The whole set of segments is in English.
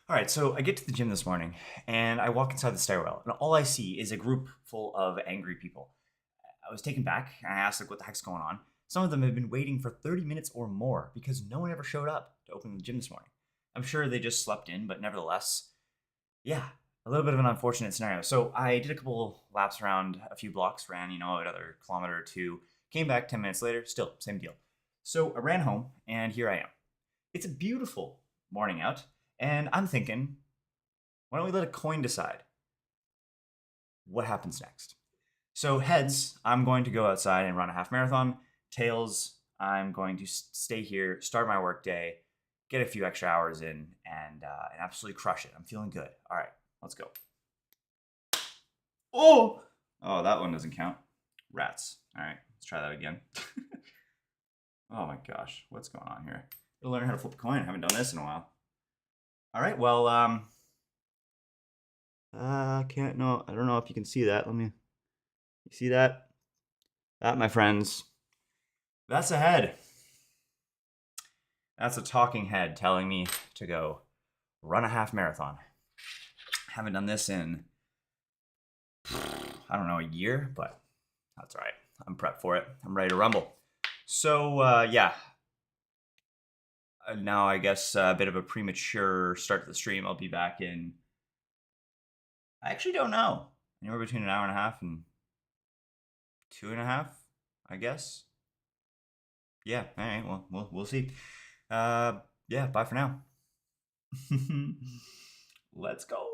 All right, so I get to the gym this morning and I walk inside the stairwell, and all I see is a group full of angry people. I was taken back and I asked, like, what the heck's going on? Some of them have been waiting for 30 minutes or more because no one ever showed up to open the gym this morning. I'm sure they just slept in, but nevertheless, yeah, a little bit of an unfortunate scenario. So I did a couple laps around a few blocks, ran, another kilometer or two, came back 10 minutes later, still, same deal. So I ran home and here I am. It's a beautiful morning out, and I'm thinking, why don't we let a coin decide what happens next? So, heads, I'm going to go outside and run a half marathon. Tails, I'm going to stay here, start my work day, get a few extra hours in, and absolutely crush it. I'm feeling good. All right, let's go. Oh, oh, that one doesn't count. Rats. All right, let's try that again. Oh my gosh, what's going on here? Gotta learn how to flip a coin. I haven't done this in a while. All right, well, can't no. I don't know if you can see that. You see that? That, my friends, that's a head. That's a talking head telling me to go run a half marathon. Haven't done this in, I don't know, a year, but that's all right. I'm prepped for it. I'm ready to rumble. So, yeah. Now, I guess a bit of a premature start to the stream. I'll be back in, I actually don't know, anywhere between an hour and a half and 2.5, I guess. Yeah, all right. Well, we'll see. Yeah, bye for now. Let's go.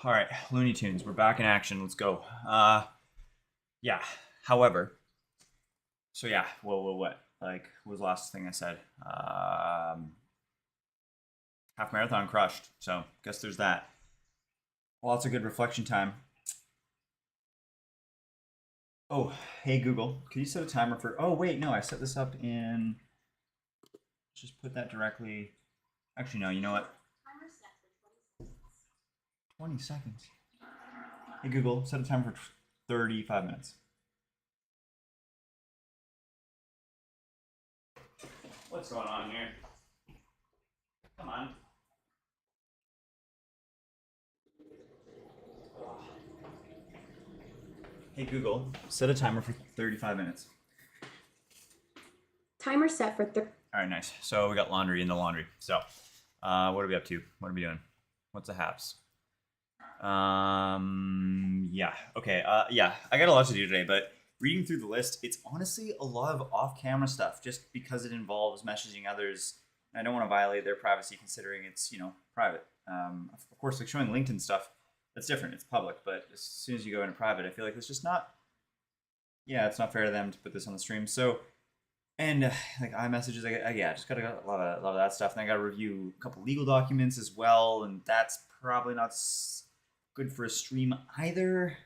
All right, Looney Tunes, we're back in action. Let's go. Yeah. However, so yeah, what? Like, what was the last thing I said? Half marathon crushed. So guess there's that. Lots of good reflection time. Oh, hey Google, can you set a timer for? Oh wait, no, I set this up in. Just put that directly. Actually, no. You know what? 20 seconds. Hey Google, set a timer for 35 minutes. What's going on here? Come on. Hey Google, set a timer for 35 minutes. Timer set for All right, nice. So we got laundry in the laundry. So, what are we up to? What are we doing? What's the haps? Yeah. Okay. Yeah. I got a lot to do today, but reading through the list, it's honestly a lot of off-camera stuff, just because it involves messaging others. And I don't want to violate their privacy, considering it's private. Of course, like showing LinkedIn stuff, that's different. It's public, but as soon as you go into private, I feel like it's just not. Yeah, it's not fair to them to put this on the stream. So, and like iMessages, yeah, just got a lot of that stuff. And I got to review a couple legal documents as well, and that's probably not good for a stream either.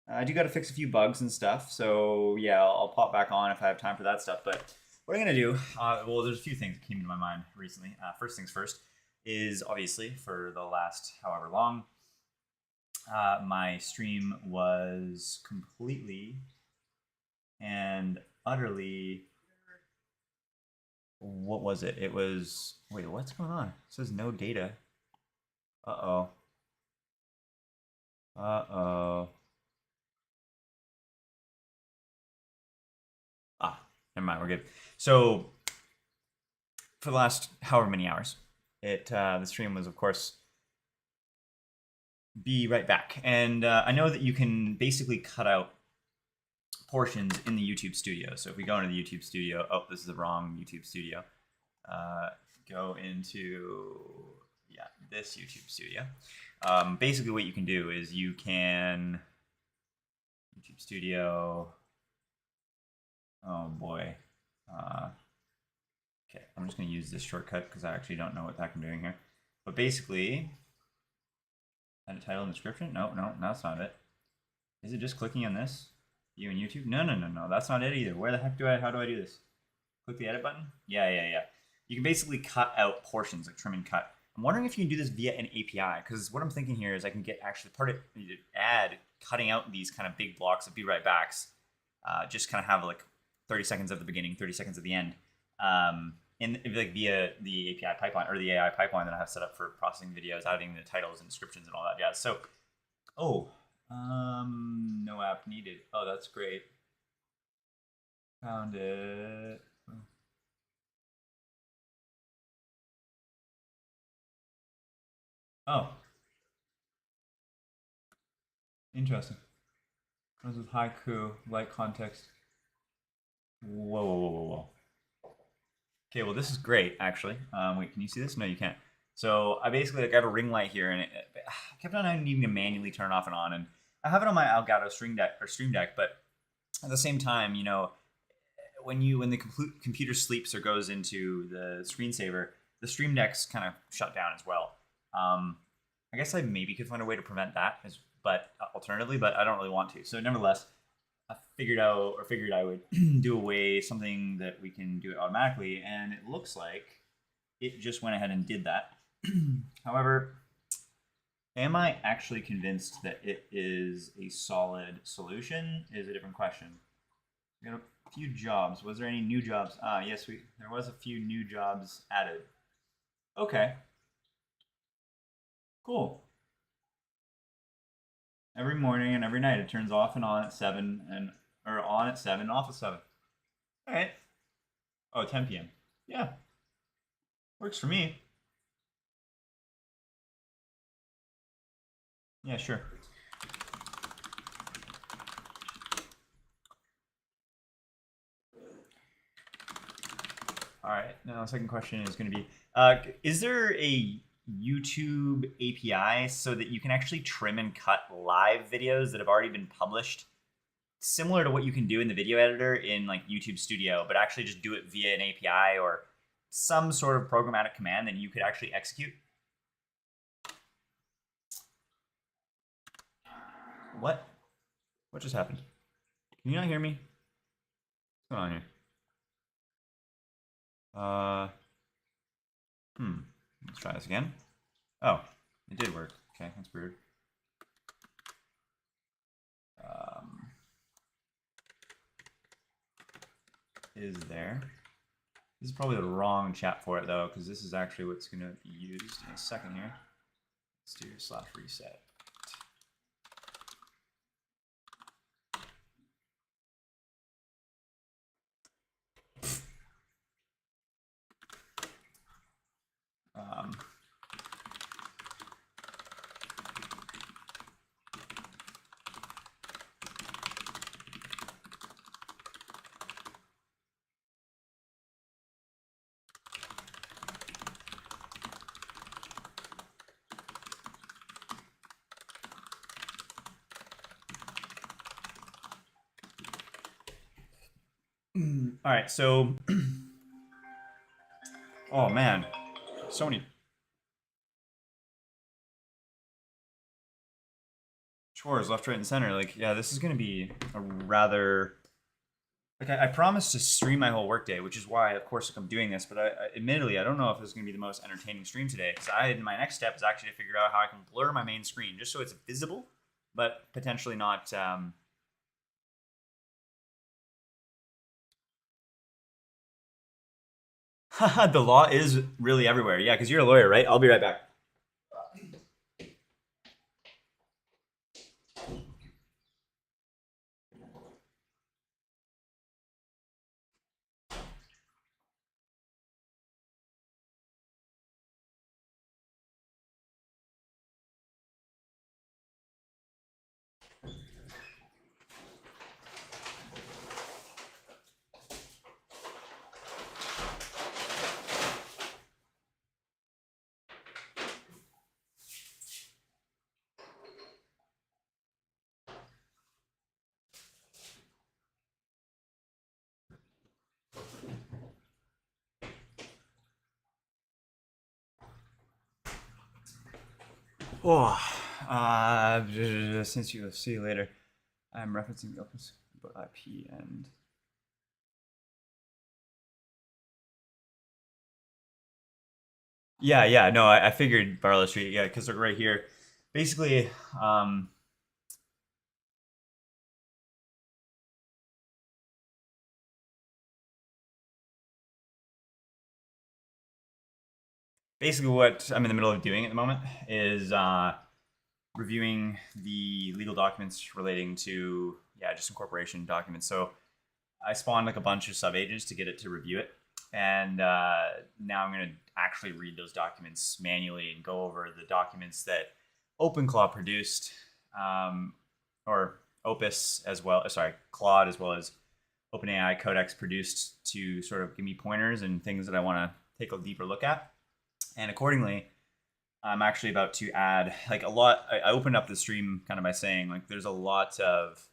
I do got to fix a few bugs and stuff, so yeah, I'll pop back on if I have time for that stuff. But what I'm gonna do, well, there's a few things that came into my mind recently. First things first is obviously for the last however long, my stream was completely and utterly. What was it? It was. Wait, what's going on? It says no data. Uh oh. Uh oh. Never mind. We're good. So for the last however many hours, the stream was, of course, be right back. And I know that you can basically cut out portions in the YouTube studio. So if we go into the YouTube studio, oh, this is the wrong YouTube studio. Go into this YouTube studio. Basically, what you can do is you can YouTube studio. Oh boy. Okay, I'm just going to use this shortcut because I actually don't know what the heck I'm doing here. But basically, add a title and description. No, that's not it. Is it just clicking on this? You and YouTube? No, that's not it either. Where the heck how do I do this? Click the edit button? Yeah. You can basically cut out portions, like trim and cut. I'm wondering if you can do this via an API, because what I'm thinking here is I can get actually add cutting out these kind of big blocks of be right backs. Just kind of have like 30 seconds at the beginning, 30 seconds at the end. Like via the API pipeline or the AI pipeline that I have set up for processing videos, adding the titles and descriptions and all that jazz. So, no app needed. Oh, that's great. Found it. Oh, interesting. This is haiku, light context. Whoa. Okay, well, this is great, actually. Wait, can you see this? No, you can't. So I basically I have a ring light here, and I kept on needing to manually turn it off and on. And I have it on my Elgato Stream Deck, but at the same time, when the computer sleeps or goes into the screensaver, the Stream Deck's kind of shut down as well. I guess I maybe could find a way to prevent that, but alternatively, but I don't really want to. So nevertheless, I figured I would do something that we can do it automatically, and it looks like it just went ahead and did that. However, am I actually convinced that it is a solid solution is a different question. We got a few jobs. Was there any new jobs? Yes, there was a few new jobs added. Okay. Cool. Every morning and every night it turns off and on at 7 or on at 7, off at 7. All right. Oh, 10 p.m. Yeah. Works for me. Yeah, sure. All right. Now, the second question is going to be, is there a YouTube API so that you can actually trim and cut live videos that have already been published, similar to what you can do in the video editor in like YouTube Studio, but actually just do it via an API or some sort of programmatic command that you could actually execute. What? What just happened? Can you not hear me? What's going on here? Let's try this again. Oh, it did work. Okay, that's weird. Is there? This is probably the wrong chat for it though, because this is actually what's going to be used in a second here. Let's do /reset. All right, so oh man, so many chores left, right, and center. Like, yeah, this is gonna be a rather like I promised to stream my whole workday, which is why, of course, I'm doing this. But admittedly, I don't know if this is gonna be the most entertaining stream today. Because my next step is actually to figure out how I can blur my main screen just so it's visible, but potentially not. The law is really everywhere. Yeah, because you're a lawyer, right? I'll be right back. Oh, since you see you later, I'm referencing the IP and. Yeah, no, I figured Barlow Street, yeah, because they're right here. Basically, basically what I'm in the middle of doing at the moment is reviewing the legal documents relating to, yeah, just some corporation documents. So I spawned like a bunch of sub-agents to get it to review it. And now I'm going to actually read those documents manually and go over the documents that OpenClaw produced, or Opus as well, sorry, Claude as well as OpenAI Codex produced to sort of give me pointers and things that I want to take a deeper look at. And accordingly, I'm actually about to add like a lot. I opened up the stream kind of by saying like there's a lot of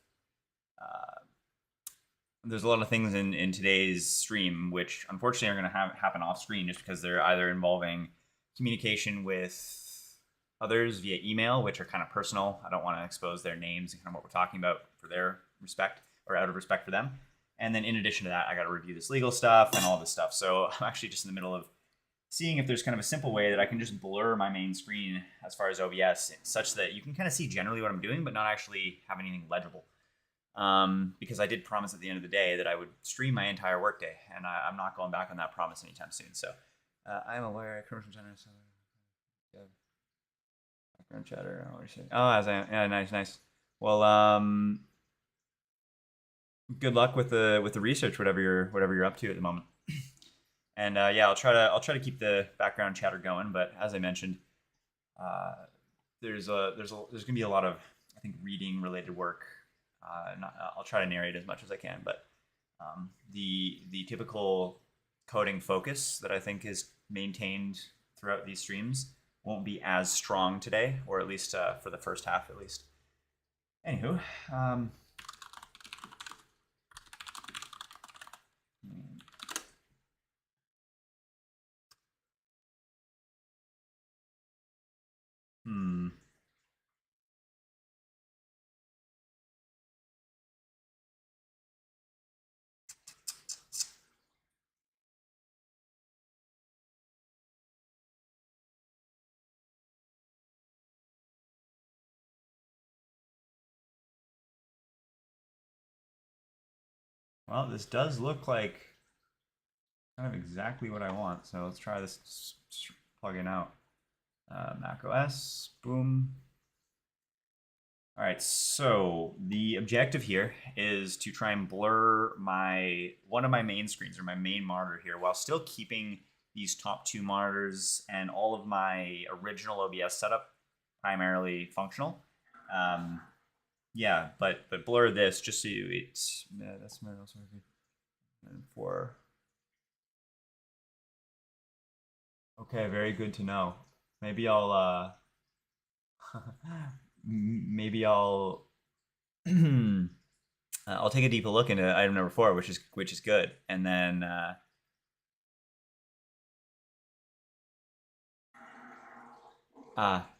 things in today's stream which unfortunately are going to happen off screen just because they're either involving communication with others via email, which are kind of personal. I don't want to expose their names and kind of what we're talking about for their respect or out of respect for them. And then in addition to that, I got to review this legal stuff and all this stuff. So I'm actually just in the middle of seeing if there's kind of a simple way that I can just blur my main screen as far as OBS such that you can kind of see generally what I'm doing, but not actually have anything legible. Because I did promise at the end of the day that I would stream my entire workday, and I'm not going back on that promise anytime soon. So I'm a lawyer at commercial center. So background chatter. Oh, as I, yeah, nice. Well, good luck with the research, whatever you're up to at the moment. And yeah, I'll try to keep the background chatter going. But as I mentioned, there's gonna be a lot of, I think, reading related work. I'll try to narrate as much as I can, but the typical coding focus that I think is maintained throughout these streams won't be as strong today, or at least for the first half, at least. Anywho, hmm. Well, this does look like kind of exactly what I want. So let's try this plugin out. Mac OS, boom. All right, so the objective here is to try and blur one of my main screens or my main monitor here while still keeping these top two monitors and all of my original OBS setup primarily functional. Yeah, but blur this just so it's that's my also for. Okay, very good to know. Maybe maybe I'll I'll take a deeper look into item number 4, which is good, and then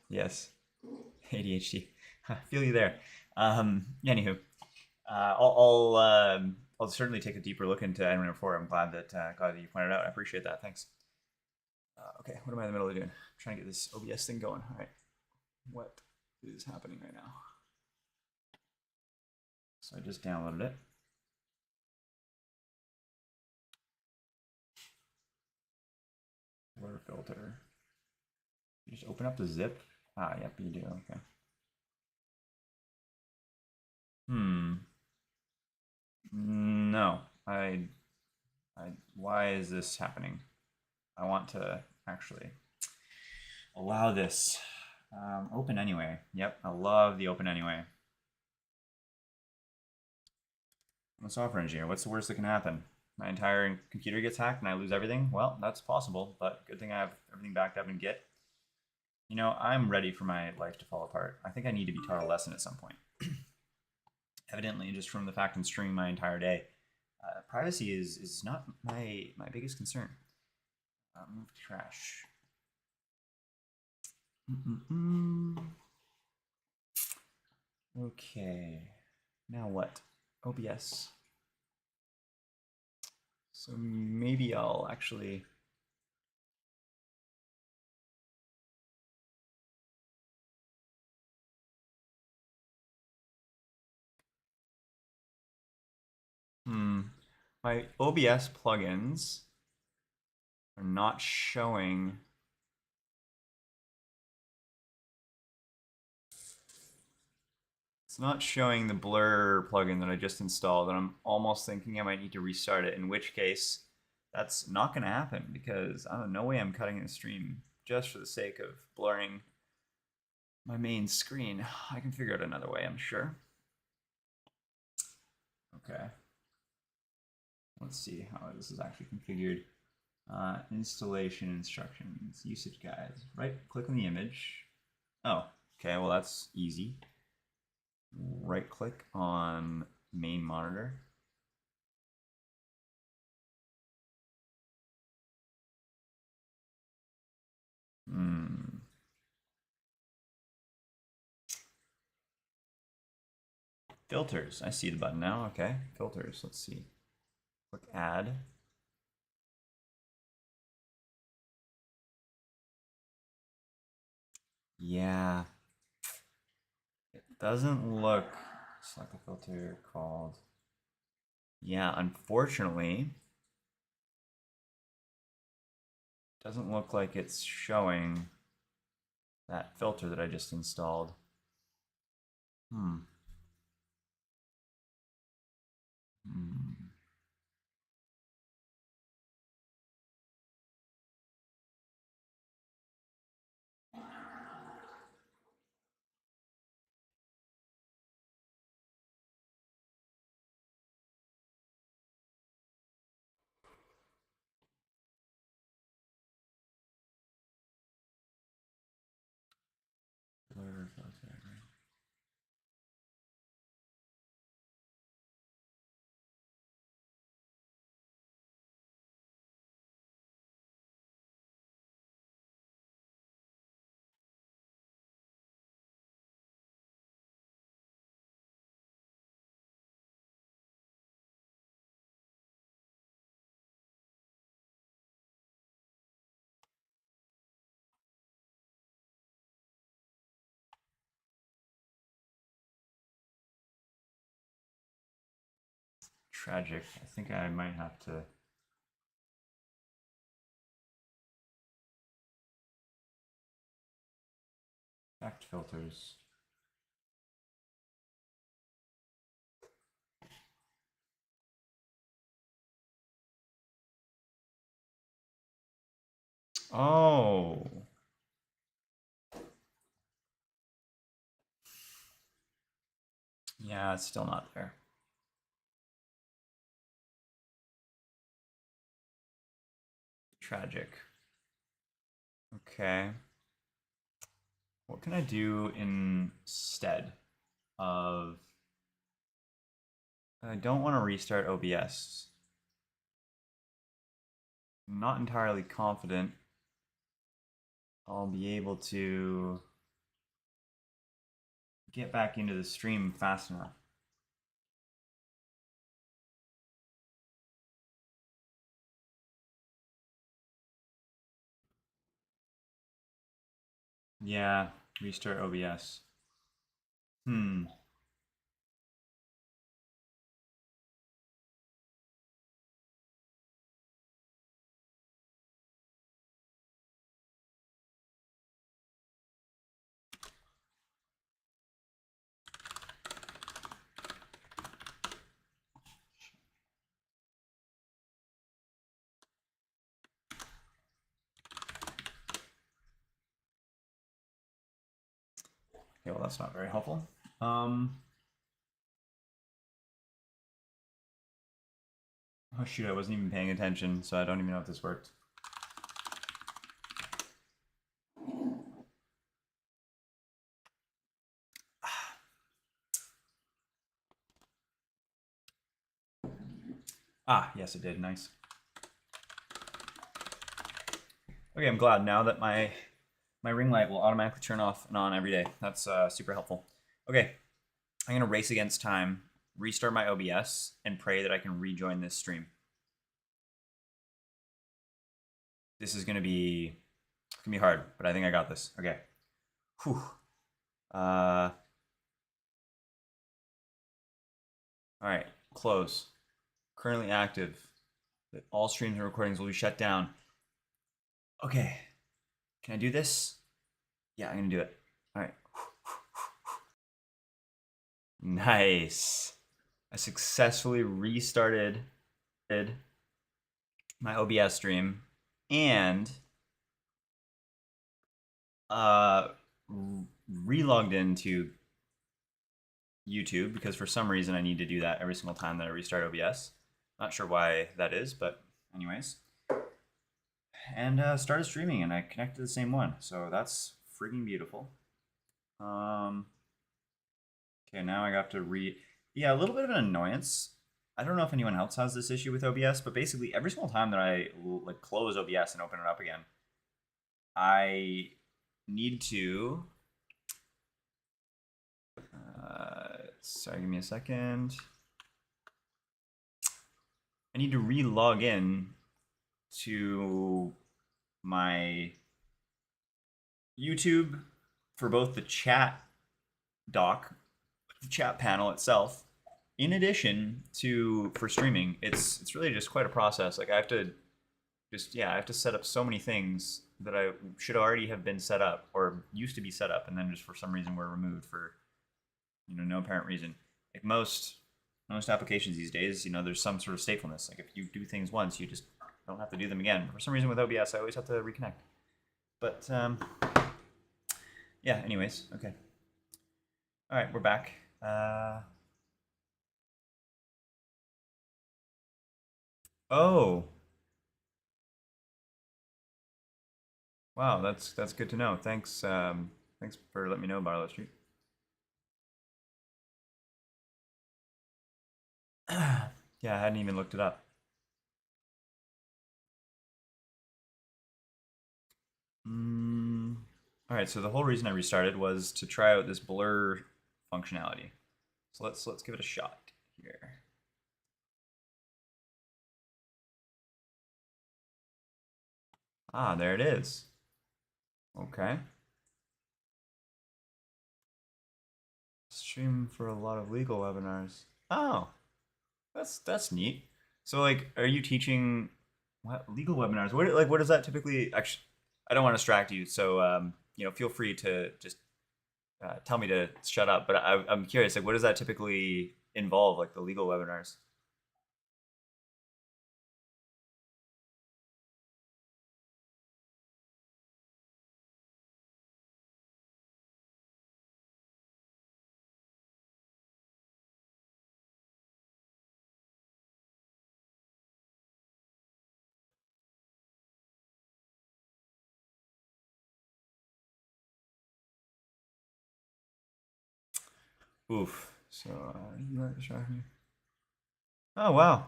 yes, ADHD. I feel you there. Anywho, I'll certainly take a deeper look into item number 4. I'm glad that you pointed it out. I appreciate that. Thanks. Okay, what am I in the middle of doing? I'm trying to get this OBS thing going. All right, what is happening right now? So I just downloaded it. Blur filter. You just open up the zip. Yep, you do. Okay. No, why is this happening? I want to actually allow this. Open anyway. Yep, I love the open anyway. I'm a software engineer. What's the worst that can happen? My entire computer gets hacked and I lose everything? Well, that's possible, but good thing I have everything backed up in Git. You know, I'm ready for my life to fall apart. I think I need to be taught a lesson at some point. Evidently, just from the fact I'm streaming my entire day, privacy is not my biggest concern. Move to trash. Okay, now what? OBS. So maybe I'll actually. My OBS plugins are not showing. It's not showing the blur plugin that I just installed, and I'm almost thinking I might need to restart it, in which case that's not going to happen because I don't know, no way I'm cutting the stream just for the sake of blurring my main screen. I can figure out another way, I'm sure. Okay. Let's see how this is actually configured. Installation instructions, usage guides. Right click on the image. Oh, okay, well that's easy. Right click on main monitor. Filters. I see the button now. Okay, filters. Let's see. Click add. Yeah. It doesn't look. Select a filter called. Yeah, unfortunately, doesn't look like it's showing that filter that I just installed. Hmm. Tragic. I think I might have to. Fact filters. Oh. Yeah, it's still not there. Tragic. Okay. What can I do instead of... I don't want to restart OBS. I'm not entirely confident I'll be able to get back into the stream fast enough. Yeah, restart OBS. Hmm. Okay, well, that's not very helpful. Oh shoot, I wasn't even paying attention, so I don't even know if this worked. Ah, yes, it did. Nice. Okay, I'm glad now that my ring light will automatically turn off and on every day. That's super helpful. Okay, I'm gonna race against time, restart my OBS, and pray that I can rejoin this stream. This is gonna be hard, but I think I got this. Okay. Whew. All right. Close. Currently active. All streams and recordings will be shut down. Okay. Can I do this? Yeah, I'm gonna do it. All right. Nice. I successfully restarted my OBS stream and re-logged into YouTube because for some reason I need to do that every single time that I restart OBS. Not sure why that is, but anyways. And started streaming, and I connected to the same one, so that's freaking beautiful. Okay, now I got to Yeah, a little bit of an annoyance. I don't know if anyone else has this issue with OBS, but basically every single time that I like close OBS and open it up again, I need to. Sorry, give me a second. I need to re-log in to my YouTube for both the chat doc, the chat panel itself. In addition to for streaming, it's really just quite a process. Like I have to set up so many things that I should already have been set up or used to be set up, and then just for some reason were removed for no apparent reason. Like most applications these days, there's some sort of statefulness. Like if you do things once, you just don't have to do them again. For some reason with OBS, I always have to reconnect. But yeah. Anyways, okay. All right, we're back. Oh. Wow, that's good to know. Thanks, thanks for letting me know, Barlow Street. Yeah, I hadn't even looked it up. All right, so the whole reason I restarted was to try out this blur functionality. So let's give it a shot here. Ah, there it is. Okay. Stream for a lot of legal webinars. Oh, That's neat. So like, are you teaching what legal webinars? What does that typically actually? I don't want to distract you, so feel free to just tell me to shut up. But I'm curious, like, what does that typically involve, like the legal webinars? Oof. So you might distract me. Oh wow,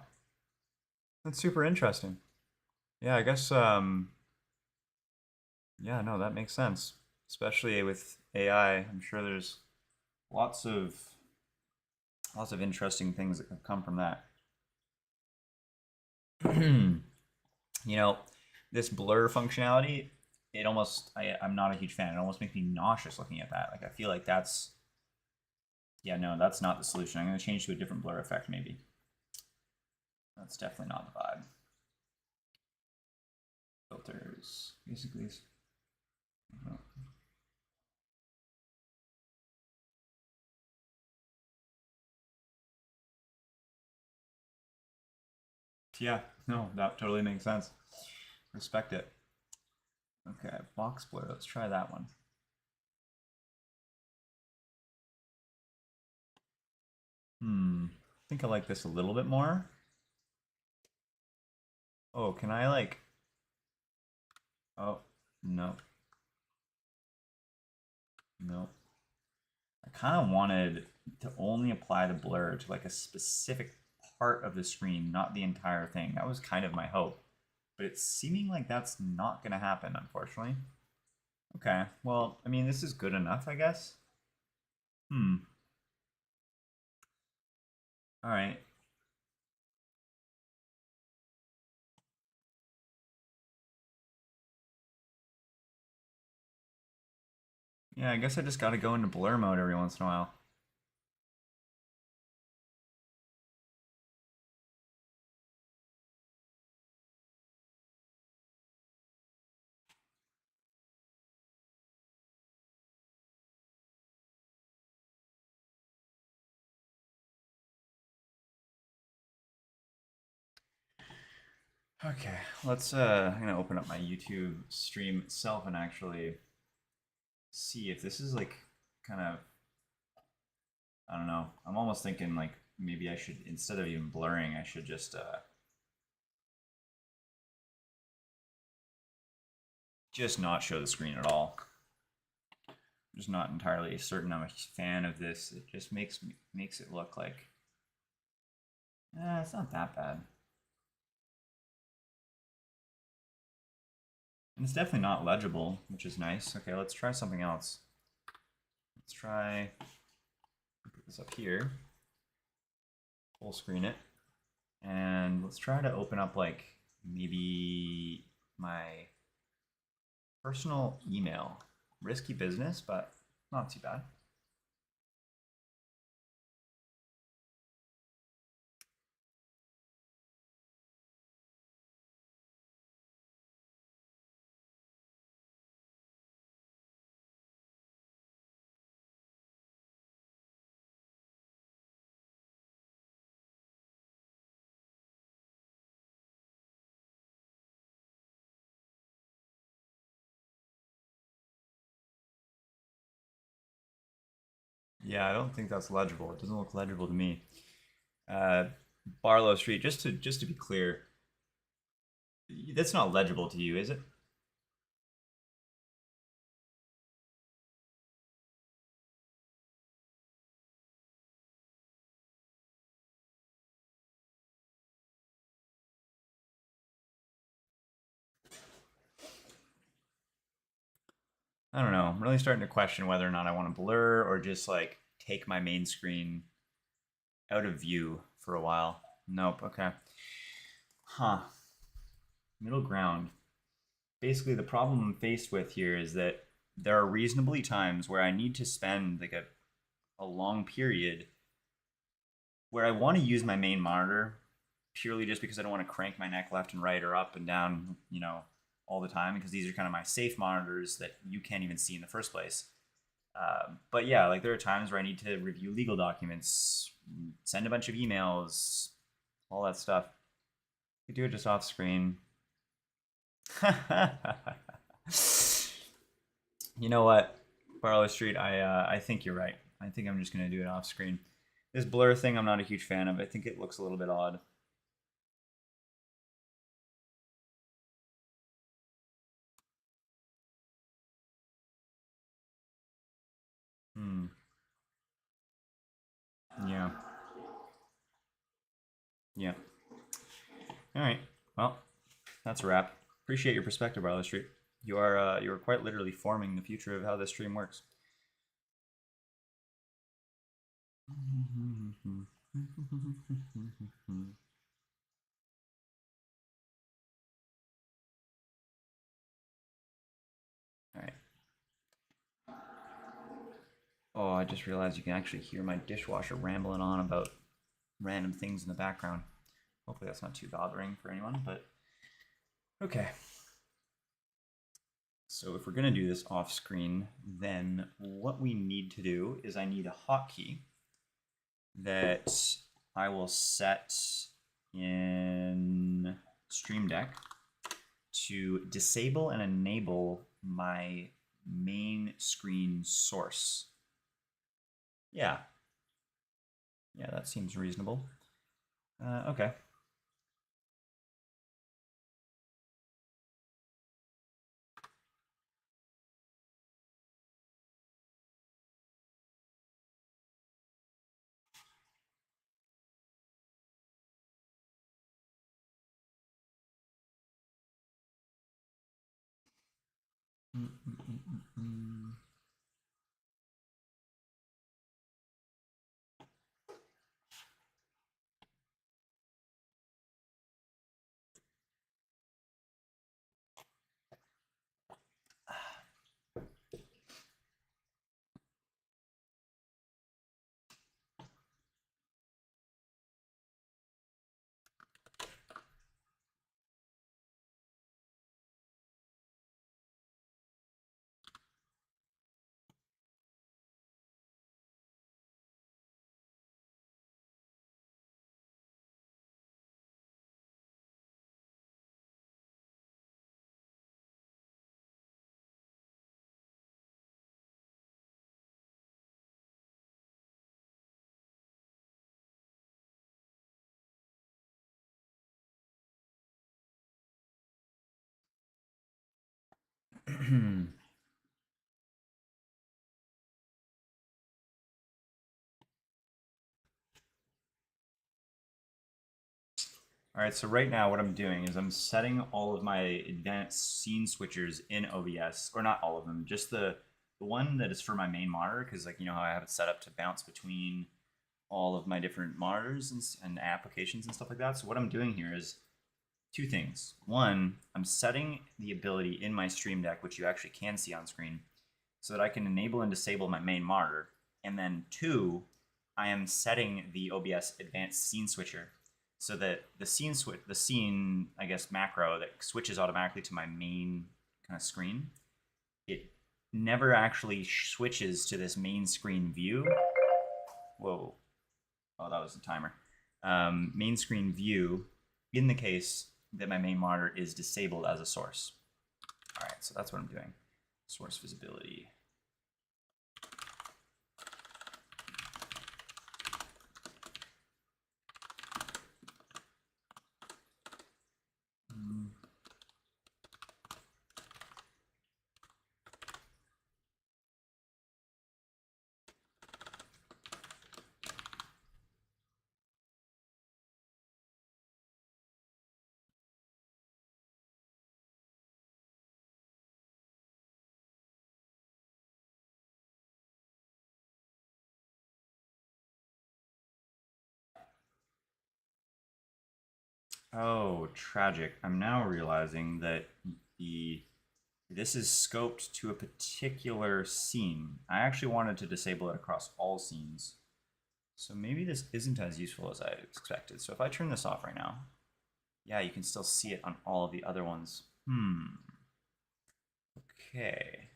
that's super interesting. Yeah, I guess. Yeah, no, that makes sense. Especially with AI, I'm sure there's lots of lots of interesting things that have come from that. you know, this blur functionality, I'm not a huge fan. It almost makes me nauseous looking at that. Like I feel like that's yeah, no, that's not the solution. I'm gonna change to a different blur effect maybe. That's definitely not the vibe. Filters, basically. Yeah, no, that totally makes sense. Respect it. Okay, box blur. Let's try that one. I think I like this a little bit more. Oh, can I like? Oh, no, no. I kind of wanted to only apply the blur to like a specific part of the screen, not the entire thing. That was kind of my hope. But it's seeming like that's not going to happen, unfortunately. Okay, well, I mean, this is good enough, I guess. Hmm. All right. Yeah, I guess I just got to go into blur mode every once in a while. Okay, I'm gonna open up my YouTube stream itself and actually see if this is like kind of, I don't know. I'm almost thinking like maybe I should, instead of even blurring, I should just not show the screen at all. I'm just not entirely certain I'm a fan of this. It just makes it look like, it's not that bad. And it's definitely not legible, which is nice. Okay, let's try something else. Let's try put this up here, full screen it, and let's try to open up like maybe my personal email. Risky business, but not too bad. Yeah, I don't think that's legible. It doesn't look legible to me. Uh, Barlow Street, just to be clear, that's not legible to you, is it? I don't know. I'm really starting to question whether or not I want to blur or just like take my main screen out of view for a while. Nope. Okay. Huh. Middle ground. Basically, the problem I'm faced with here is that there are reasonably times where I need to spend like a long period where I want to use my main monitor purely just because I don't want to crank my neck left and right or up and down, all the time, because these are kind of my safe monitors that you can't even see in the first place. But yeah, like there are times where I need to review legal documents, send a bunch of emails, all that stuff. You do it just off screen. You know what, Barlow Street, I think you're right. I think I'm just gonna do it off screen. This blur thing I'm not a huge fan of. I think it looks a little bit odd. Hmm. Yeah. Yeah. All right. Well, that's a wrap. Appreciate your perspective, Barlow Street. You are quite literally forming the future of how this stream works. All right. Oh, I just realized you can actually hear my dishwasher rambling on about random things in the background. Hopefully that's not too bothering for anyone, but okay. So if we're going to do this off screen, then what we need to do is I need a hotkey that I will set in Stream Deck to disable and enable my main screen source. Yeah. Yeah, that seems reasonable. Okay. All right, so right now what I'm doing is I'm setting all of my advanced scene switchers in OBS, or not all of them, just the one that is for my main monitor, because like you know how I have it set up to bounce between all of my different monitors and applications and stuff like that. So what I'm doing here is two things. One, I'm setting the ability in my Stream Deck, which you actually can see on screen, so that I can enable and disable my main monitor. And then two, I am setting the OBS advanced scene switcher so that the scene, I guess, macro that switches automatically to my main kind of screen, it never actually switches to this main screen view. Whoa. Oh, that was the timer. Main screen view in the case that my main monitor is disabled as a source. All right, so that's what I'm doing. Source visibility. Oh, tragic. I'm now realizing that the this is scoped to a particular scene. I actually wanted to disable it across all scenes. So maybe this isn't as useful as I expected. So if I turn this off right now, yeah, you can still see it on all of the other ones. Okay.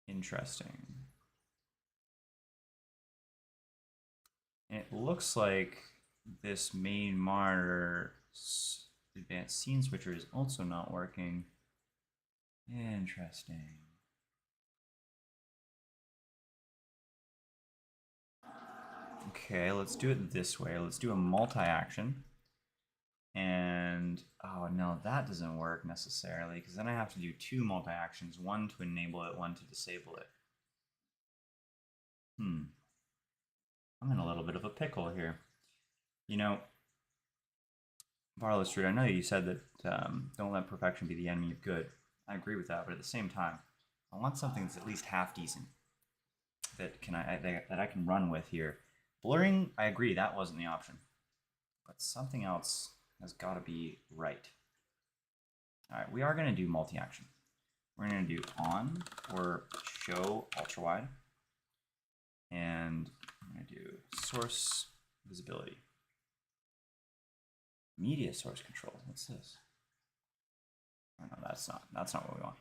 Interesting. And it looks like this main monitor advanced scene switcher is also not working. Interesting. Okay, let's do it this way. Let's do a multi-action. And, oh no, that doesn't work necessarily, because then I have to do two multi-actions, one to enable it, one to disable it. I'm in a little bit of a pickle here. You know, Barlow Street, I know you said that don't let perfection be the enemy of good. I agree with that, but at the same time, I want something that's at least half decent that I can run with here. Blurring, I agree, that wasn't the option, but something else has got to be right. All right, we are going to do multi-action. We're going to do on or show ultra wide, and I'm going to do source visibility. Media source control. What's this? Oh, no, that's not what we want.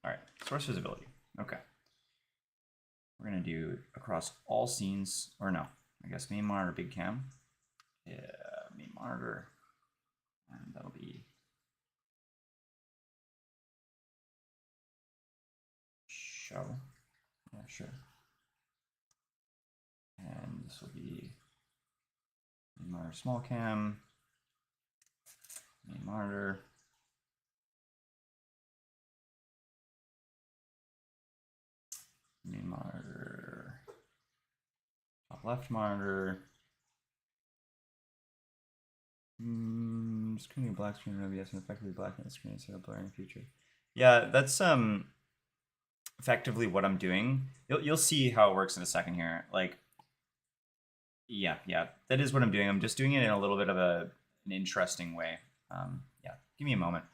All right, source visibility. Okay. We're gonna do across all scenes, or no, I guess main monitor, big cam. Yeah, main monitor, and that'll be show. Yeah, sure. And this will be main monitor, small cam, main monitor. Main monitor, top left monitor. Just creating a black screen in OBS and effectively blackening the screen instead of blurring the future. Yeah, that's effectively what I'm doing. You'll see how it works in a second here. Like, yeah, that is what I'm doing. I'm just doing it in a little bit of an interesting way. Yeah, give me a moment.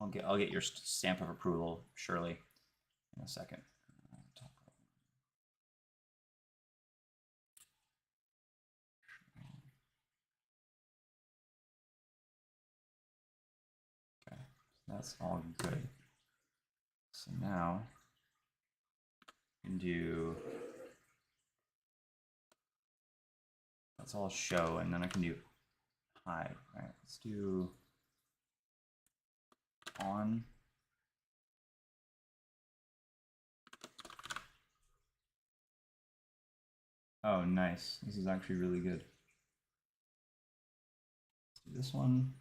I'll get your stamp of approval surely in a second. Okay, that's all good. So now we can do, that's all show, and then I can do hide. All right, let's do on. Oh, nice. This is actually really good. Let's do this one,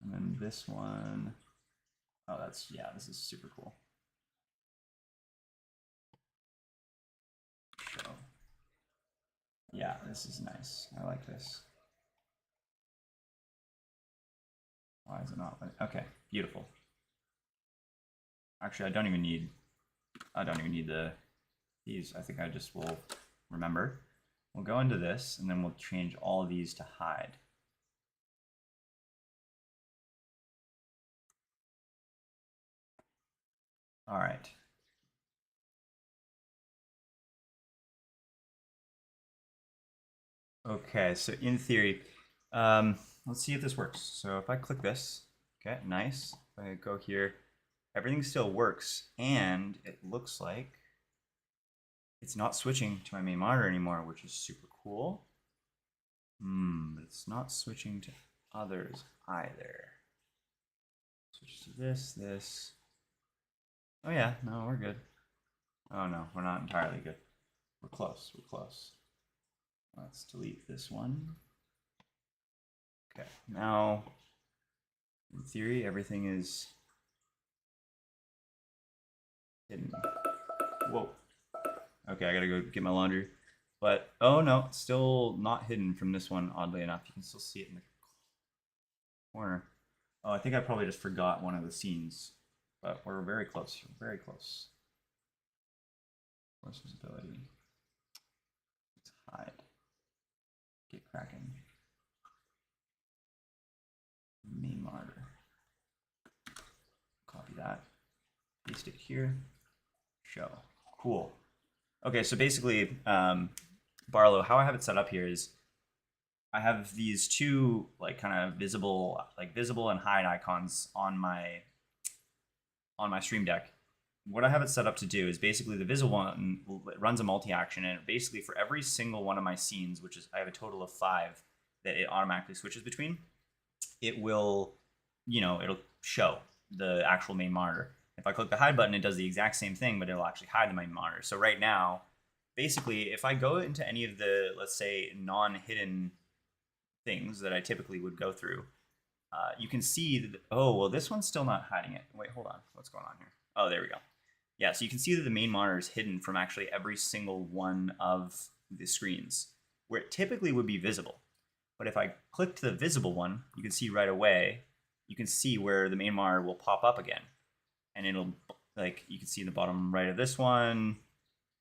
and then this one. Oh, yeah, this is super cool. Show. Yeah, this is nice. I like this. Why is it not? Okay, beautiful. Actually, I don't even need these. I think I just will remember. We'll go into this, and then we'll change all of these to hide. All right. Okay, so in theory, let's see if this works. So if I click this, okay, nice. If I go here, everything still works, and it looks like it's not switching to my main monitor anymore, which is super cool. But it's not switching to others either. Switch to this. Oh yeah, no, we're good. Oh no, we're not entirely good. We're close. Let's delete this one. Okay, now in theory everything is hidden. Whoa. Okay, I gotta go get my laundry. But oh no, it's still not hidden from this one, oddly enough. You can still see it in the corner. Oh, I think I probably just forgot one of the scenes. But we're very close. Very close. Force visibility. Let's hide. Get cracking. Main monitor. Copy that. Paste it here. Show. Cool. Okay, so basically, Barlow, how I have it set up here is I have these two like kind of visible and hide icons on my Stream Deck. What I have it set up to do is basically the visible one runs a multi-action, and basically for every single one of my scenes, which is I have a total of 5 that it automatically switches between, it will, it'll show the actual main monitor. If I click the hide button, it does the exact same thing, but it'll actually hide the main monitor. So right now, basically, if I go into any of the, let's say, non-hidden things that I typically would go through, you can see that, oh, well, this one's still not hiding it. Wait, hold on. What's going on here? Oh, there we go. Yeah, so you can see that the main monitor is hidden from actually every single one of the screens, where it typically would be visible. But if I click to the visible one, you can see right away, you can see where the main monitor will pop up again. And it'll, like, you can see in the bottom right of this one,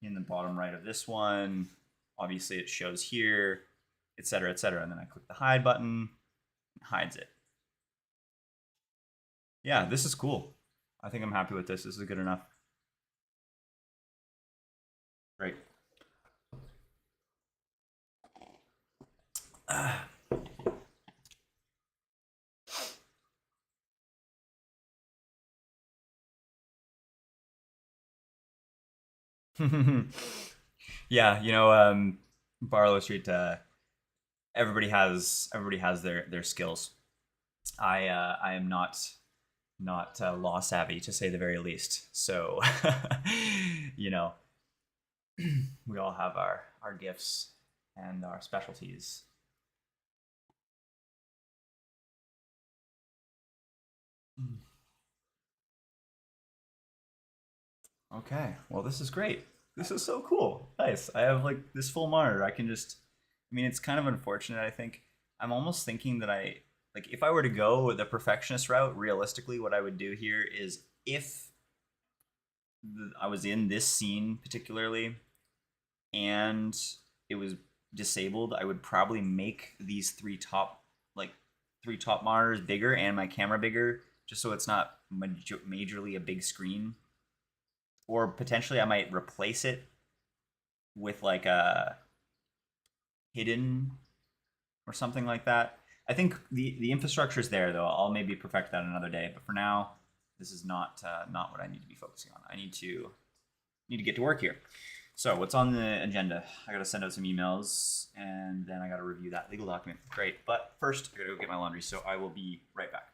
in the bottom right of this one. Obviously, it shows here, etc., etc. And then I click the hide button, it hides it. Yeah, this is cool. I think I'm happy with this. This is good enough. Great. Yeah, Barlow Street. Everybody has their skills. I am not law savvy to say the very least. So, you know, we all have our gifts and our specialties. Okay, well, this is great. This is so cool. Nice. I have like this full monitor. I can just, I mean, it's kind of unfortunate. I think I'm almost thinking that like, if I were to go the perfectionist route, realistically, what I would do here is if I was in this scene particularly and it was disabled, I would probably make these like three top monitors bigger and my camera bigger, just so it's not majorly a big screen. Or potentially, I might replace it with like a hidden or something like that. I think the infrastructure is there though. I'll maybe perfect that another day. But for now, this is not what I need to be focusing on. I need to get to work here. So what's on the agenda? I got to send out some emails and then I got to review that legal document. Great. But first, I got to go get my laundry. So I will be right back.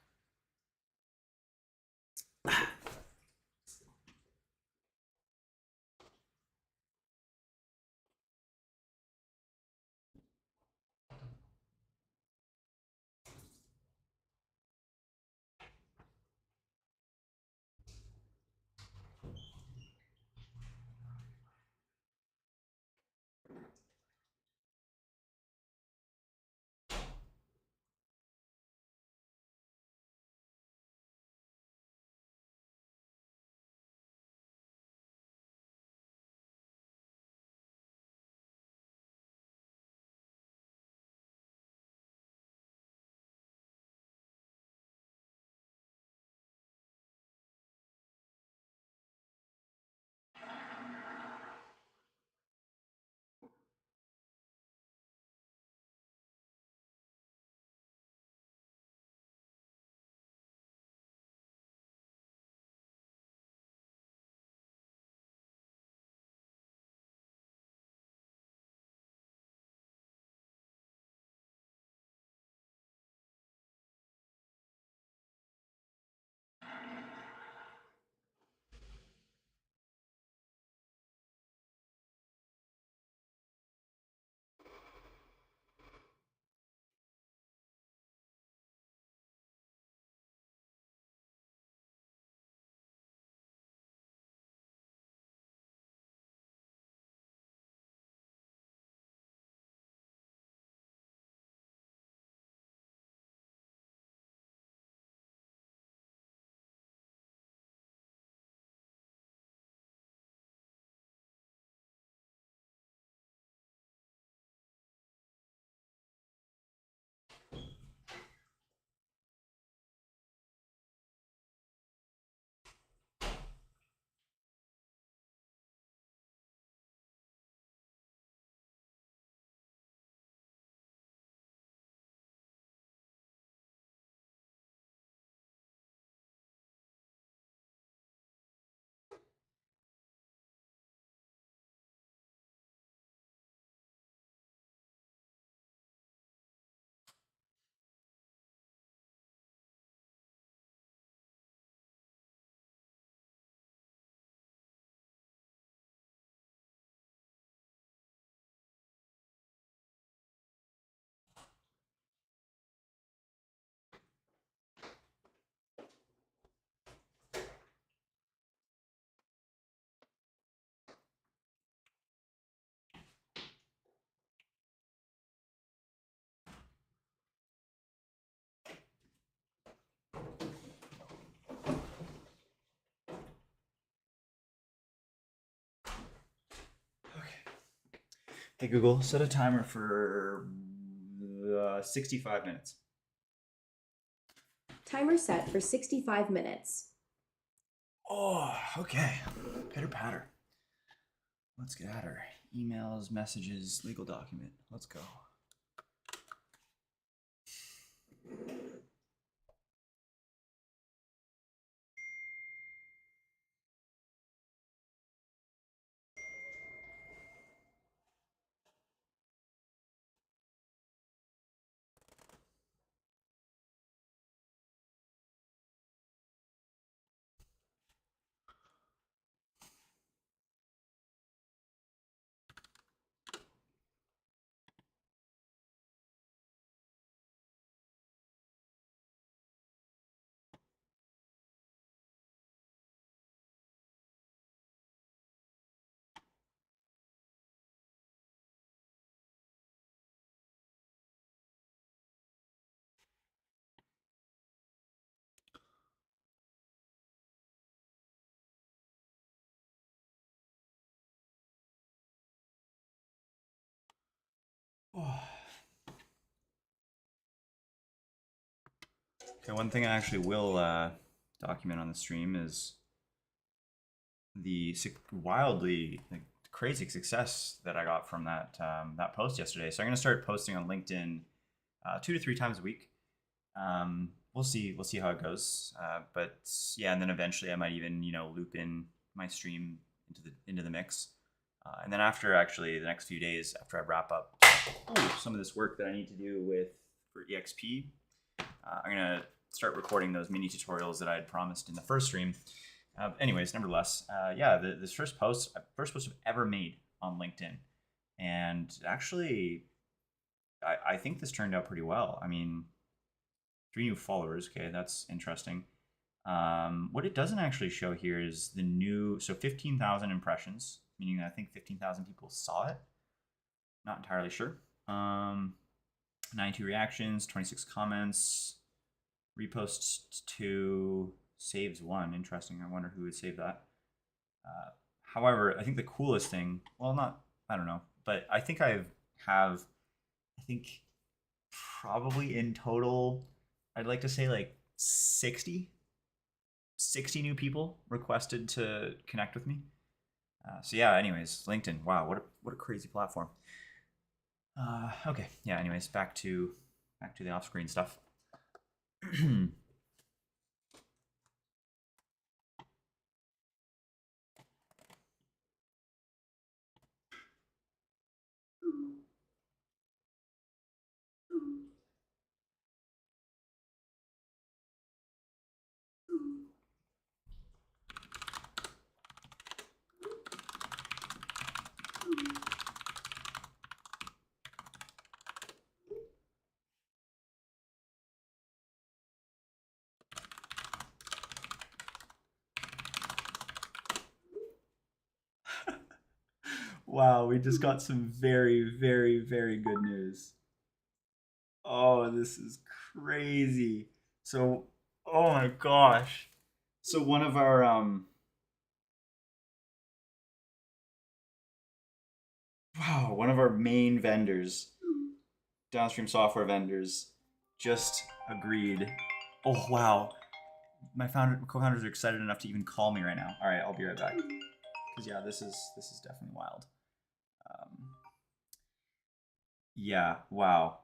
Hey Google, set a timer for 65 minutes. Timer set for 65 minutes. Oh, okay. Pitter patter. Let's get at her. Emails, messages, legal document. Let's go. Oh. Okay, one thing I actually will document on the stream is the wildly crazy success that I got from that post yesterday. So I'm gonna start posting on LinkedIn 2 to 3 times a week. We'll see how it goes. But yeah, and then eventually I might even loop in my stream into the mix. And then after actually the next few days after I wrap up some of this work that I need to do for EXP, I'm gonna start recording those mini tutorials that I had promised in the first stream. Anyways, nevertheless, yeah, this first post I've ever made on LinkedIn, and actually, I think this turned out pretty well. I mean, 3 new followers. Okay, that's interesting. What it doesn't actually show here is the new, so 15,000 impressions, meaning that I think 15,000 people saw it. Not entirely sure. 92 reactions, 26 comments, reposts 2, saves 1. Interesting. I wonder who would save that. However, I think the coolest thing, well, not, I don't know, but I think I think probably in total, I'd like to say like 60 new people requested to connect with me. So yeah, anyways, LinkedIn. Wow, what a crazy platform. Okay, yeah. Anyways, back to the off-screen stuff. Wow, we just got some very, very, very good news. Oh, this is crazy. So, oh my gosh. So one of our main vendors, downstream software vendors, just agreed. Oh wow. My co-founders are excited enough to even call me right now. All right, I'll be right back. Cuz yeah, this is definitely wild. Um, yeah, wow.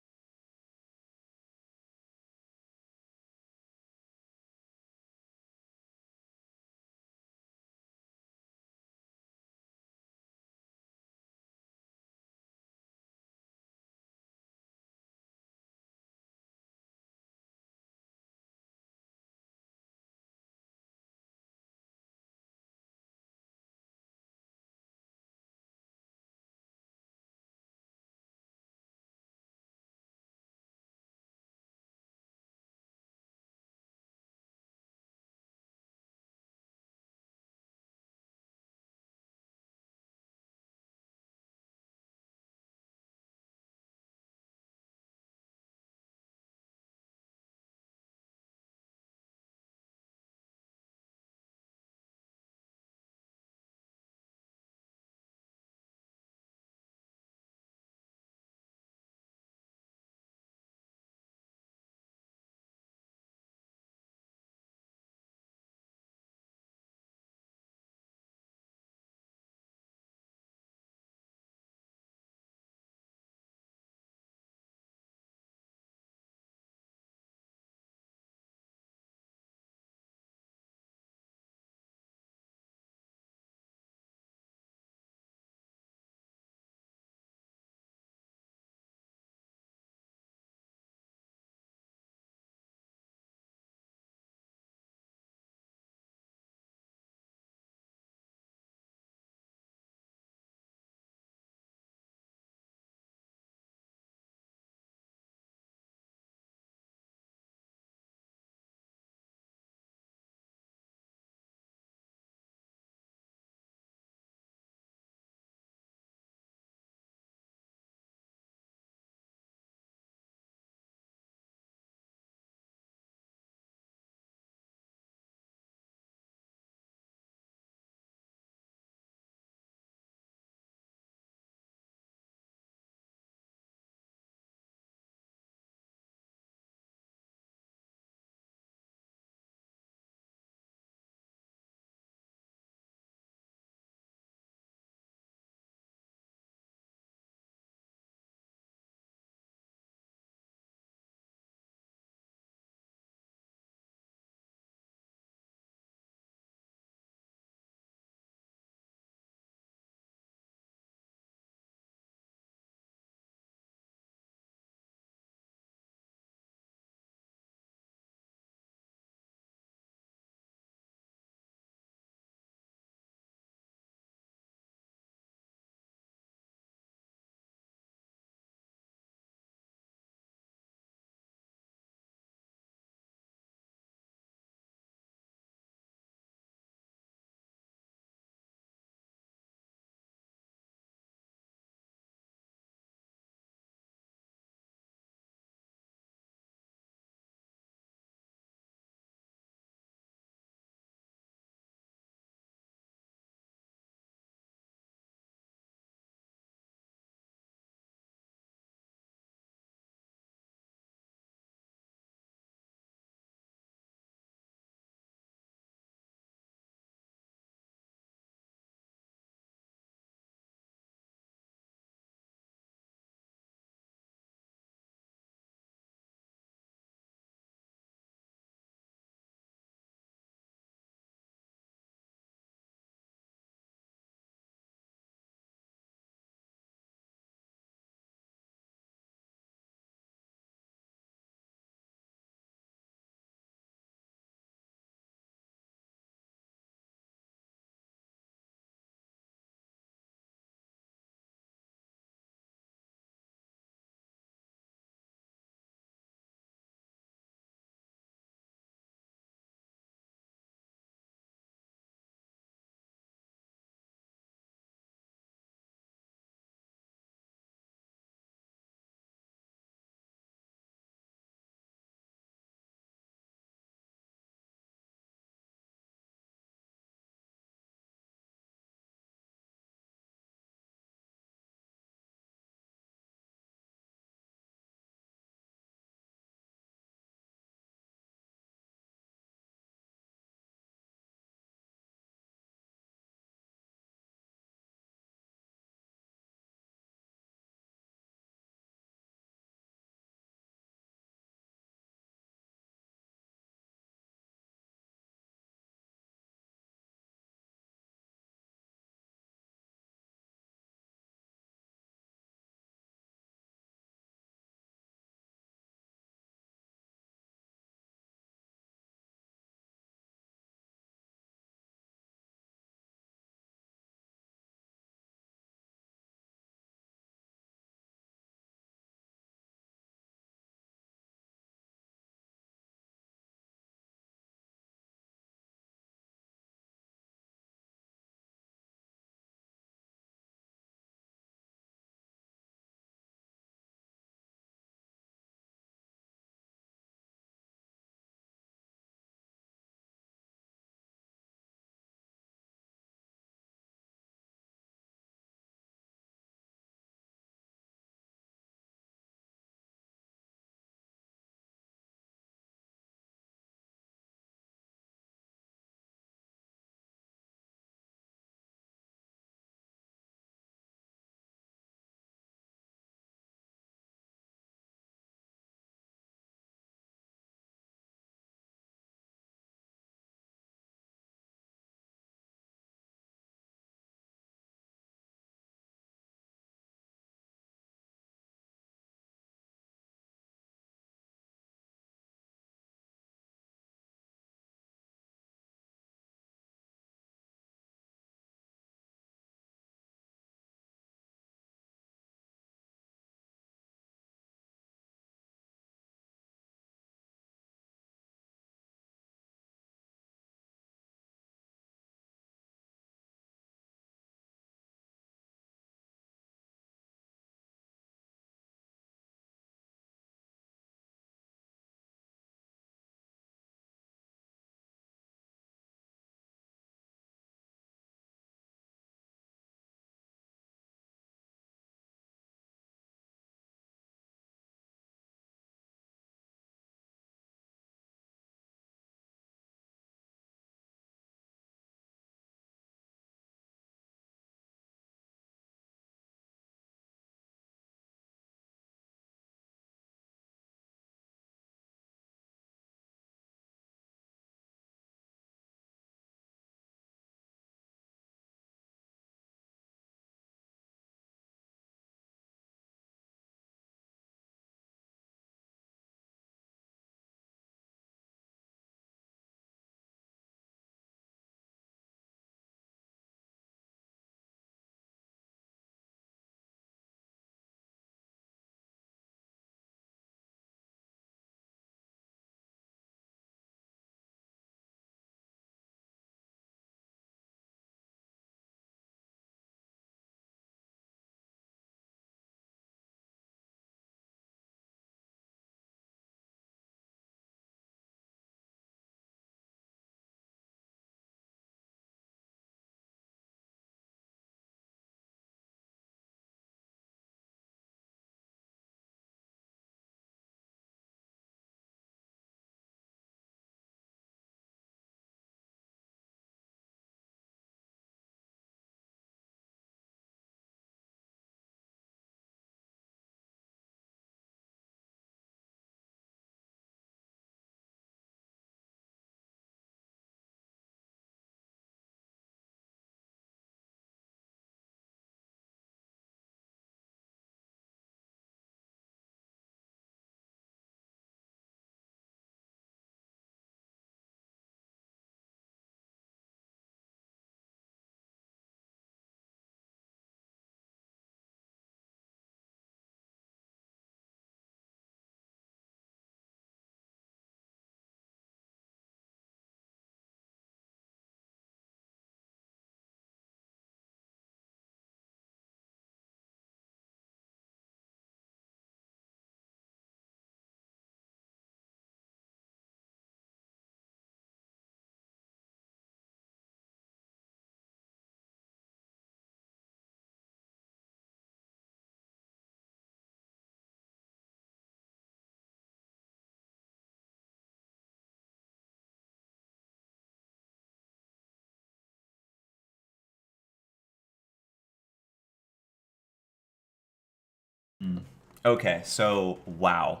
Okay, so wow.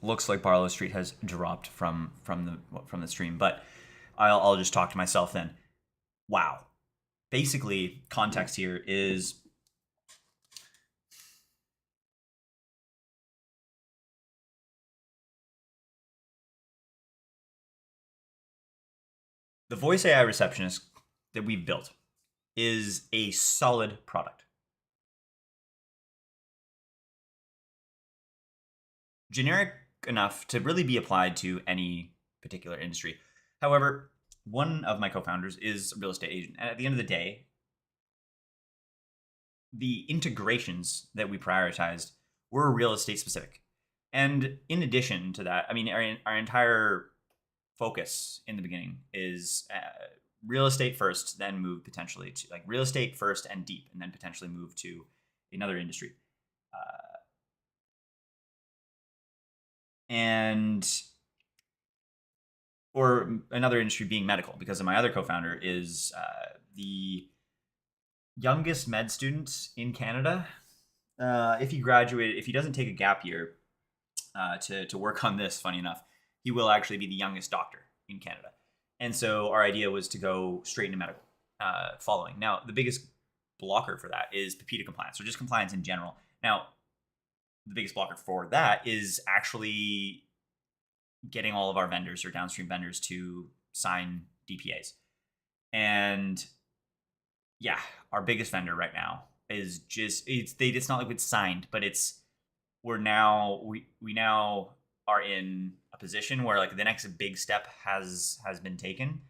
Looks like Barlow Street has dropped from the stream, but I'll just talk to myself then. Wow. Basically, context here is the voice AI receptionist that we've built is a solid product. Generic enough to really be applied to any particular industry. However, one of my co-founders is a real estate agent, and at the end of the day, the integrations that we prioritized were real estate specific. And in addition to that, I mean, our entire focus in the beginning is real estate first, then move potentially to like real estate first and deep, and then potentially move to another industry. And or another industry being medical, because my other co-founder is the youngest med student in Canada. If he doesn't take a gap year to work on this, funny enough, he will actually be the youngest doctor in Canada. And so our idea was to go straight into medical following. Now, the biggest blocker for that is PIPEDA compliance, or just compliance in general. Now, the biggest blocker for that is actually getting all of our vendors or downstream vendors to sign DPAs. And yeah, our biggest vendor right now is just it's not like it's signed, but we now are in a position where like the next big step has been taken,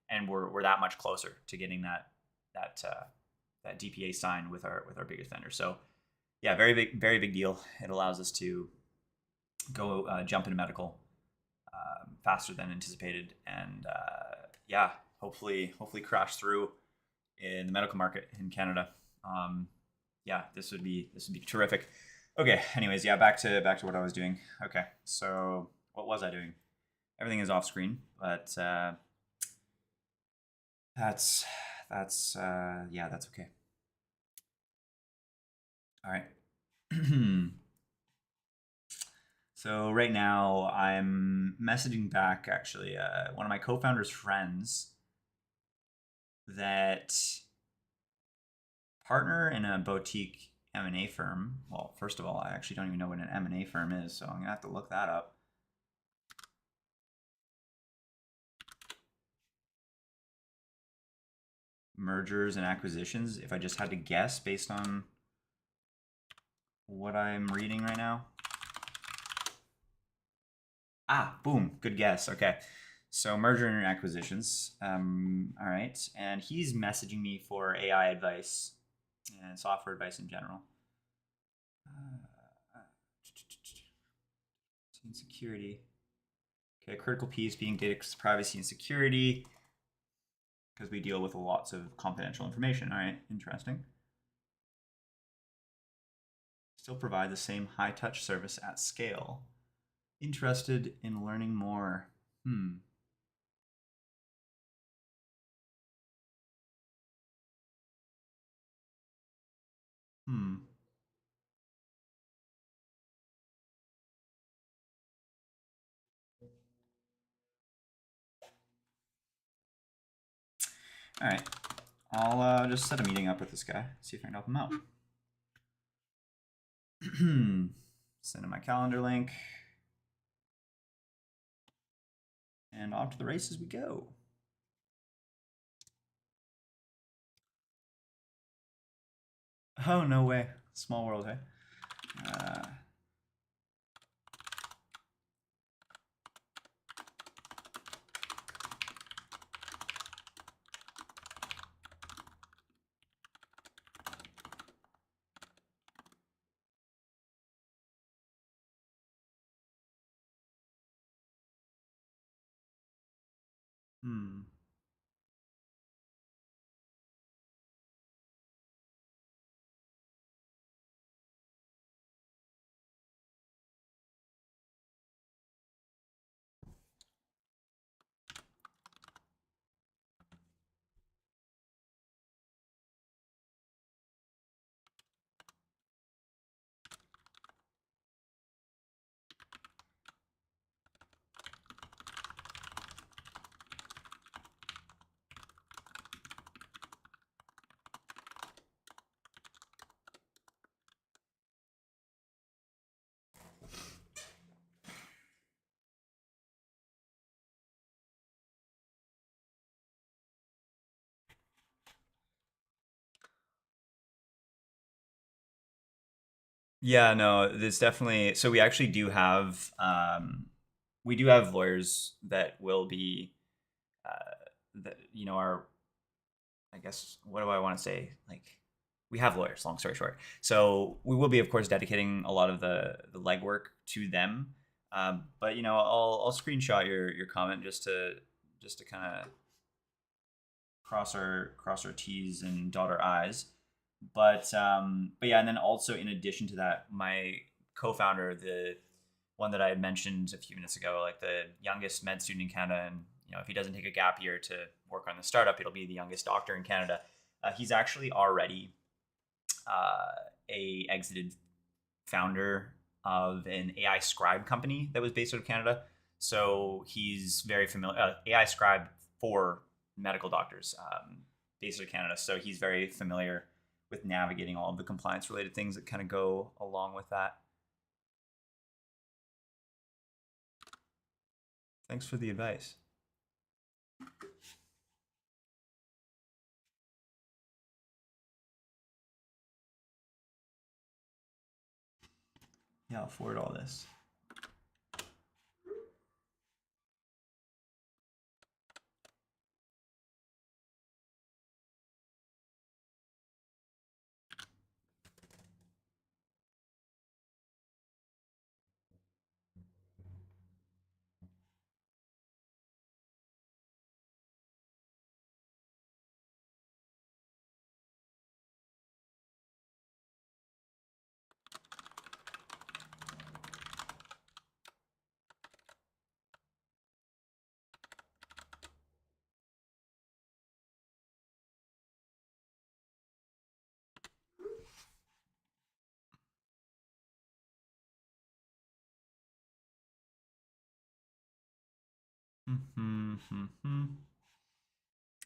and we're that much closer to getting that DPA signed with our biggest vendor. So yeah, very big deal. It allows us to go jump into medical faster than anticipated, and yeah, hopefully crash through in the medical market in Canada. Yeah, this would be terrific. Okay, anyways, yeah, back to what I was doing. Okay, so what was I doing? Everything is off screen, but that's yeah, that's okay. All right. So right now I'm messaging back actually one of my co-founder's friends that partner in a boutique M&A firm. Well, first of all, I actually don't even know what an M&A firm is, so I'm gonna have to look that up. Mergers and acquisitions, if I just had to guess based on what I'm reading right now. Ah, boom, good guess. Okay, so merger and acquisitions. All right, and he's messaging me for AI advice and software advice in general. Security. Okay, critical piece being data privacy and security, because we deal with lots of confidential information. All right, interesting. Still provide the same high touch service at scale. Interested in learning more. Hmm. All right. I'll just set a meeting up with this guy, see if I can help him out. Send him my calendar link. And off to the races we go. Oh, no way. Small world, hey? Hmm. Yeah, no, there's definitely. So we do have lawyers that will be, that are. I guess what do I want to say? Like, we have lawyers. Long story short, so we will be, of course, dedicating a lot of the legwork to them. But I'll screenshot your comment just to kind of cross our T's and dot our I's. But yeah, and then also in addition to that, my co-founder, the one that I had mentioned a few minutes ago, like the youngest med student in Canada, and if he doesn't take a gap year to work on the startup, it'll be the youngest doctor in Canada. He's actually already uh, a exited founder of an AI scribe company that was based out of Canada. So he's very familiar. AI scribe for medical doctors, based out of Canada. So he's very familiar with navigating all of the compliance related things that kind of go along with that. Thanks for the advice. Yeah, I'll forward all this.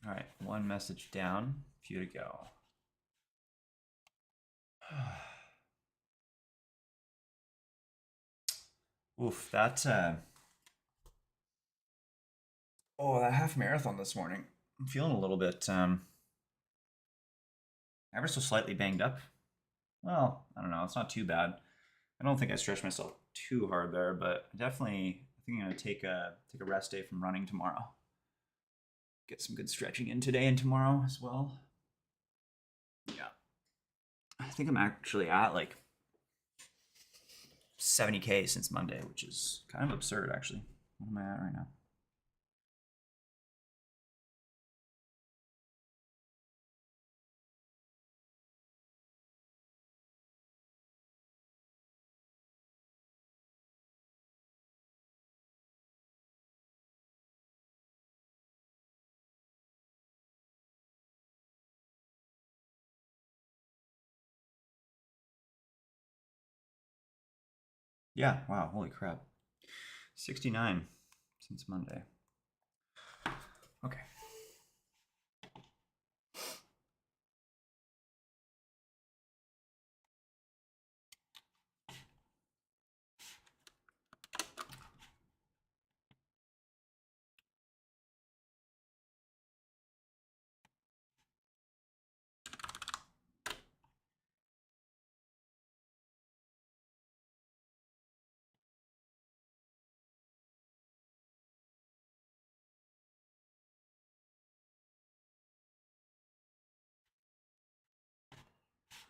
All right, one message down. A few to go. Oof, that half marathon this morning. I'm feeling a little bit ever so slightly banged up. Well, I don't know. It's not too bad. I don't think I stretched myself too hard there, but I think I'm gonna take a rest day from running tomorrow. Get some good stretching in today and tomorrow as well. Yeah, I think I'm actually at like 70K since Monday, which is kind of absurd actually. What am I at right now? Yeah, wow, holy crap. 69 since Monday. Okay.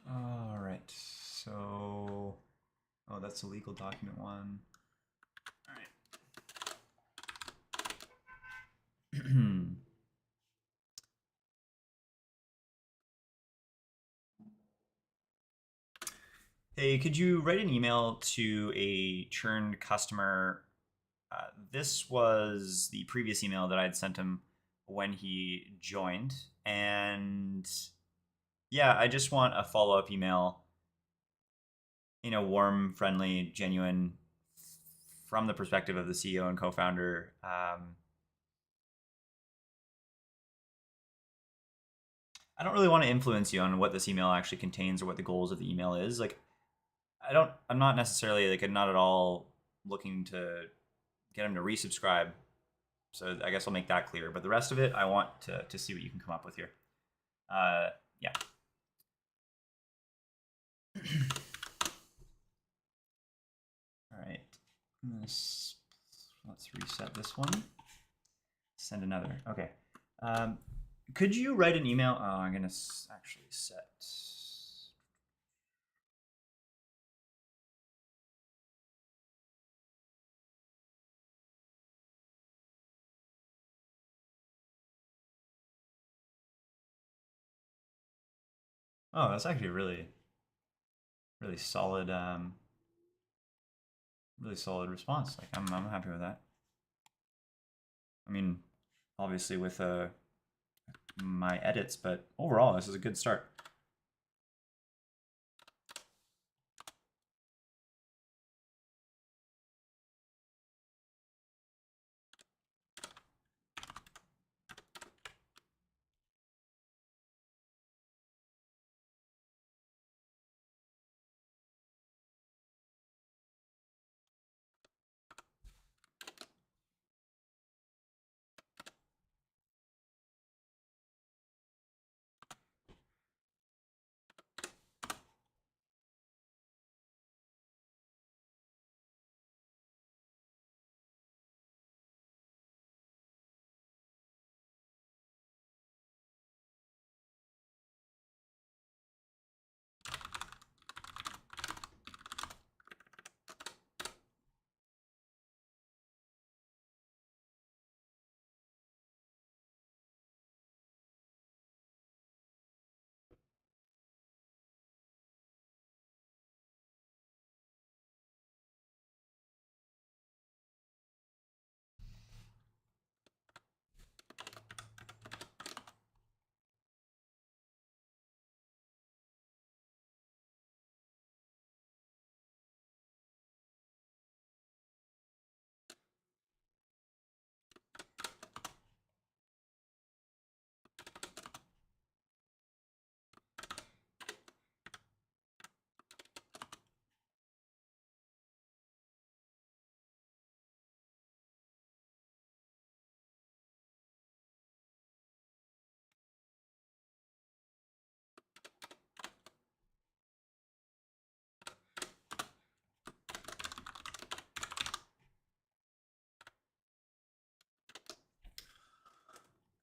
All right. So, oh, that's the legal document one. All right. Hey, could you write an email to a churned customer? This was the previous email that I had sent him when he joined. And yeah, I just want a follow up email, warm, friendly, genuine, from the perspective of the CEO and co founder. I don't really want to influence you on what this email actually contains or what the goals of the email is. Like, I'm not necessarily, like, I'm not at all looking to get him to resubscribe. So I guess I'll make that clear. But the rest of it, I want to see what you can come up with here. Yeah. Let's reset this one. Send another. Okay. Could you write an email? Oh, I'm gonna actually set. Oh, that's actually a really solid, really solid response. Like I'm happy with that. I mean, obviously with my edits, but overall this is a good start.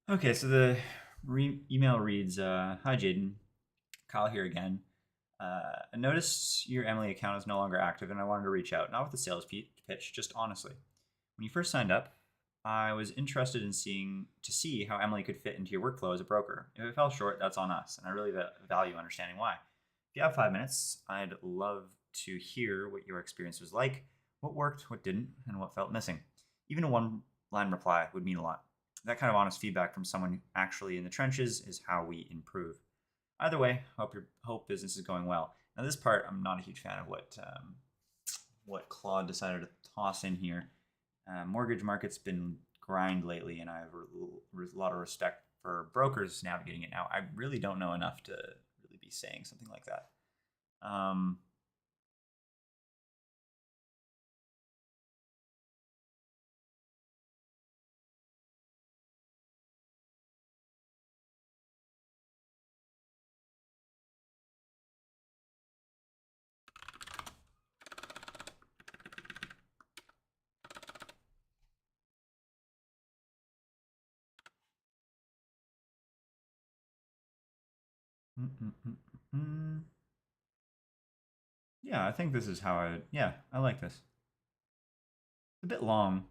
Okay, so the email reads, "Hi Jaden, Kyle here again. I noticed your Emily account is no longer active, and I wanted to reach out, not with a sales pitch, just honestly. When you first signed up, I was interested in see how Emily could fit into your workflow as a broker. If it fell short, that's on us, and I really value understanding why. If you have 5 minutes, I'd love to hear what your experience was like, what worked, what didn't, and what felt missing. Even a one-line reply would mean a lot. That kind of honest feedback from someone actually in the trenches is how we improve. Either way, hope business is going well." Now, this part, I'm not a huge fan of what Claude decided to toss in here. Mortgage market's been grind lately, and I have a lot of respect for brokers navigating it now. I really don't know enough to really be saying something like that. Um, mm, mm, mm, mm. Yeah, I think this is how yeah, I like this. It's a bit long.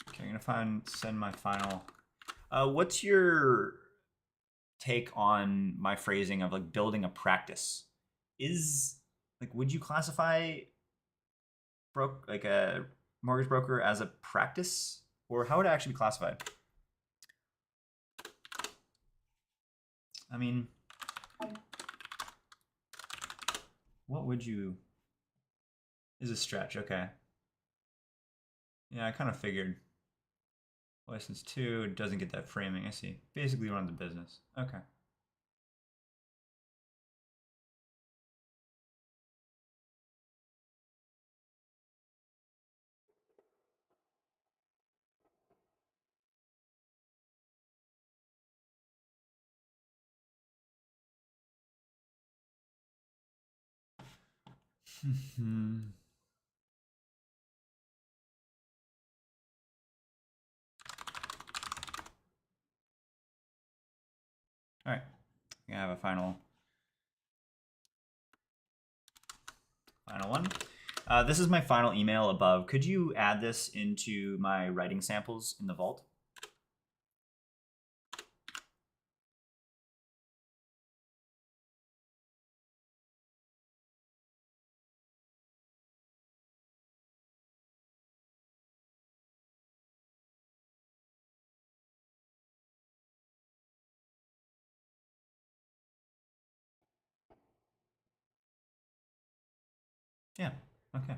Okay, I'm gonna send my final. What's your take on my phrasing of like building a practice? Is like, would you classify like a mortgage broker as a practice, or how would it actually be classified? I mean, what would you? Is a stretch, okay. Yeah, I kind of figured. License 2 doesn't get that framing. I see. Basically runs a business. Okay. All right. I have a final one. This is my final email above. Could you add this into my writing samples in the vault? Yeah. Okay.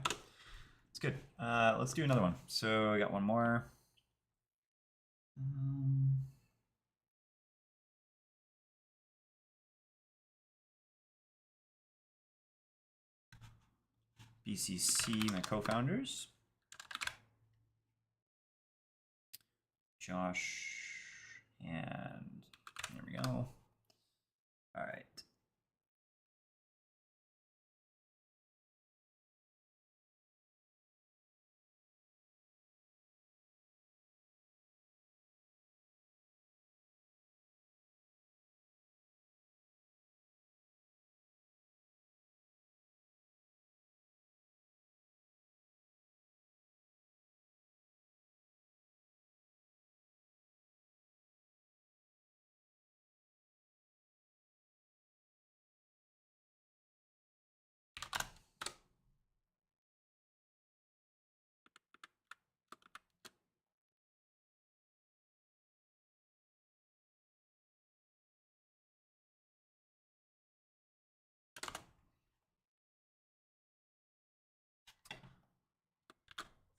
It's good. Let's do another one. So I got one more. BCC, my co-founders. Josh, and there we go. All right.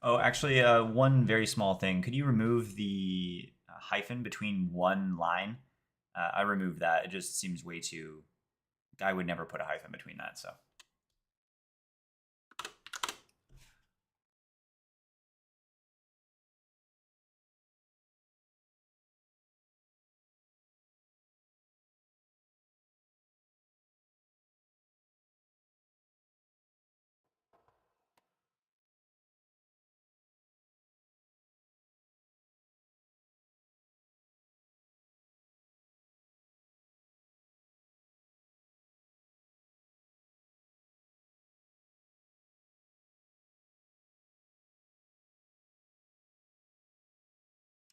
Oh, actually, one very small thing. Could you remove the hyphen between one line? I removed that. It just seems way too. I would never put a hyphen between that. So.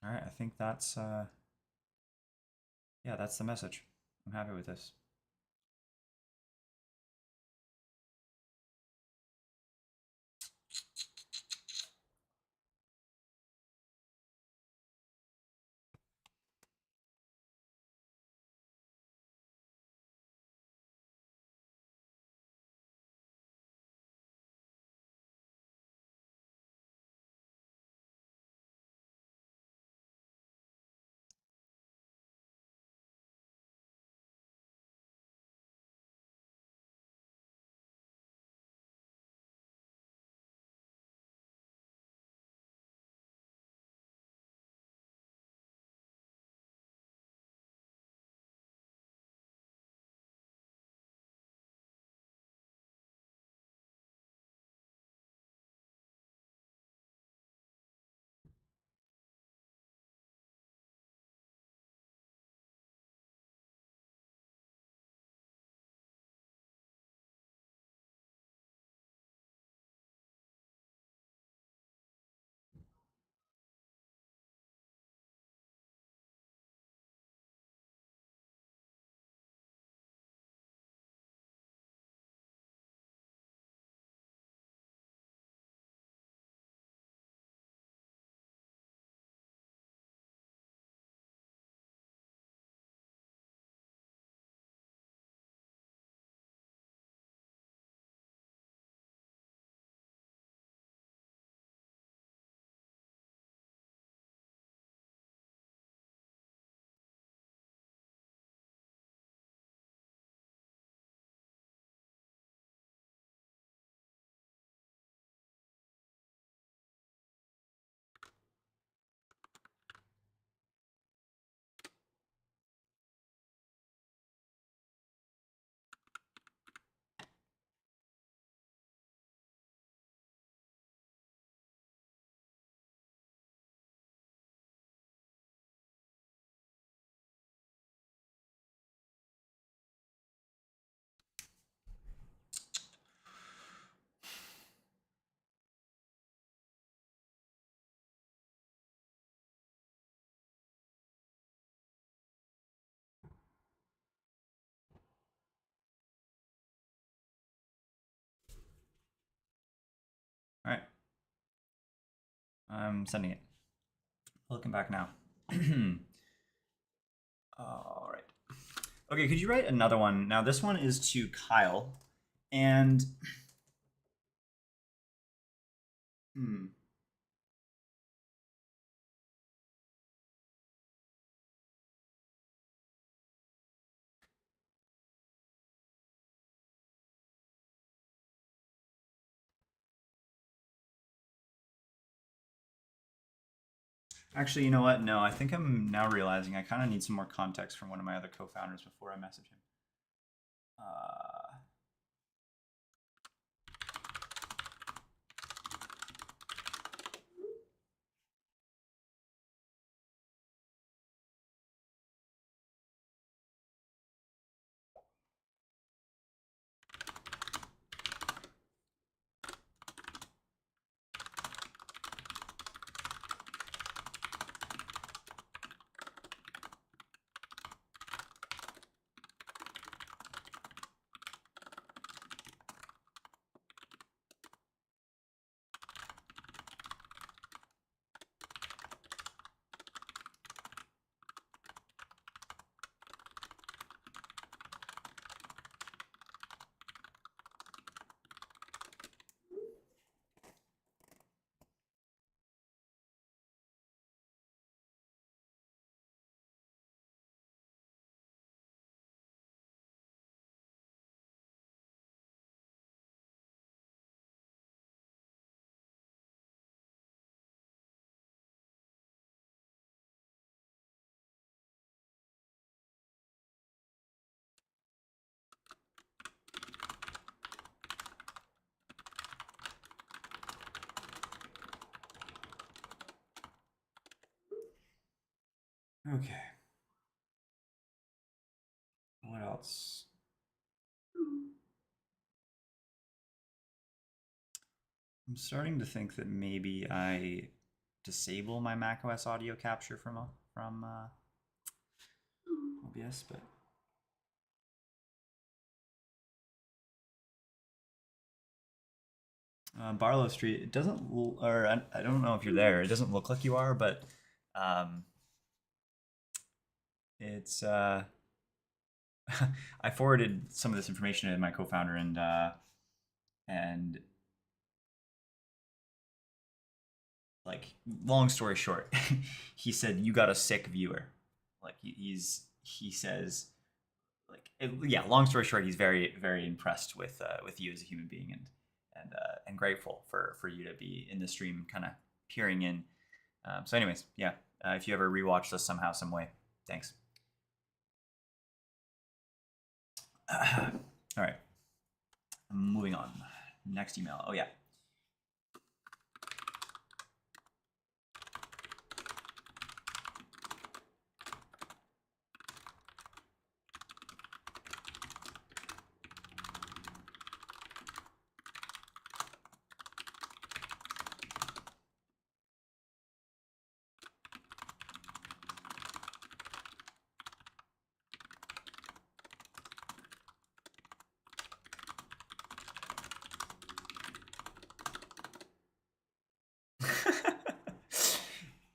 All right. I think that's yeah, that's the message. I'm happy with this. I'm sending it. Looking back now. All right. Okay, could you write another one? Now this one is to Kyle, and hmm. Actually, you know what? No, I think I'm now realizing I kind of need some more context from one of my other co-founders before I message him. Uh, okay. What else? I'm starting to think that maybe I disable my macOS audio capture from OBS, but Barlow Street. It doesn't, or I don't know if you're there. It doesn't look like you are, but um, it's. I forwarded some of this information to my co-founder, and like long story short, he said you got a sick viewer. Like he says yeah. Long story short, he's very impressed with you as a human being and grateful for you to be in the stream, kind of peering in. So, anyways, yeah. If you ever rewatch this somehow, some way, thanks. All right, moving on. Next email. Oh yeah.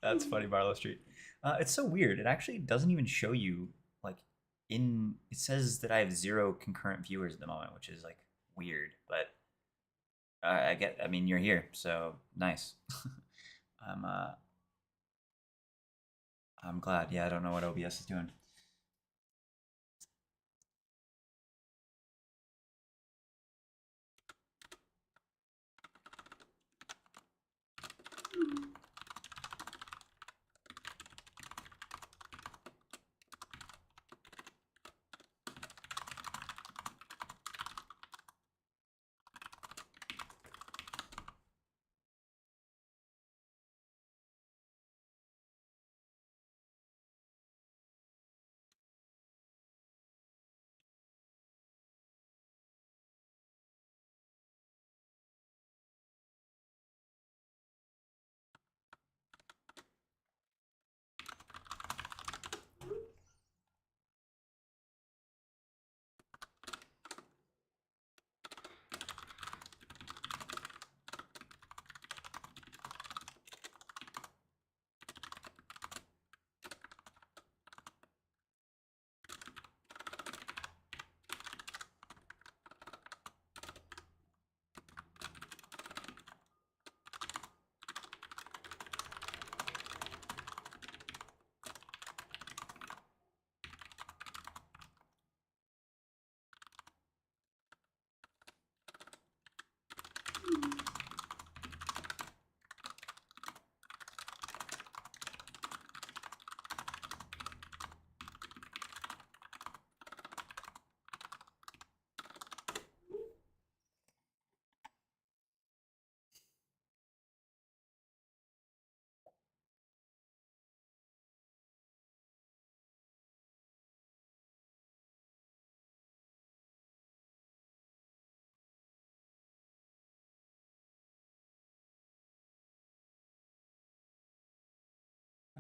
That's funny, Barlow Street. It's so weird. It actually doesn't even show you like in. It says that I have 0 concurrent viewers at the moment, which is like weird. But I get. I mean, you're here, so nice. I'm uh, I'm glad. Yeah, I don't know what OBS is doing.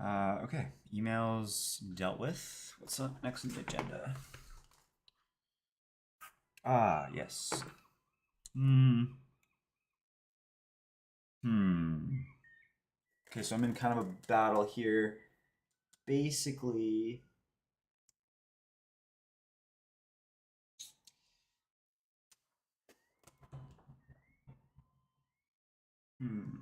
Okay, emails dealt with. What's up next on the agenda? Yes. Hmm. Hmm. Okay, so I'm in kind of a battle here. Basically, hmm.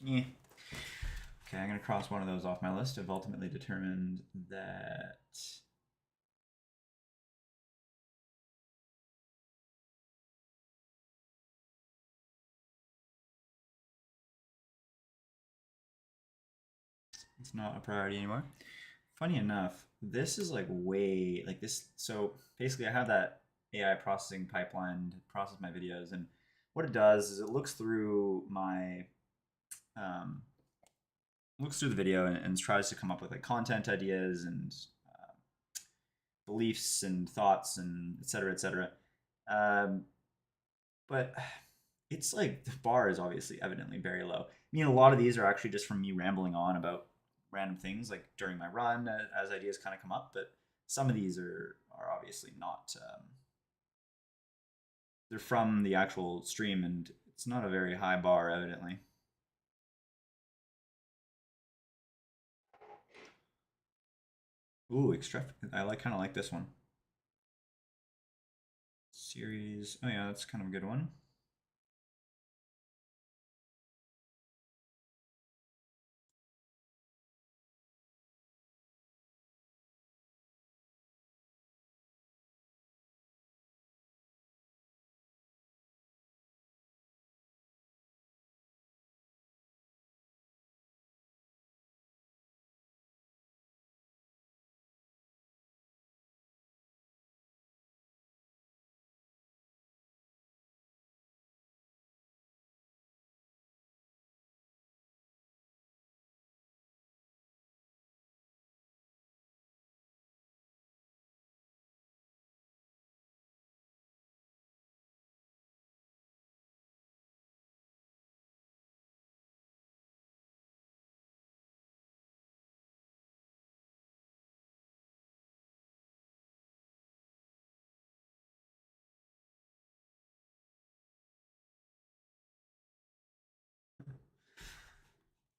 Yeah. Okay, I'm gonna cross one of those off my list. I've ultimately determined that. It's not a priority anymore. Funny enough, this is like way like this. So basically, I have that AI processing pipeline to process my videos, and what it does is it um, looks through the video and tries to come up with like content ideas and beliefs and thoughts and et cetera, et cetera. Um, but it's like the bar is obviously evidently very low. I mean, a lot of these are actually just from me rambling on about random things like during my run as ideas kind of come up, but some of these are obviously not. They're from the actual stream, and it's not a very high bar, evidently. Ooh, extra. I like kind of like this one. Series. Oh yeah, that's kind of a good one.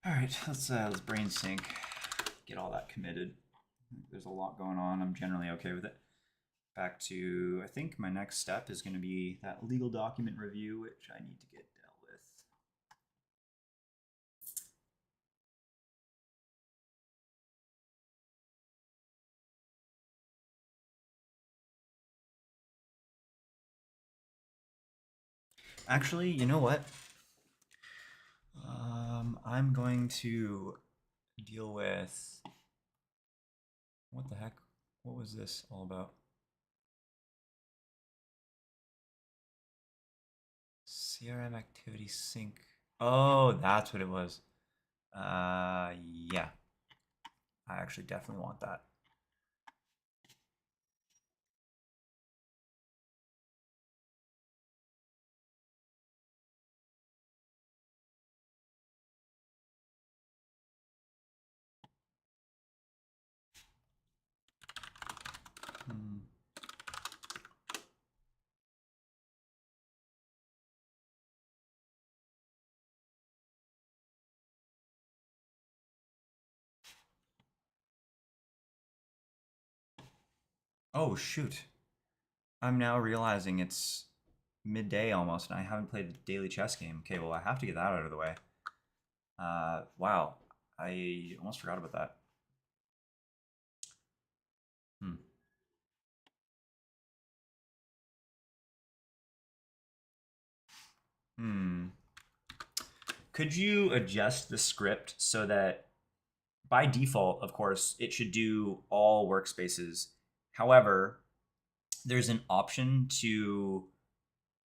All right, let's brain sync, get all that committed. There's a lot going on. I'm generally okay with it. Back to, I think my next step is going to be that legal document review, which I need to get dealt with. Actually, you know what? I'm going to deal with what the heck? What was this all about? CRM activity sync. Oh, that's what it was. Yeah, I actually definitely want that. Hmm. Oh shoot! I'm now realizing it's midday almost, and I haven't played the daily chess game. Okay, well I have to get that out of the way. Wow, I almost forgot about that. Hmm. Hmm. Could you adjust the script so that by default, of course, it should do all workspaces. However, there's an option to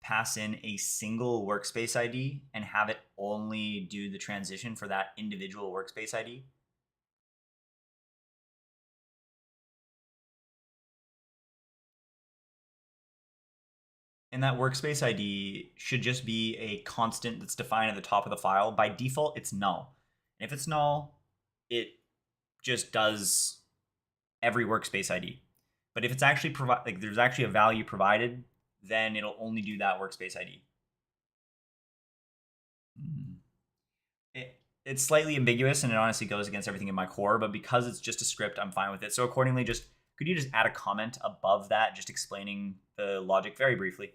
pass in a single workspace ID and have it only do the transition for that individual workspace ID. And that workspace ID should just be a constant that's defined at the top of the file. By default, it's null. And if it's null, it just does every workspace ID. But if it's actually like there's actually a value provided, then it'll only do that workspace ID. It's slightly ambiguous and it honestly goes against everything in my core, but because it's just a script, I'm fine with it. So accordingly, just could you just add a comment above that, just explaining the logic very briefly?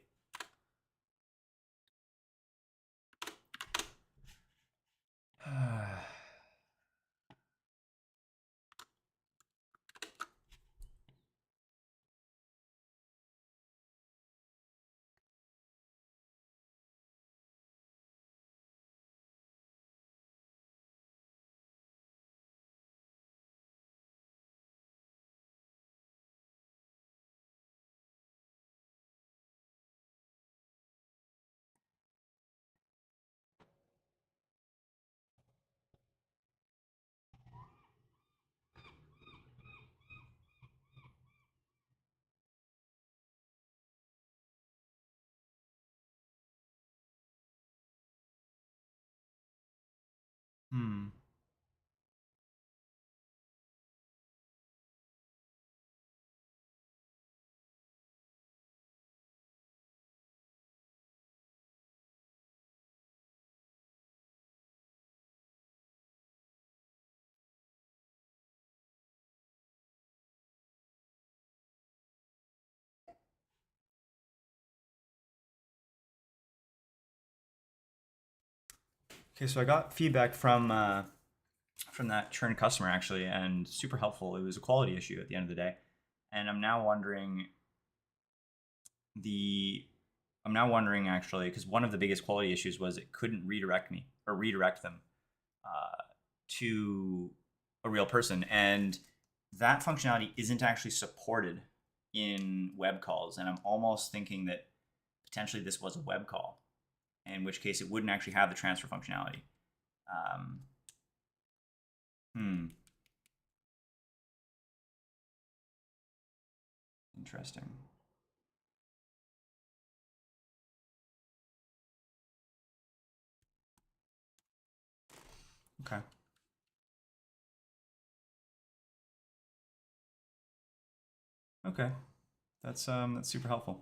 Hmm. Okay, so I got feedback from that churn customer actually, and super helpful. It was a quality issue at the end of the day, and the I'm now wondering actually because one of the biggest quality issues was it couldn't redirect them to a real person, and that functionality isn't actually supported in web calls. And I'm almost thinking that potentially this was a web call, in which case it wouldn't actually have the transfer functionality. Um, hmm. Interesting. Okay. Okay. That's super helpful.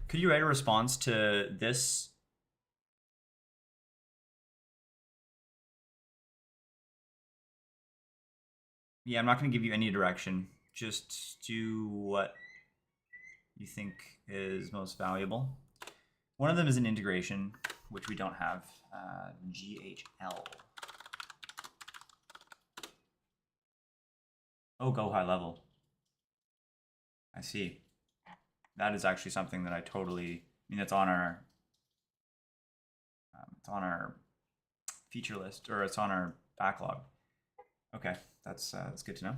Could you write a response to this? Yeah, I'm not going to give you any direction. Just do what you think is most valuable. One of them is an integration, which we don't have. GHL. Oh, go high level. I see. That is actually something that I totally. I mean, it's on our feature list, or it's on our backlog. Okay, that's good to know.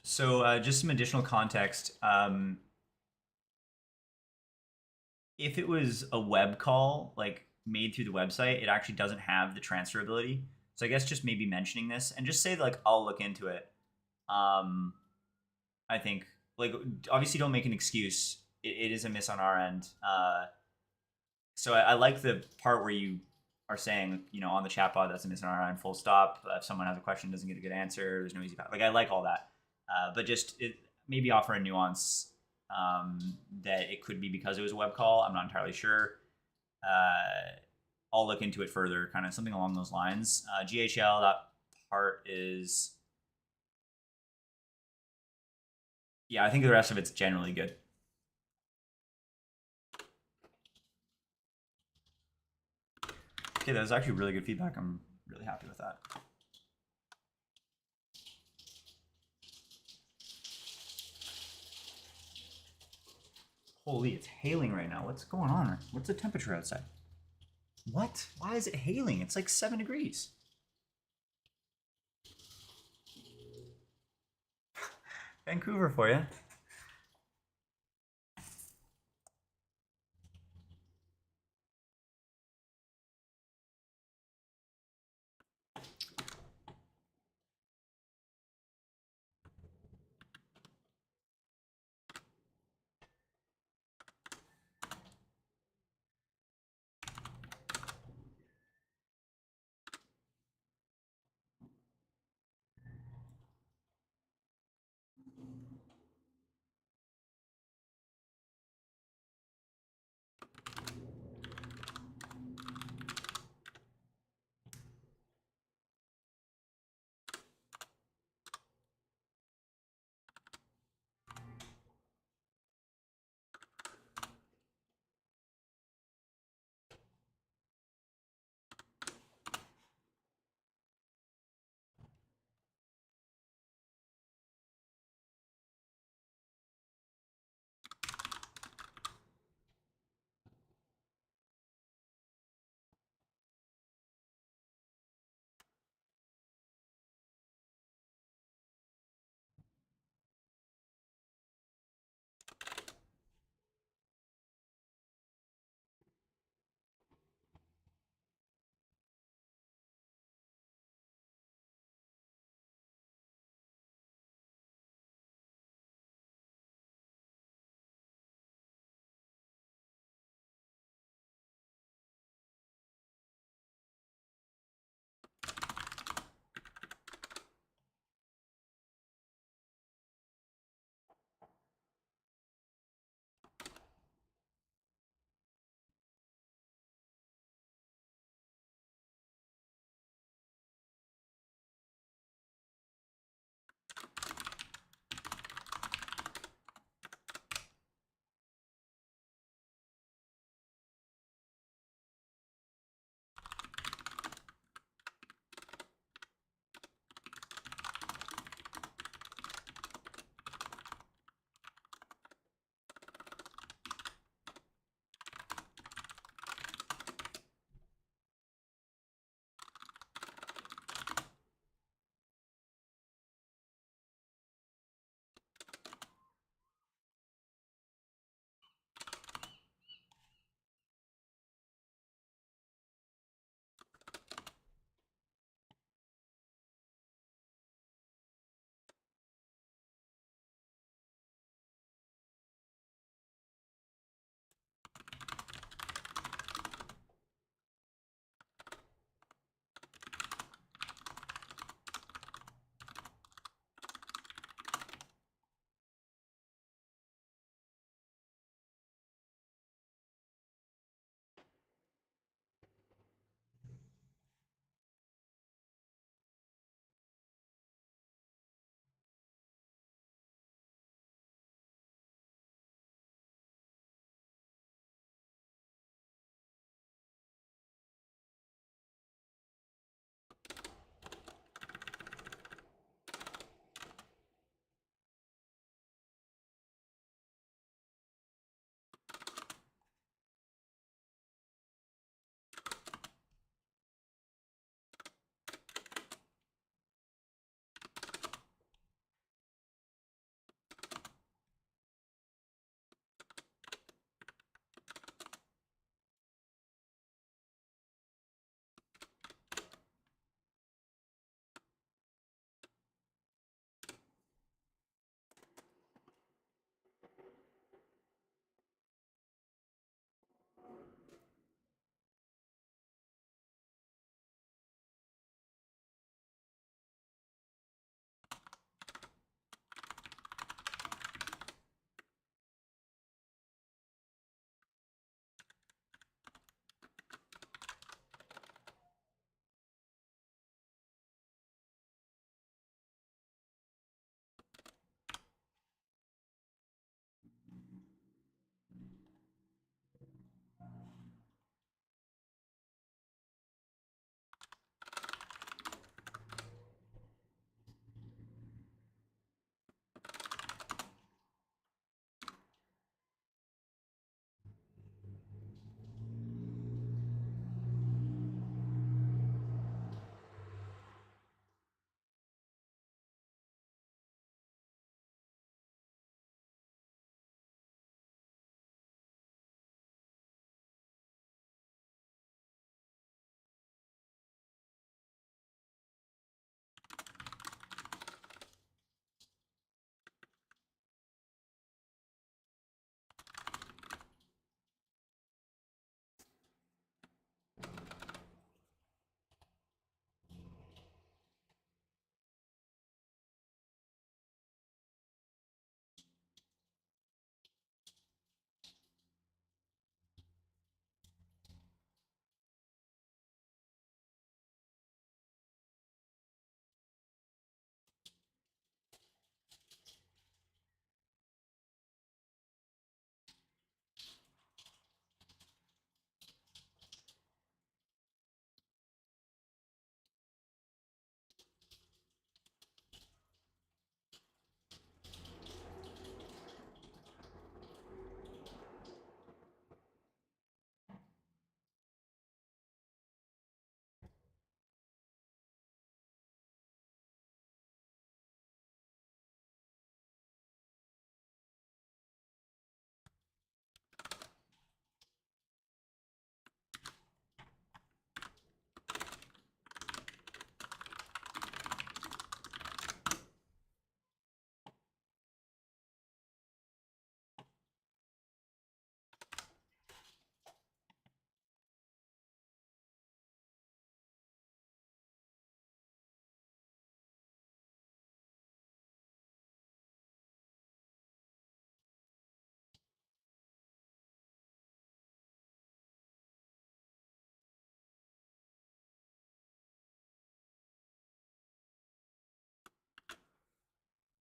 So, just some additional context. If it was a web call, like made through the website, it actually doesn't have the transferability. So, I guess just maybe mentioning this and just say, like, I'll look into it. I think like obviously don't make an excuse. It is a miss on our end. So I like the part where you are saying, on the chatbot, that's a miss on our end, full stop. If someone has a question, doesn't get a good answer, there's no easy path. Like I like all that, but just maybe offer a nuance that it could be because it was a web call. I'm not entirely sure. I'll look into it further, kind of something along those lines. GHL, that part is, yeah, I think the rest of it's generally good. Okay, that was actually really good feedback. I'm really happy with that. Holy, it's hailing right now. What's going on? What's the temperature outside? What? Why is it hailing? It's like 7 degrees. Vancouver for you.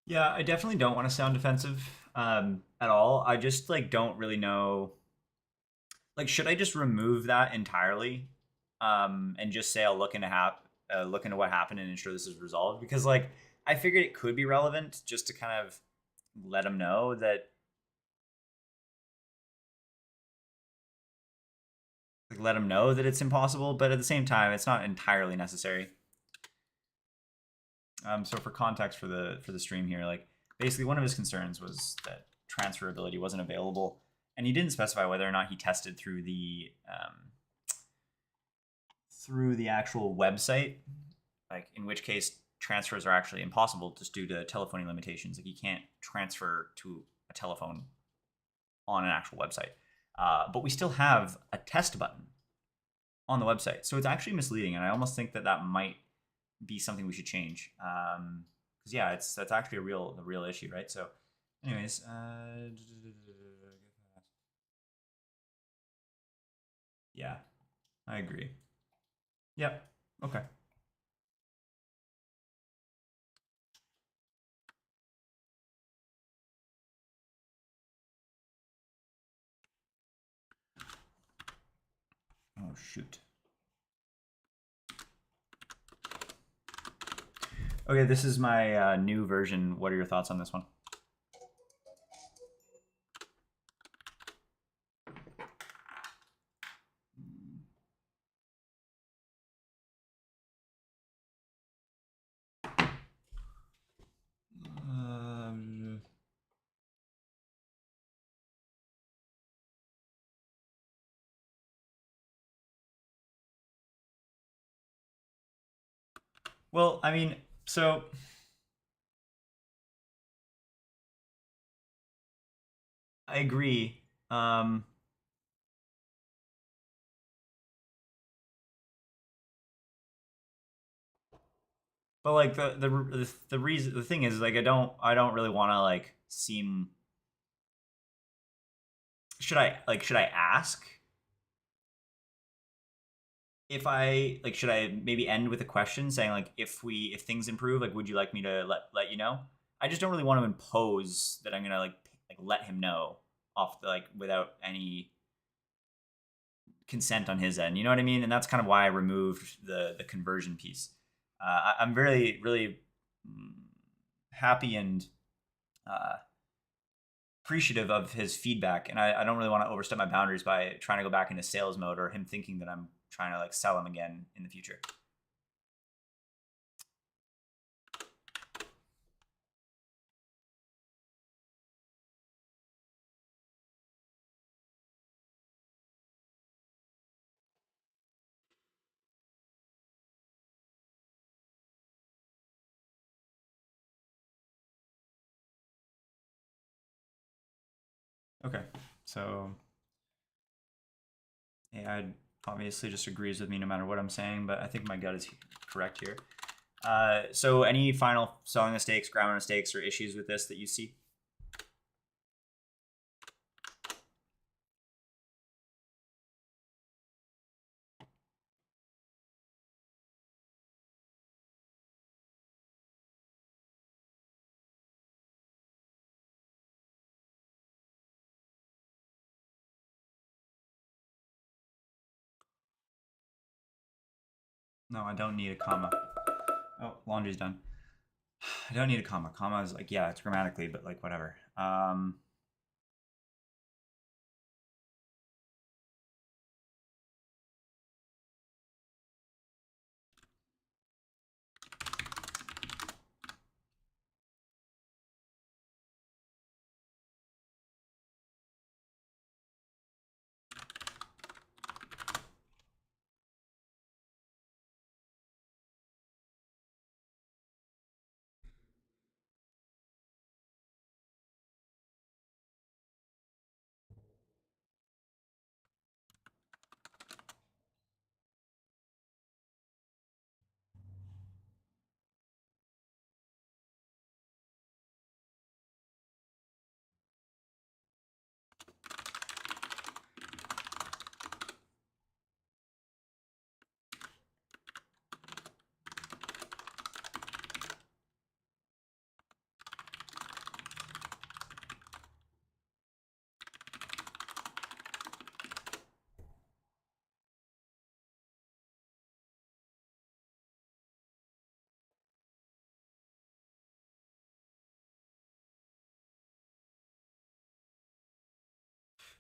Yeah, I definitely don't want to sound defensive at all. I just like don't really know. Like, should I just remove that entirely, and just say I'll look into what happened and ensure this is resolved? Because like I figured it could be relevant just to kind of let them know that let them know that it's impossible, but at the same time, it's not entirely necessary. So for context for the stream here, like basically one of his concerns was that transferability wasn't available, and he didn't specify whether or not he tested through the actual website, like in which case transfers are actually impossible just due to telephoning limitations. Like you can't transfer to a telephone on an actual website, but we still have a test button on the website, so it's actually misleading, and I almost think that that might be something we should change. Because yeah, that's actually a real issue, right? So, anyways, yeah, I agree. Yep. Okay. Oh shoot. Okay, this is my new version. What are your thoughts on this one? Um, well, I mean, so I agree. Um, but like the reason the thing is like I don't really want to like seem. Should I ask if I like should I maybe end with a question saying like if things improve, like would you like me to let you know? I just don't really want to impose that I'm gonna like let him know off the, like without any consent on his end. You know what I mean? And that's kind of why I removed the conversion piece. I'm really mm, happy and uh, appreciative of his feedback, and I don't really want to overstep my boundaries by trying to go back into sales mode or him thinking that I'm trying to like sell him again in the future. Okay, so AI obviously just agrees with me no matter what I'm saying, but I think my gut is correct here. So any final selling mistakes, grammar mistakes, or issues with this that you see? No, I don't need a comma. Oh, laundry's done. I don't need a comma. Comma is like, yeah, it's grammatically, but like whatever.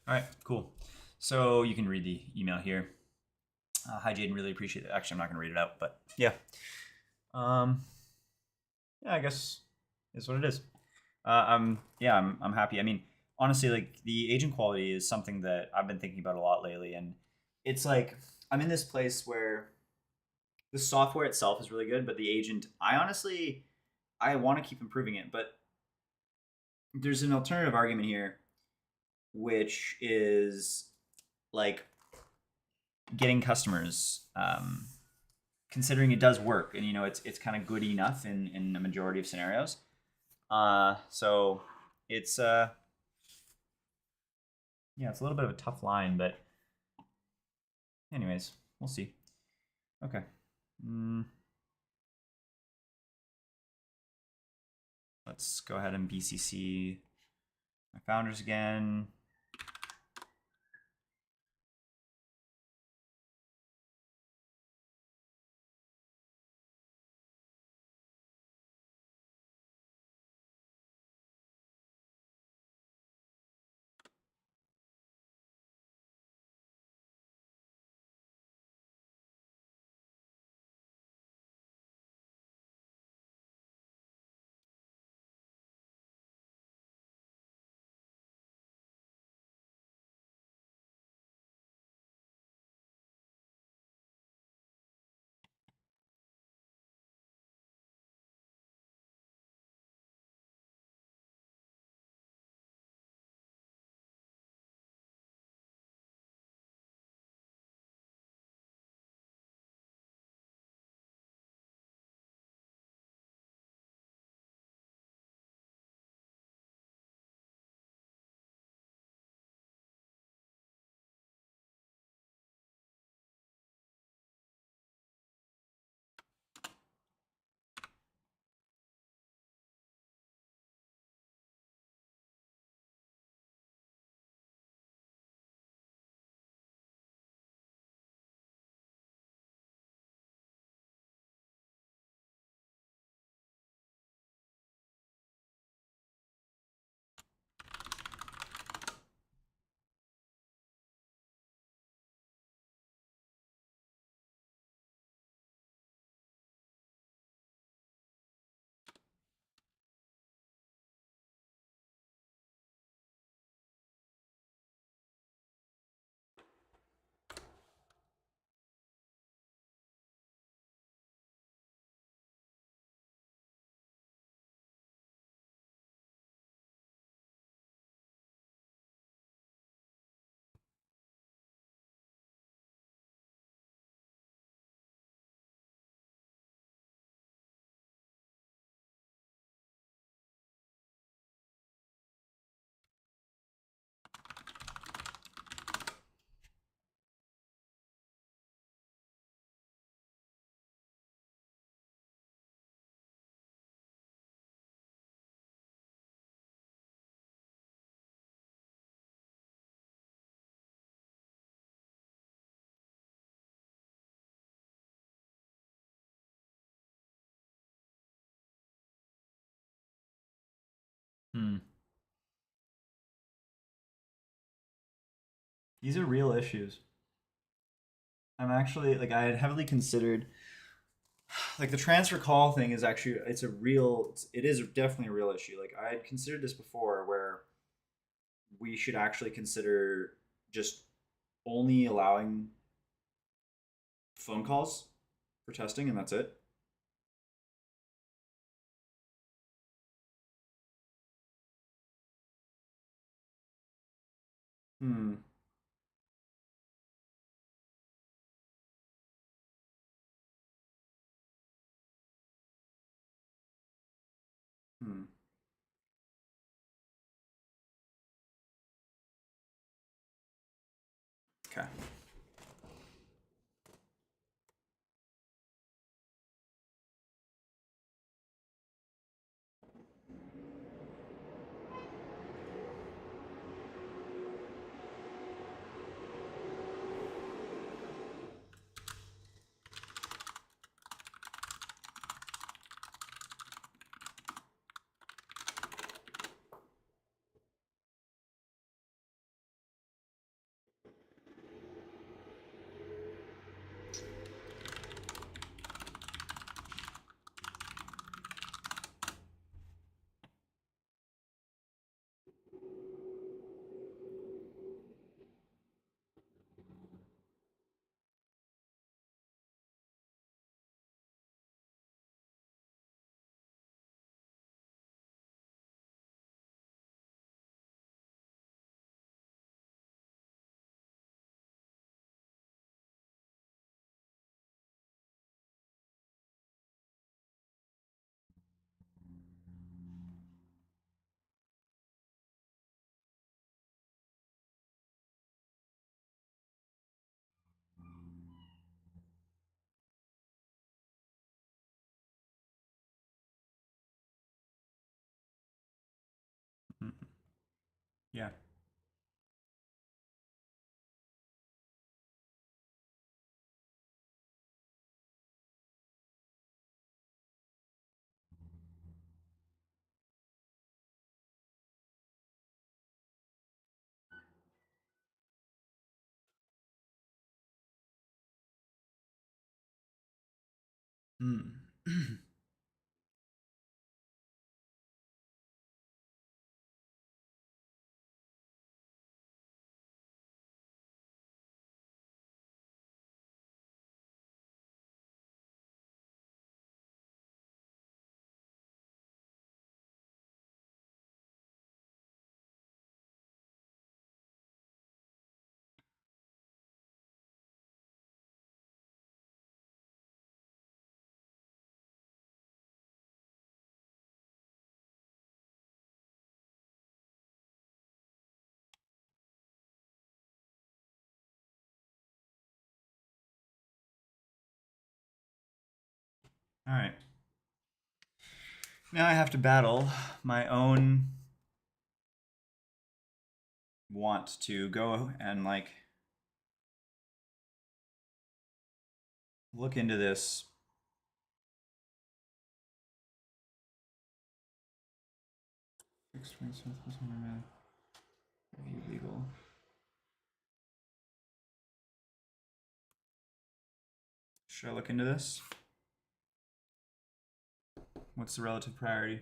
All right, cool. So you can read the email here. Hi, Jaden. Really appreciate it. Actually, I'm not going to read it out, but yeah. Um, yeah, I guess is what it is. I'm happy. I mean, honestly, like the agent quality is something that I've been thinking about a lot lately, and it's like I'm in this place where the software itself is really good, but the agent, I want to keep improving it, but there's an alternative argument here, which is like getting customers, considering it does work, and it's kind of good enough in a majority of scenarios. So it's yeah, it's a little bit of a tough line, but anyways, we'll see. Okay. Mm, let's go ahead and BCC my founders again. Hmm. These are real issues. I'm actually like I had heavily considered like the transfer call thing is actually it is definitely a real issue. Like I had considered this before where we should actually consider just only allowing phone calls for testing and that's it. Hmm. Hmm. Okay. Yeah. Hmm. All right. Now I have to battle my own want to go and like look into this. Review legal. Should I look into this? What's the relative priority?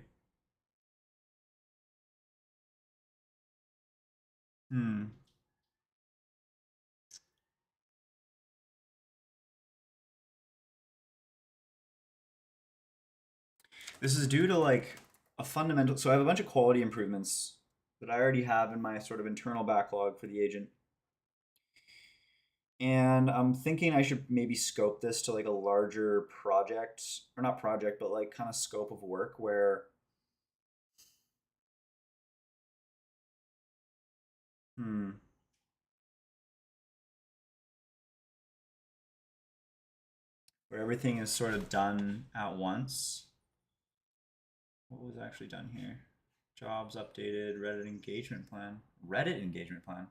Hmm. This is due to like a fundamental. So I have a bunch of quality improvements that I already have in my sort of internal backlog for the agent. And I'm thinking I should maybe scope this to like a larger project, or not project, but like kind of scope of work where, hmm, where everything is sort of done at once. What was actually done here? Jobs updated, Reddit engagement plan. Reddit engagement plan.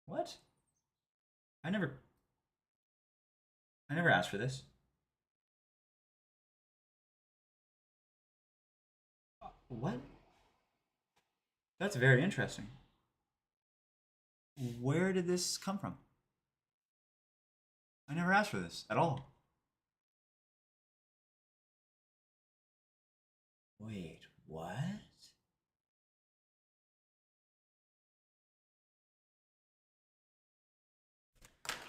What? I never I never asked for this. What? That's very interesting. Where did this come from? I never asked for this at all. Wait, what?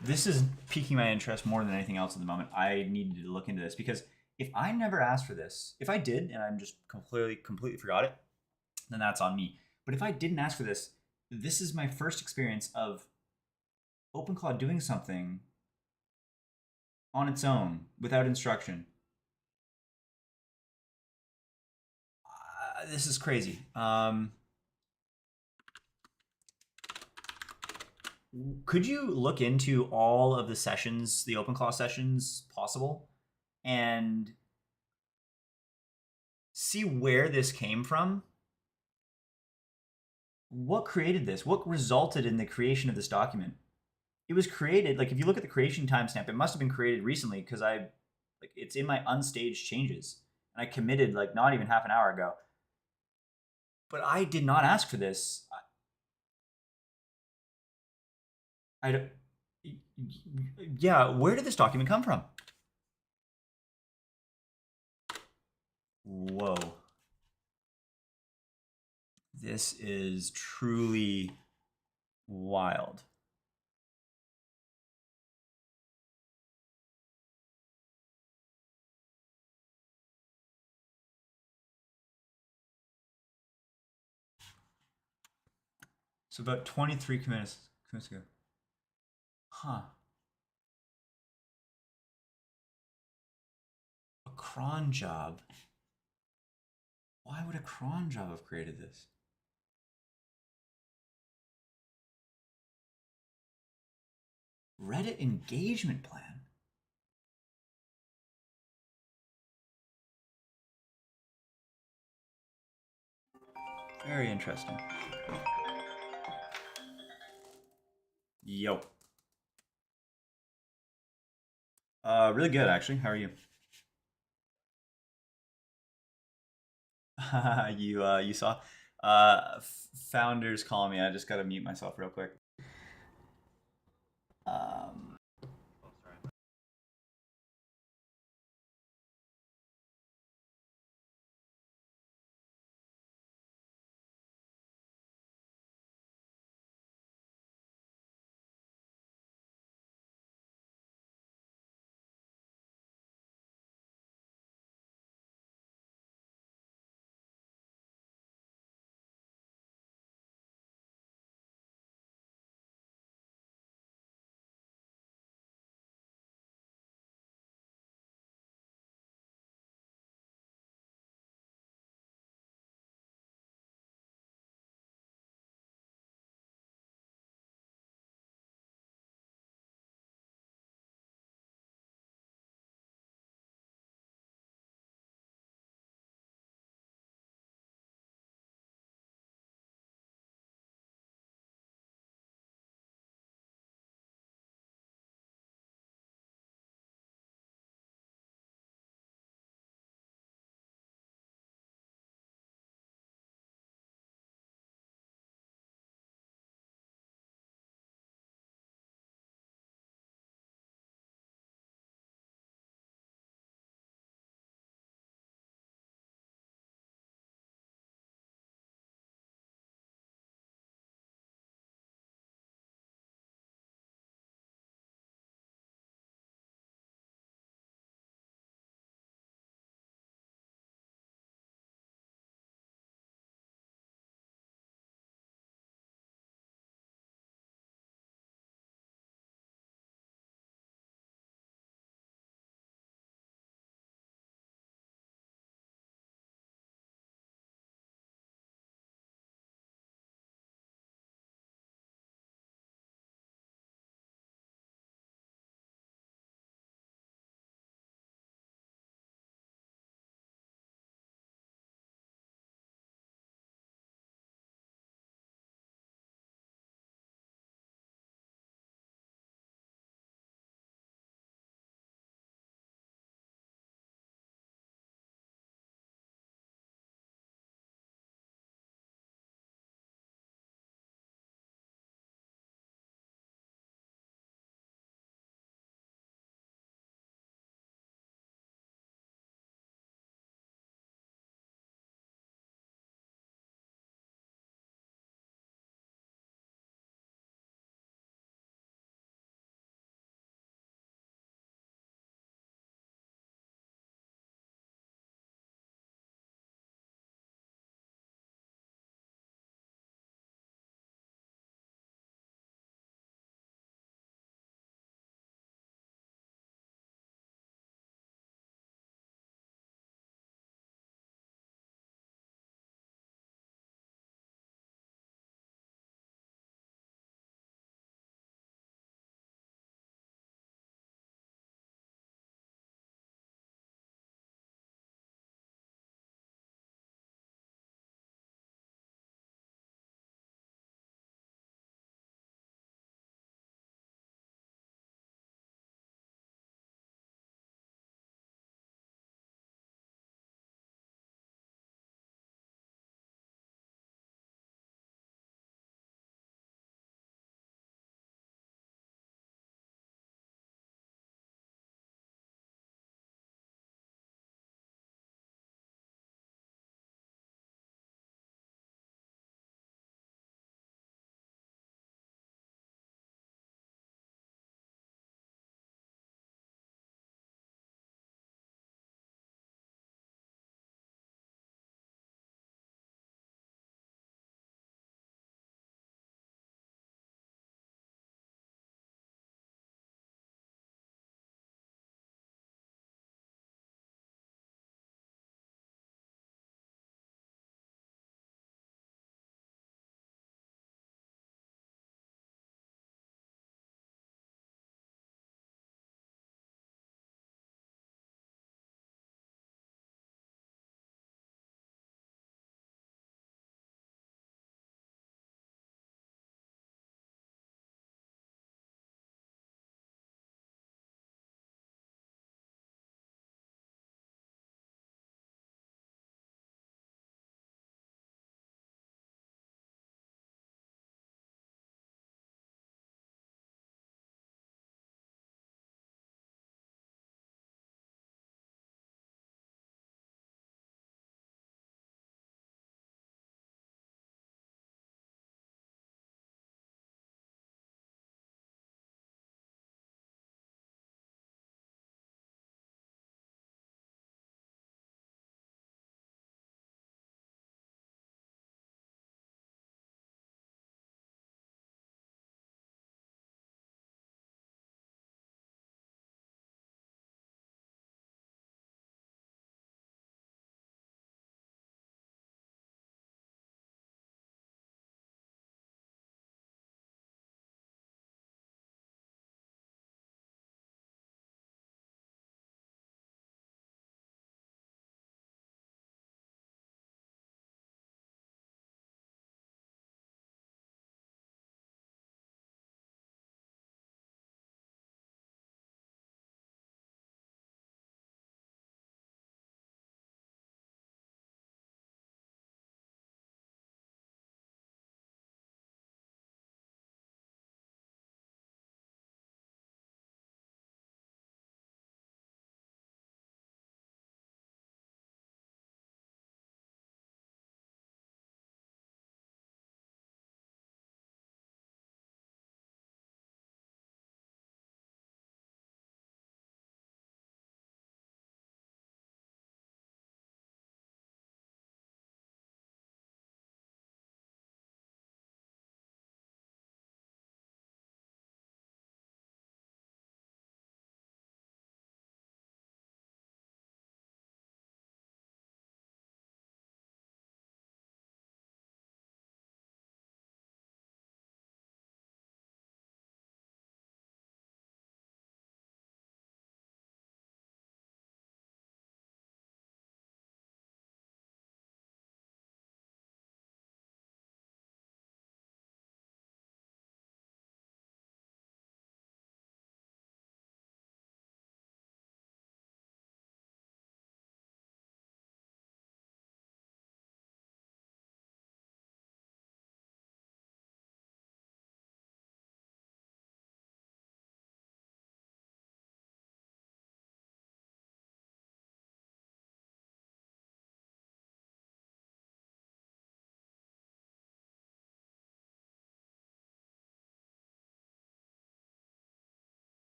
This is piquing my interest more than anything else at the moment. I needed to look into this because if I never asked for this, if I did and I'm just completely forgot it, then that's on me. But if I didn't ask for this, this is my first experience of OpenClaw doing something on its own without instruction. This is crazy. Could you look into all of the sessions, the OpenClaw sessions possible, and see where this came from? What created this? What resulted in the creation of this document? It was created, like if you look at the creation timestamp, it must have been created recently because it's in my unstaged changes. And I committed like not even half an hour ago. But I did not ask for this. I don't, yeah, where did this document come from? Whoa. This is truly wild. So about 23 commits ago. Huh. A cron job. Why would a cron job have created this? Reddit engagement plan. Very interesting. Yo. Really good actually. How are you? You saw? Founders call me. I just gotta mute myself real quick. Um,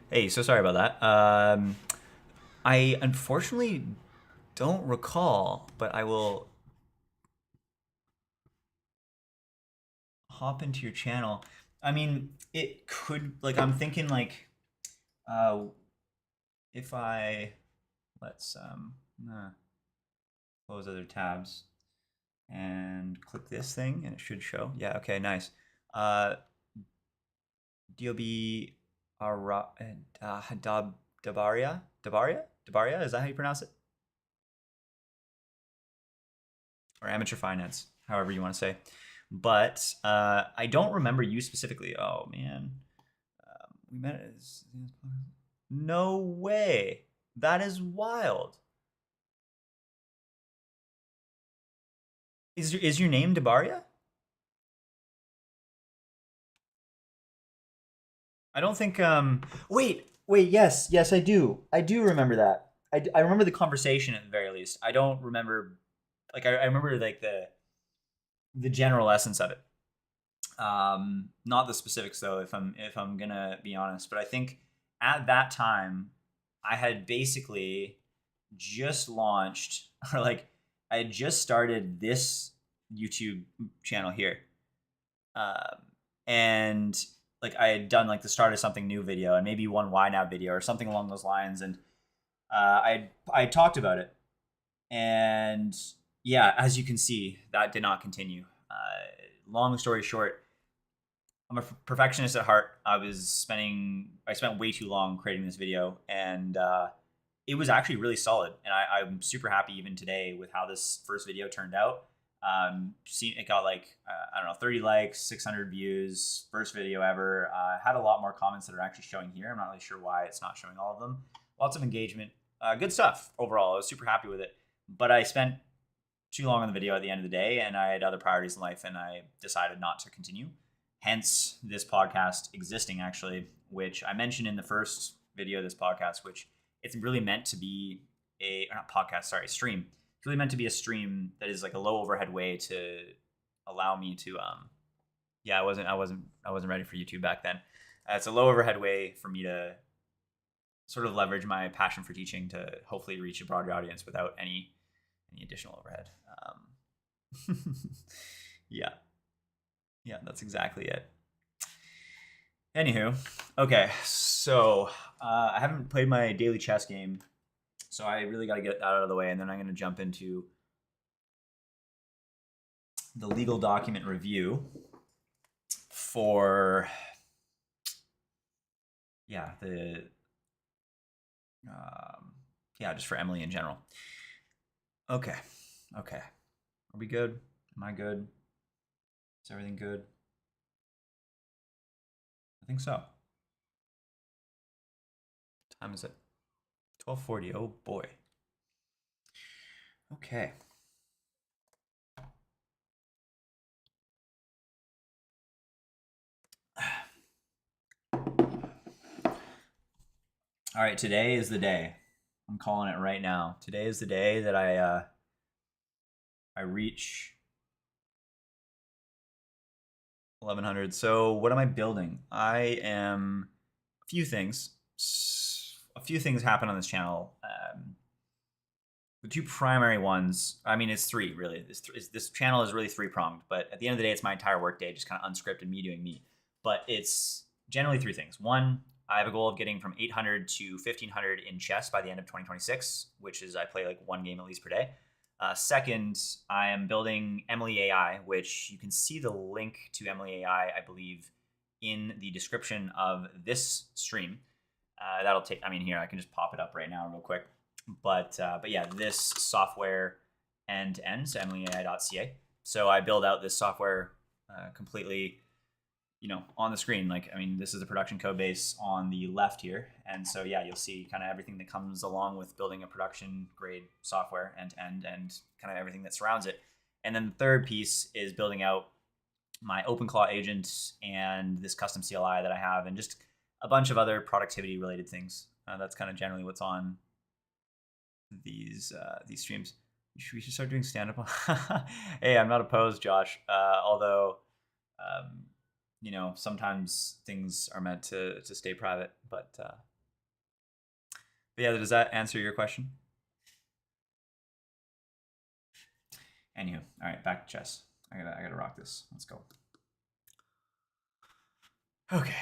Hey, so sorry about that. I unfortunately don't recall, but I will hop into your channel. I mean, it could like I'm thinking like uh if I let's close other tabs and click this thing and it should show. Yeah, okay, nice. Uh DOB Dabaria? Dabaria? Is that how you pronounce it? Or amateur finance, however you want to say. But I don't remember you specifically. Oh man, we met. No way. That is wild. Is your name Debaria? I don't think. Wait. Yes, I do. I do remember that. I remember the conversation at the very least. I don't remember. Like I remember like the general essence of it. Not the specifics though, if I'm gonna be honest. But I think at that time, I had basically just launched, or like I had just started this YouTube channel here, um, and like I had done like the start of something new video and maybe one why now video or something along those lines, and I talked about it, and yeah, as you can see, that did not continue. Long story short, I'm a perfectionist at heart. I spent way too long creating this video, and it was actually really solid. And I'm super happy even today with how this first video turned out. It got like I don't know, 30 likes, 600 views, first video ever. Had a lot more comments that are actually showing here. I'm not really sure why it's not showing all of them. Lots of engagement, good stuff overall. I was super happy with it, but I spent too long on the video at the end of the day, and I had other priorities in life, and I decided not to continue. Hence, this podcast existing, actually, which I mentioned in the first video of this podcast, which it's really meant to be not podcast, sorry, stream. It's really meant to be a stream that is like a low overhead way to allow me to yeah, I wasn't ready for YouTube back then. It's a low overhead way for me to sort of leverage my passion for teaching to hopefully reach a broader audience without any additional overhead. Yeah, yeah, that's exactly it. Anywho, okay, so I haven't played my daily chess game, so I really got to get that out of the way, and then I'm going to jump into the legal document review for yeah the yeah, just for Emily in general. Okay, okay, are we good? Am I good? Is everything good? I think so. What time is it? 12:40. Oh boy. Okay. All right, today is the day. I'm calling it right now. Today is the day that I reach 1100. So what am I building? I am a few things. A few things happen on this channel. The two primary ones. I mean, it's three really. This channel is really three pronged. But at the end of the day, it's my entire workday, just kind of unscripted, me doing me. But it's generally three things. One, I have a goal of getting from 800 to 1500 in chess by the end of 2026, which is I play like one game at least per day. Second, I am building Emily AI, which you can see the link to Emily AI, I believe, in the description of this stream. That'll take. I mean, here I can just pop it up right now, real quick. But yeah, this software end to end, so emilyai.ca. So I build out this software completely, on the screen. Like, I mean, this is the production code base on the left here. And so, yeah, you'll see kind of everything that comes along with building a production grade software end to end and kind of everything that surrounds it. And then the third piece is building out my OpenClaw agent and this custom CLI that I have, and just a bunch of other productivity related things. That's kind of generally what's on these streams. We should start doing stand up. Hey, I'm not opposed, Josh. Although sometimes things are meant to stay private, but But yeah, does that answer your question? Anywho, all right, back to chess. I gotta rock this. Let's go. Okay.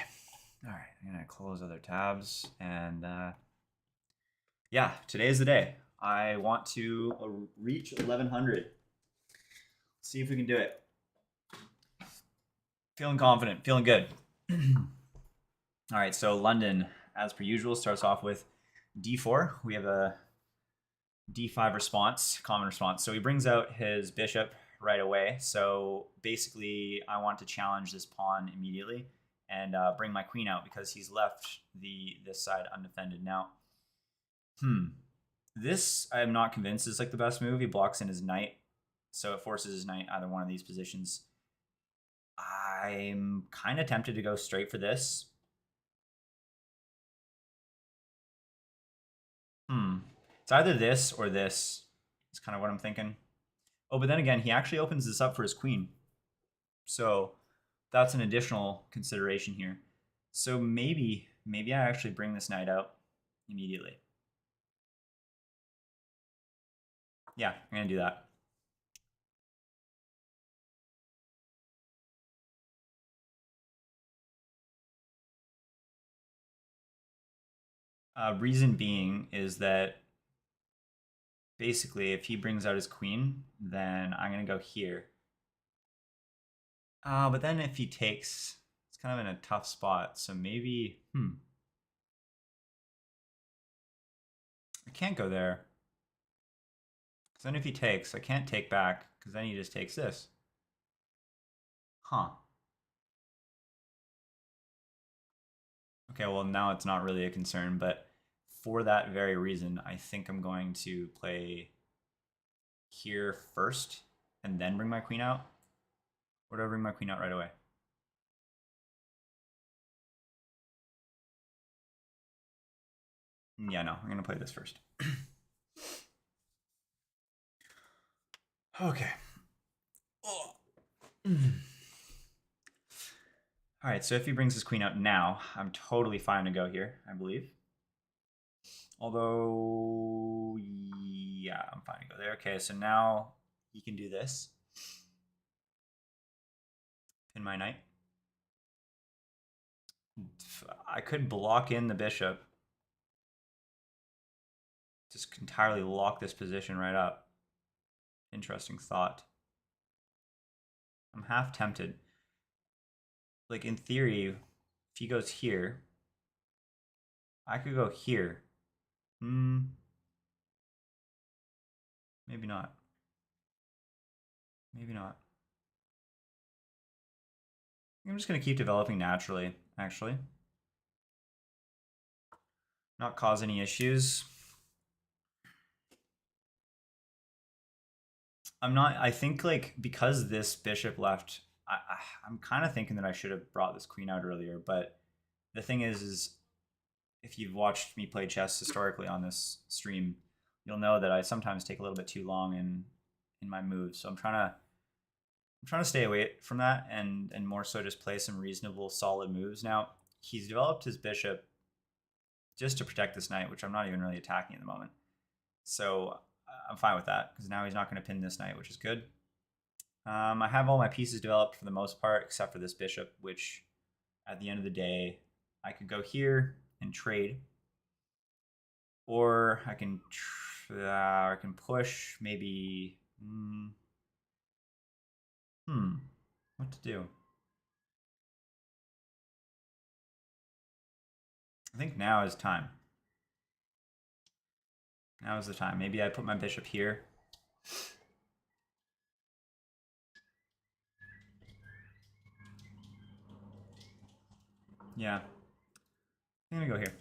All right, I'm gonna close other tabs and yeah, today is the day. I want to reach 1100. See if we can do it. Feeling confident, feeling good. All right, so London, as per usual, starts off with d4. We have a d5 response, common response. So he brings out his bishop right away. So basically, I want to challenge this pawn immediately and bring my queen out because he's left this side undefended. Now, this I'm not convinced is like the best move. He blocks in his knight, so it forces his knight either one of these positions. I'm kind of tempted to go straight for this. It's either this or this. It's kind of what I'm thinking. Oh, but then again, he actually opens this up for his queen. So that's an additional consideration here. So maybe I actually bring this knight out immediately. Yeah, I'm going to do that. Reason being is that basically if he brings out his queen, then I'm going to go here. But then if he takes, it's kind of in a tough spot. So maybe, I can't go there. Because then if he takes, I can't take back because then he just takes this. Huh. Okay, well, now it's not really a concern, but for that very reason, I think I'm going to play here first and then bring my queen out. Or do I bring my queen out right away? Yeah, no, I'm going to play this first. Okay. All right, so if he brings his queen out now, I'm totally fine to go here, I believe. Although, yeah, I'm fine to go there. Okay, so now he can do this. Pin my knight. I could block in the bishop. Just entirely lock this position right up. Interesting thought. I'm half tempted. Like, in theory, if he goes here, I could go here. Maybe not. Maybe not. I'm just going to keep developing naturally, actually. Not cause any issues. I think, like, because this bishop left, I'm kind of thinking that I should have brought this queen out earlier. But the thing is if you've watched me play chess historically on this stream, you'll know that I sometimes take a little bit too long in my moves. So I'm trying to stay away from that and more so just play some reasonable, solid moves. Now, he's developed his bishop just to protect this knight, which I'm not even really attacking at the moment. So I'm fine with that because now he's not going to pin this knight, which is good. I have all my pieces developed for the most part, except for this bishop, which at the end of the day, I could go here and trade, or I can push maybe. What to do? I think now is time. Now is the time. Maybe I put my bishop here. Yeah. I'm gonna go here.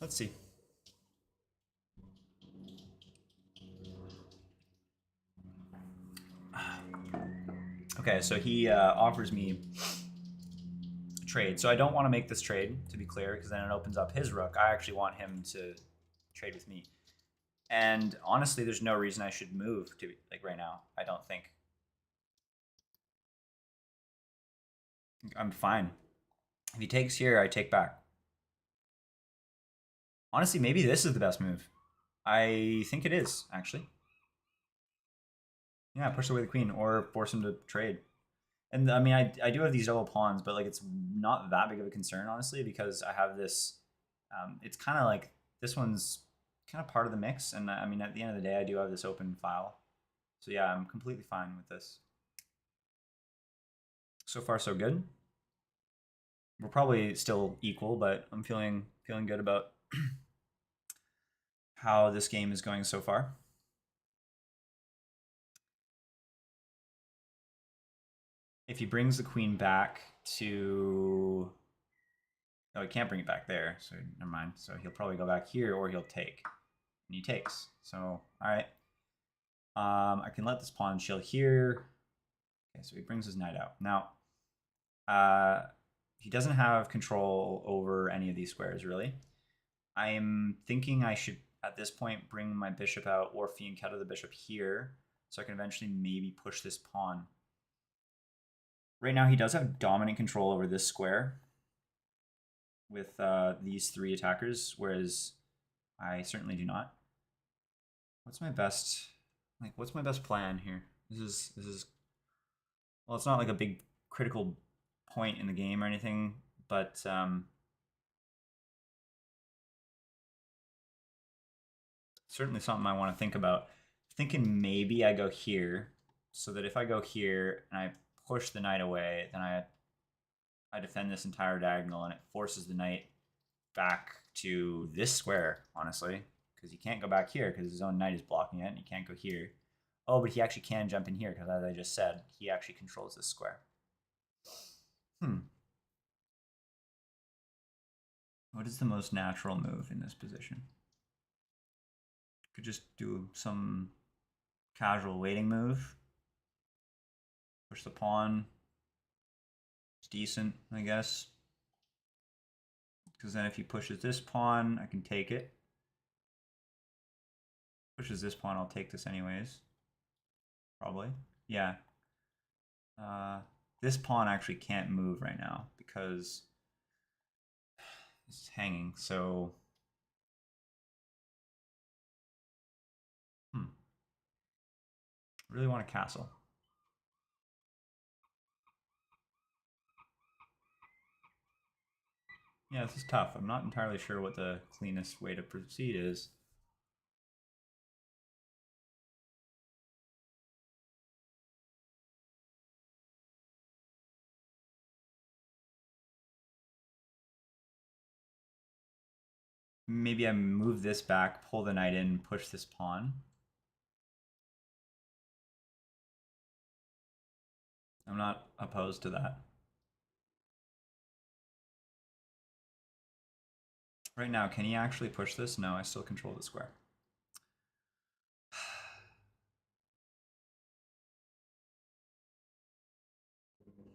Let's see. Okay, so he offers me a trade. So I don't want to make this trade, to be clear, because then it opens up his rook. I actually want him to trade with me. And honestly, there's no reason I should move to like right now. I don't think. I'm fine. If he takes here, I take back. Honestly, maybe this is the best move. I think it is, actually. Yeah, push away the queen or force him to trade. And I mean, I do have these double pawns, but like it's not that big of a concern, honestly, because I have this. It's kind of like this one's kind of part of the mix, and I mean, at the end of the day, I do have this open file, so yeah, I'm completely fine with this. So far, so good. We're probably still equal, but I'm feeling good about how this game is going so far. If he brings the queen back to, oh, he can't bring it back there, so never mind. So he'll probably go back here, or he'll take, and he takes. So all right, I can let this pawn chill here. Okay, so he brings his knight out now. He doesn't have control over any of these squares really. I'm thinking I should at this point bring my bishop out or fianchetto the bishop here, so I can eventually maybe push this pawn. Right now he does have dominant control over this square with these three attackers, whereas I certainly do not. What's my best plan here? This is well, it's not like a big critical point in the game or anything, but certainly something I want to think about. Thinking maybe I go here, so that if I go here and I push the knight away, then I defend this entire diagonal, and it forces the knight back to this square, honestly, because he can't go back here because his own knight is blocking it, and he can't go here. Oh, but he actually can jump in here because, as I just said, he actually controls this square. What is the most natural move in this position? Could just do some casual waiting move. Push the pawn. It's decent, I guess. Because then if he pushes this pawn, I can take it. Pushes this pawn, I'll take this anyways. Probably. Yeah. This pawn actually can't move right now because it's hanging. So, really want a castle. Yeah, this is tough. I'm not entirely sure what the cleanest way to proceed is. Maybe I move this back, pull the knight in, push this pawn. I'm not opposed to that. Right now, can he actually push this? No, I still control the square.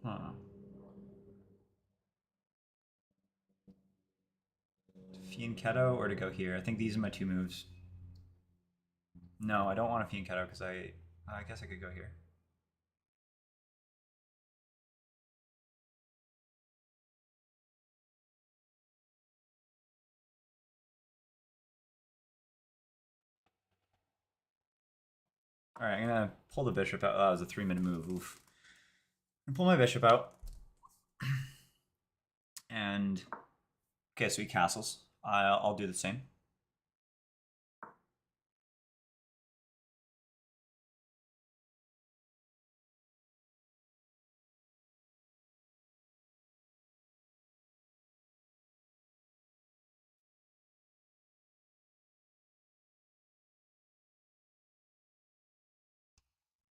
Huh. Fianchetto or to go here? I think these are my two moves. No, I don't want a fianchetto because I guess I could go here. All right, I'm gonna pull the bishop out. Oh, that was a 3-minute move. Oof. I'm gonna pull my bishop out, and okay, so he castles. I'll do the same.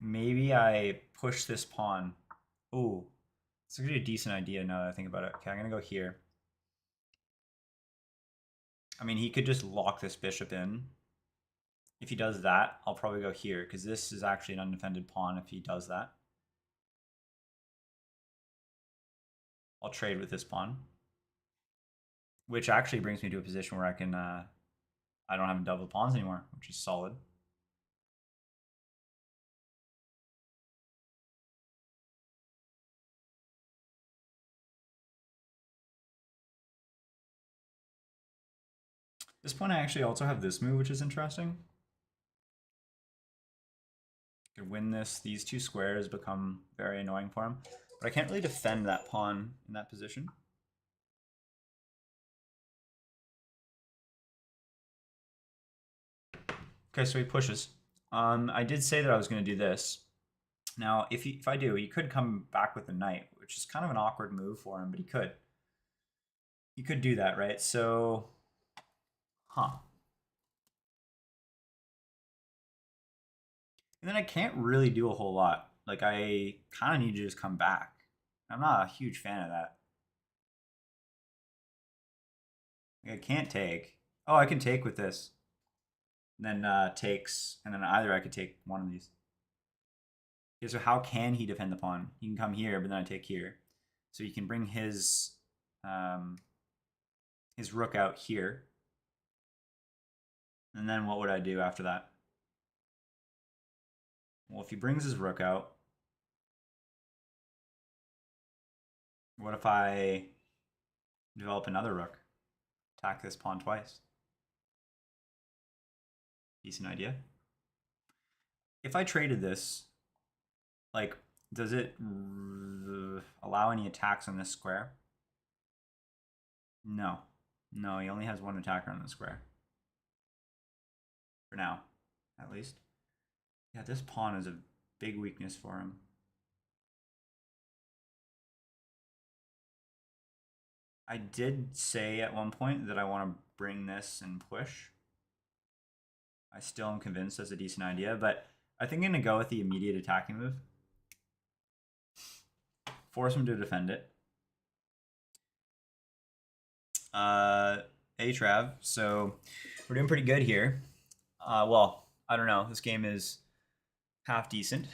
Maybe I push this pawn. Ooh, it's actually a decent idea now that I think about it. Okay, I'm gonna go here. I mean, he could just lock this bishop in. If he does that, I'll probably go here because this is actually an undefended pawn if he does that. I'll trade with this pawn, which actually brings me to a position where I can I don't have double pawns anymore, which is solid. this point I actually also have this move, which is interesting. Could win this. These two squares become very annoying for him. But I can't really defend that pawn in that position. Okay, so he pushes. I did say that I was going to do this. Now, if I do, he could come back with the knight, which is kind of an awkward move for him, but he could. He could do that, right? So, huh. And then I can't really do a whole lot. Like, I kind of need to just come back. I'm not a huge fan of that. Like, I can't take. Oh, I can take with this. And then takes, and then either I could take one of these. Okay, so how can he defend the pawn? He can come here, but then I take here. So he can bring his rook out here. And then what would I do after that? Well, if he brings his rook out, what if I develop another rook? Attack this pawn twice. Decent idea. If I traded this, like, does it allow any attacks on this square? No. No, he only has one attacker on the square. For now, at least. Yeah, this pawn is a big weakness for him. I did say at one point that I want to bring this and push. I still am convinced that's a decent idea, but I think I'm going to go with the immediate attacking move. Force him to defend it. Trav, so we're doing pretty good here. Well, I don't know. This game is half decent,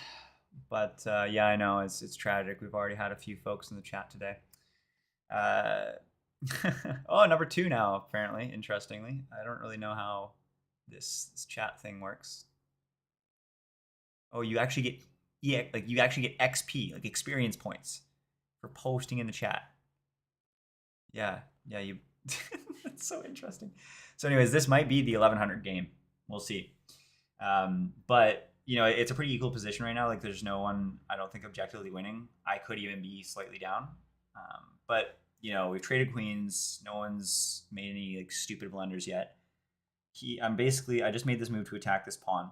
but yeah, I know it's tragic. We've already had a few folks in the chat today. Oh, number 2 now, apparently, interestingly. I don't really know how this chat thing works. Oh, you actually get you actually get XP, like experience points, for posting in the chat. Yeah, you. That's so interesting. So, anyways, this might be the 1100 game. We'll see. But you know, it's a pretty equal position right now. Like, there's no one, I don't think, objectively winning. I could even be slightly down. But you know, we've traded queens. No one's made any like stupid blunders yet. I just made this move to attack this pawn,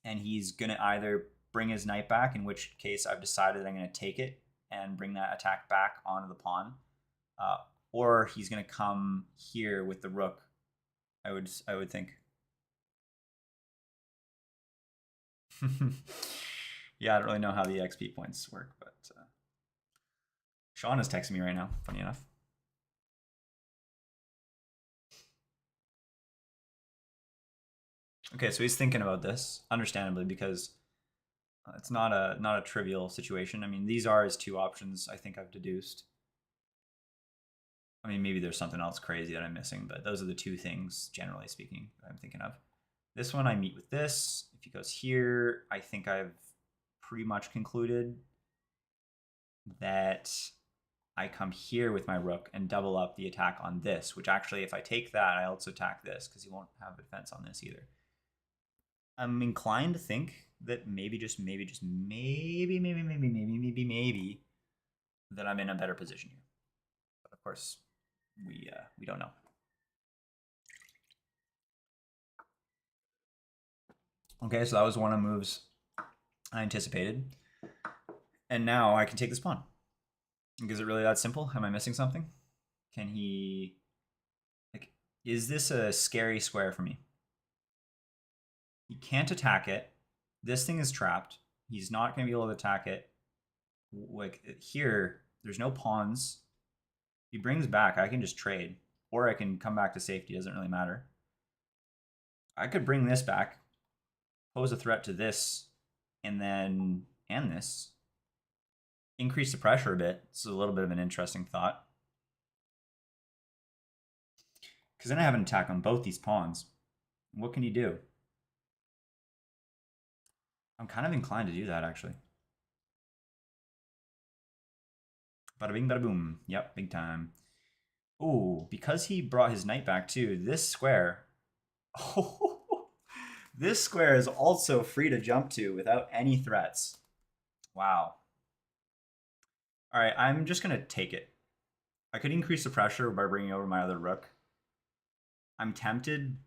and he's gonna either bring his knight back, in which case I've decided I'm gonna take it and bring that attack back onto the pawn, or he's gonna come here with the rook. I would think. Yeah, I don't really know how the XP points work, but Sean is texting me right now, funny enough. Okay, so he's thinking about this, understandably, because it's not a trivial situation. I mean, these are his 2 options, I think I've deduced. I mean, maybe there's something else crazy that I'm missing, but those are the 2 things, generally speaking, that I'm thinking of. This one I meet with this. If he goes here, I think I've pretty much concluded that I come here with my rook and double up the attack on this, which actually, if I take that, I also attack this, because he won't have a defense on this either. I'm inclined to think that maybe that I'm in a better position here. But of course, we don't know. Okay, so that was one of the moves I anticipated. And now I can take this pawn. Is it really that simple? Am I missing something? Can he... like, is this a scary square for me? He can't attack it. This thing is trapped. He's not going to be able to attack it. Like, here, there's no pawns. He brings back, I can just trade. Or I can come back to safety. It doesn't really matter. I could bring this back, pose a threat to this, and then and this. Increase the pressure a bit. This is a little bit of an interesting thought. Because then I have an attack on both these pawns. What can you do? I'm kind of inclined to do that, actually. Bada bing, bada boom. Yep, big time. Ooh, because he brought his knight back too, this square. Oh, this square is also free to jump to without any threats. Wow. All right, I'm just gonna take it. I could increase the pressure by bringing over my other rook. I'm tempted,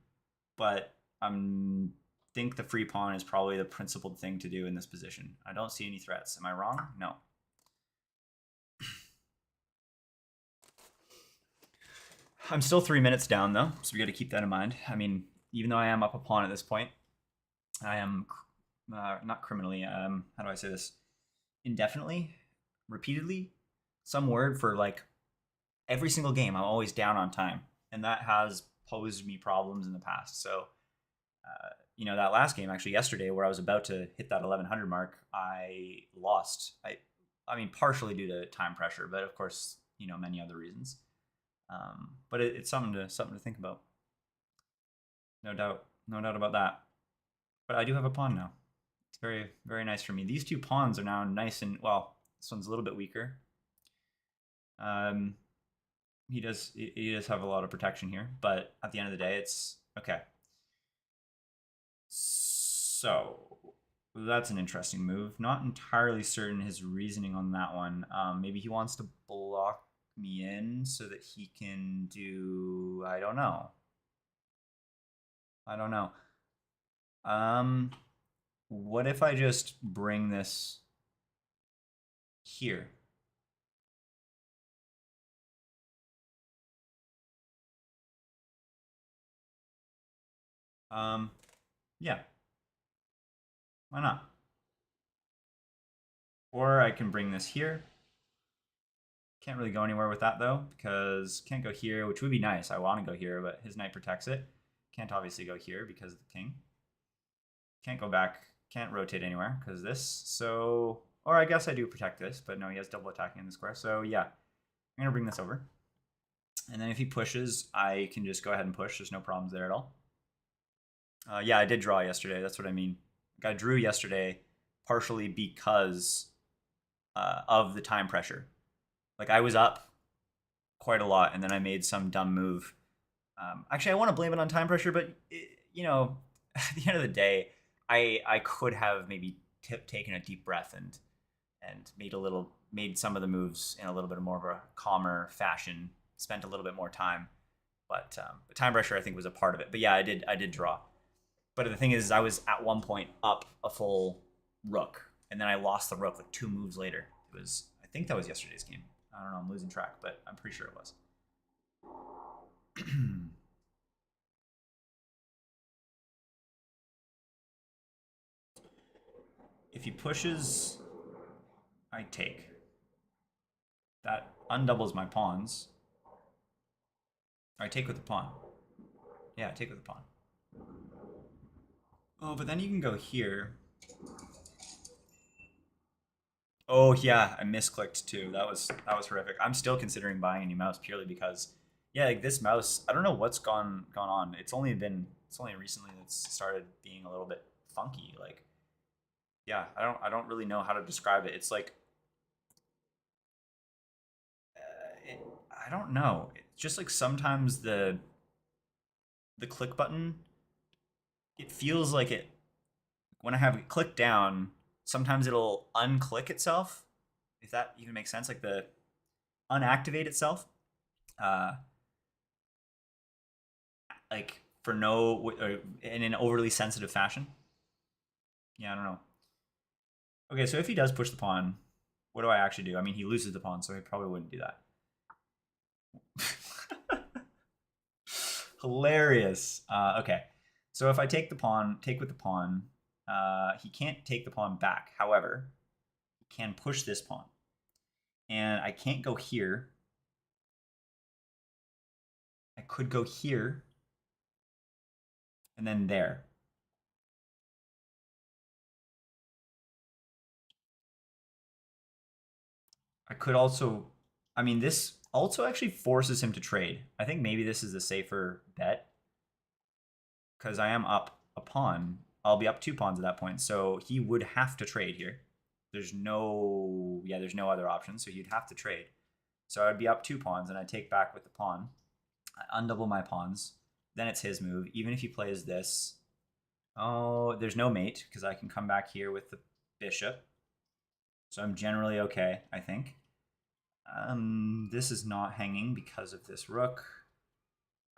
but I'm think the free pawn is probably the principled thing to do in this position. I don't see any threats. Am I wrong? No. I'm still 3 minutes down though, so we got to keep that in mind. I mean, even though I am up a pawn at this point, I am not criminally. How do I say this? Indefinitely, repeatedly, some word for like every single game. I'm always down on time, and that has posed me problems in the past. So, that last game actually yesterday, where I was about to hit that 1100 mark, I lost. I mean, partially due to time pressure, but of course, many other reasons. But it's something to think about. No doubt, no doubt about that. But I do have a pawn now. It's very, very nice for me. These two pawns are now nice and, well, this one's a little bit weaker. He does have a lot of protection here, but at the end of the day, it's okay. So that's an interesting move. Not entirely certain his reasoning on that one. Maybe he wants to block me in so that he can do, I don't know. What if I just bring this here? Yeah. Why not? Or I can bring this here. Can't really go anywhere with that though, because can't go here, which would be nice. I want to go here, but his knight protects it. Can't obviously go here because of the king. Can't go back. Can't rotate anywhere because this. So, or I guess I do protect this, but no, he has double attacking in the square. So yeah, I'm gonna bring this over. And then if he pushes, I can just go ahead and push. There's no problems there at all. Yeah, I did draw yesterday. That's what I mean. I drew yesterday partially because of the time pressure. Like I was up quite a lot, and then I made some dumb move. Actually, I want to blame it on time pressure, but at the end of the day, I could have maybe taken a deep breath and made some of the moves in a little bit more of a calmer fashion. Spent a little bit more time, but time pressure I think was a part of it. But yeah, I did draw. But the thing is, I was at one point up a full rook, and then I lost the rook like 2 moves later. I think that was yesterday's game. I don't know, I'm losing track, but I'm pretty sure it was. If he pushes, I take. That undoubles my pawns. I take with the pawn. Yeah, I take with the pawn. Oh, but then you can go here. Oh yeah, I misclicked too. That was horrific. I'm still considering buying a new mouse purely because, yeah, like this mouse, I don't know what's gone on. It's only recently that's started being a little bit funky. Like, yeah, I don't really know how to describe it. It's like, I don't know. It's just like sometimes the click button, it feels like it when I have it clicked down. Sometimes it'll unclick itself, if that even makes sense. Like the unactivate itself, uh, like for no or in an overly sensitive fashion. Yeah, I don't know. Okay, so if he does push the pawn, what do I actually do? I mean, he loses the pawn, so he probably wouldn't do that. Hilarious. Okay, so if I take with the pawn, he can't take the pawn back. However, he can push this pawn, and I can't go here. I could go here, and then there. I could also, I mean, this also actually forces him to trade. I think maybe this is a safer bet because I am up a pawn. I'll be up 2 pawns at that point, so he would have to trade here. There's no other option, so he'd have to trade. So I'd be up 2 pawns, and I take back with the pawn. I undouble my pawns. Then it's his move. Even if he plays this, oh, there's no mate because I can come back here with the bishop. So I'm generally okay, I think. This is not hanging because of this rook.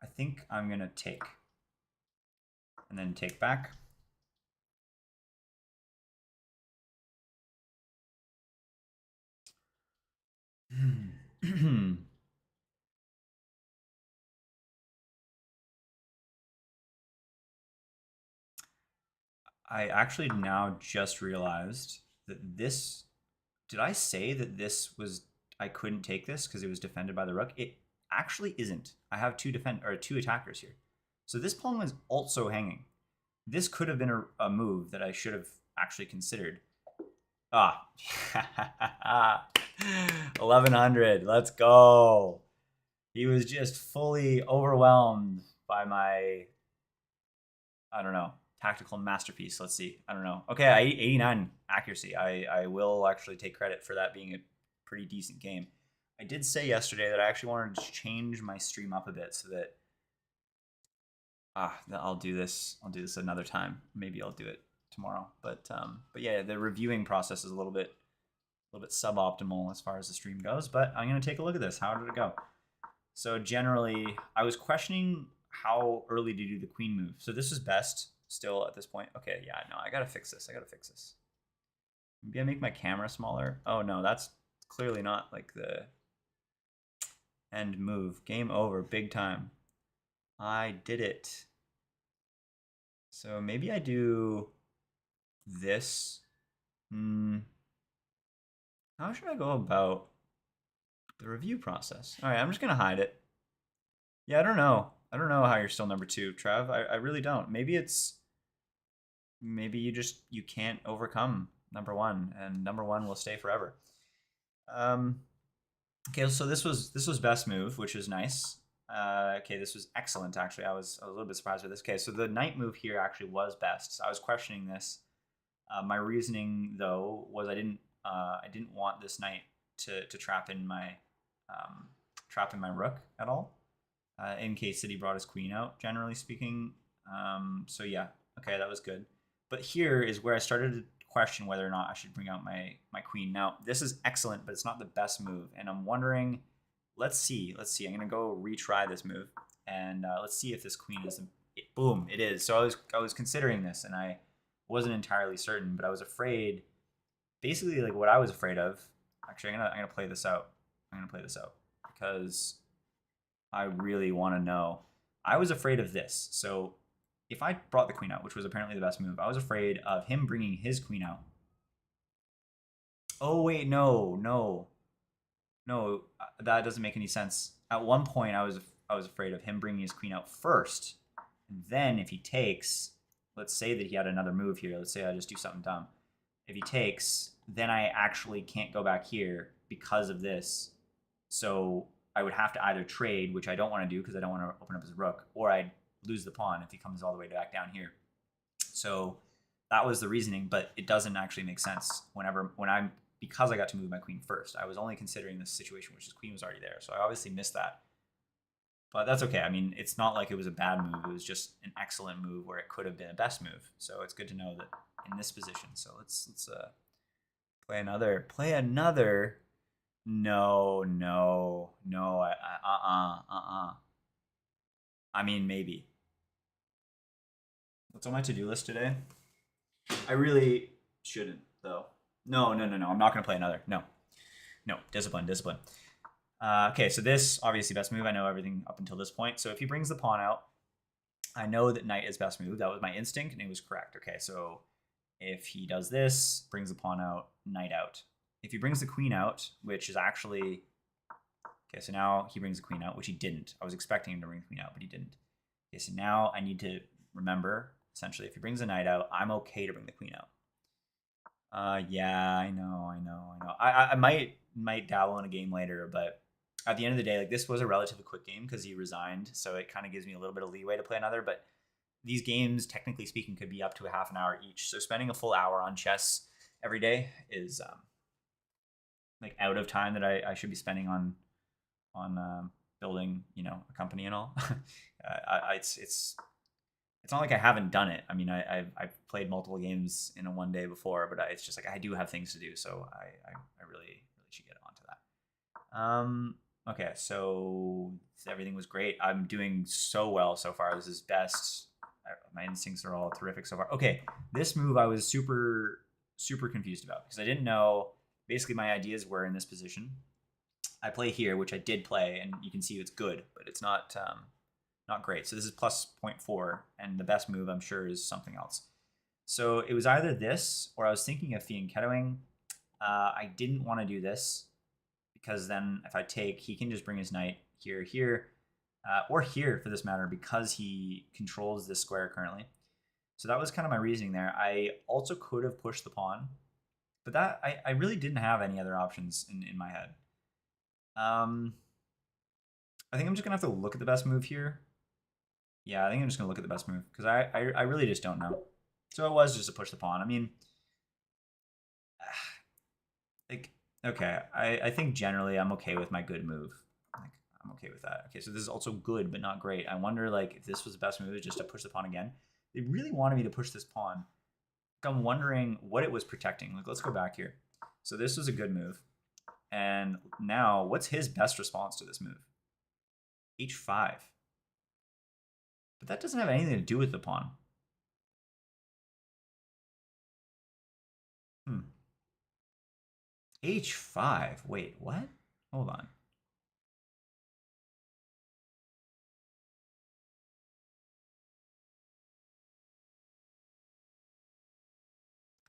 I think I'm going to take. And then take back. I actually now just realized that this. Did I say that this was. I couldn't take this because it was defended by the rook? It actually isn't. I have two attackers here. So this pawn was also hanging. This could have been a move that I should have actually considered. 1100. Let's go. He was just fully overwhelmed by my, I don't know, tactical masterpiece. Let's see. I don't know. Okay, 89 accuracy. I will actually take credit for that being a pretty decent game. I did say yesterday that I actually wanted to change my stream up a bit so that I'll do this another time. Maybe I'll do it tomorrow. But yeah, the reviewing process is a little bit suboptimal as far as the stream goes. But I'm gonna take a look at this. How did it go? So generally, I was questioning how early to do the queen move. So this is best still at this point. Okay, yeah, no, I gotta fix this. Maybe I make my camera smaller. Oh no, that's clearly not like the end move. Game over, big time. I did it. So maybe I do this. How should I go about the review process? All right, I'm just gonna hide it. Yeah, I don't know how you're still number 2, Trev. I really don't. Maybe you can't overcome number 1, and number 1 will stay forever. Okay, so this was best move, which is nice. Okay, this was excellent. Actually, I was a little bit surprised with this. Okay, so the knight move here actually was best. So I was questioning this. My reasoning though was I didn't want this knight to trap in my rook at all. In case that he brought his queen out, generally speaking. So yeah, okay, that was good. But here is where I started to question whether or not I should bring out my queen. Now, this is excellent, but it's not the best move. And I'm wondering, let's see. I'm going to go retry this move. And let's see if this queen is, boom, it is. So I was considering this, and I wasn't entirely certain, but I was afraid, basically like what I was afraid of. Actually, I'm going to play this out. Because I really want to know. I was afraid of this. So if I brought the queen out, which was apparently the best move, I was afraid of him bringing his queen out. Oh, wait, no, that doesn't make any sense. At one point, I was afraid of him bringing his queen out first. And then if he takes, let's say that he had another move here. Let's say I just do something dumb. If he takes, then I actually can't go back here because of this. So I would have to either trade, which I don't want to do because I don't want to open up his rook, or I'd lose the pawn if he comes all the way back down here. So that was the reasoning, but it doesn't actually make sense because I got to move my queen first. I was only considering this situation, which his queen was already there. So I obviously missed that. But that's okay. I mean, it's not like it was a bad move. It was just an excellent move where it could have been a best move. So it's good to know that in this position. So let's play another. No. I mean, maybe. What's on my to-do list today? I really shouldn't, though. No. I'm not going to play another. No. Discipline. Okay, so this, obviously best move. I know everything up until this point. So if he brings the pawn out, I know that knight is best move. That was my instinct, and it was correct. Okay, so if he does this, brings the pawn out, knight out. If he brings the queen out, which is actually... Okay, so now he brings the queen out, which he didn't. I was expecting him to bring the queen out, but he didn't. Okay, so now I need to remember, essentially, if he brings the knight out, I'm okay to bring the queen out. Yeah, I know. I might dabble in a game later, but at the end of the day, like, this was a relatively quick game because he resigned, so it kind of gives me a little bit of leeway to play another. But these games, technically speaking, could be up to a half an hour each. So spending a full hour on chess every day is like out of time that I should be spending on on building, a company and all. It's not like I haven't done it. I mean, I've played multiple games in a one day before, but it's just like I do have things to do, so I really should get onto that. Okay, so everything was great. I'm doing so well so far. This is best. My instincts are all terrific so far. Okay, this move I was super confused about because I didn't know. Basically, my ideas were in this position. I play here, which I did play, and you can see it's good, but it's not great. So this is plus zero point 0.4, and the best move I'm sure is something else. So it was either this, or I was thinking of fianchettoing. I didn't want to do this because then if I take, he can just bring his knight here, or here for this matter, because he controls this square currently. So that was kind of my reasoning there. I also could have pushed the pawn, but that I really didn't have any other options in my head. I think I'm just gonna have to look at the best move here. Yeah, I think I'm just gonna look at the best move because I really just don't know. So it was just to push the pawn. I mean, like, okay, I think generally I'm okay with my good move. Like, I'm okay with that. Okay, so this is also good but not great. I wonder like if this was the best move just to push the pawn again. They really wanted me to push this pawn. Like, I'm wondering what it was protecting. Like, let's go back here. So this was a good move. And now, what's his best response to this move? H5. But that doesn't have anything to do with the pawn. H5. Wait, what? Hold on.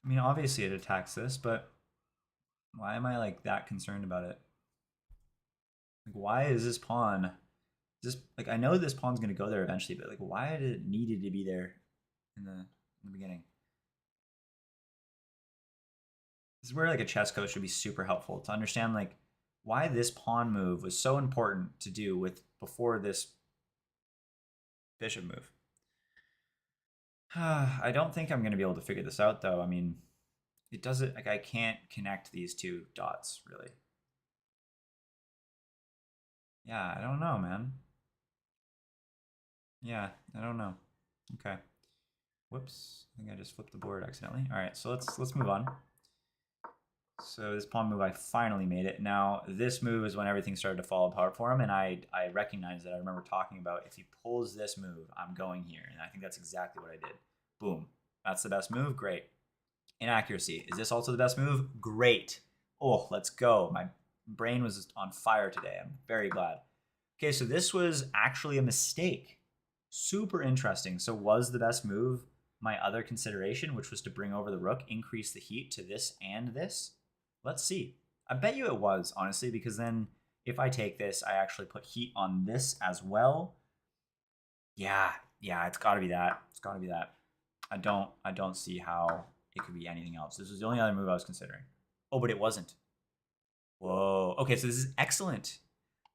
I mean, obviously it attacks this, but why am I like that concerned about it? Like, why is this pawn? This like I know this pawn's gonna go there eventually, but like, why did it needed to be there in the beginning? This is where like a chess coach would be super helpful to understand like why this pawn move was so important to do with before this bishop move. I don't think I'm gonna be able to figure this out though. I mean, it doesn't like I can't connect these two dots really. Yeah, I don't know, man. Yeah, I don't know. Okay. Whoops. I think I just flipped the board accidentally. All right, so let's move on. So this pawn move, I finally made it. Now this move is when everything started to fall apart for him, and I recognize that. I remember talking about if he pulls this move, I'm going here, and I think that's exactly what I did. Boom. That's the best move. Great. Inaccuracy. Is this also the best move? Great. Oh, let's go. My brain was on fire today. I'm very glad. Okay, so this was actually a mistake. Super interesting. So was the best move my other consideration, which was to bring over the rook, increase the heat to this and this? Let's see. I bet you it was, honestly, because then if I take this, I actually put heat on this as well. Yeah, it's got to be that. It's got to be that. I don't see how it could be anything else. This was the only other move I was considering. Oh, but it wasn't. Whoa. Okay, so this is excellent,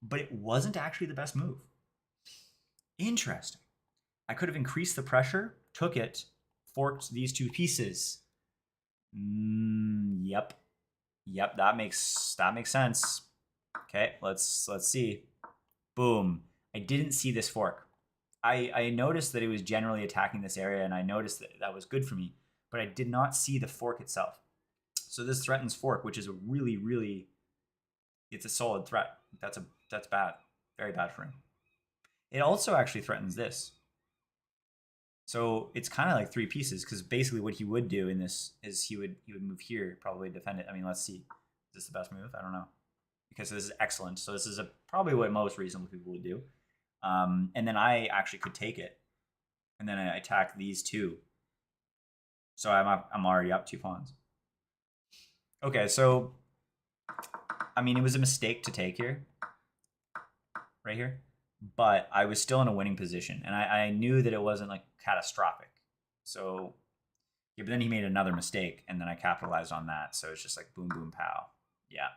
but it wasn't actually the best move. Interesting. I could have increased the pressure, took it, forked these two pieces. Yep. That makes sense. Okay, let's see. Boom. I didn't see this fork. I noticed that it was generally attacking this area, and I noticed that that was good for me, but I did not see the fork itself. So this threatens fork, which is a really it's a solid threat. That's bad, very bad for him. It also actually threatens this. So it's kind of like three pieces because basically what he would do in this is he would move here, probably defend it. I mean, let's see. Is this the best move? I don't know. Because this is excellent. So this is probably what most reasonable people would do. And then I actually could take it, and then I attack these two. So I'm already up 2 pawns. Okay, so I mean it was a mistake to take here, right here, but I was still in a winning position, and I knew that it wasn't like catastrophic. So yeah, but then he made another mistake, and then I capitalized on that. So it's just like boom, boom, pow. Yeah.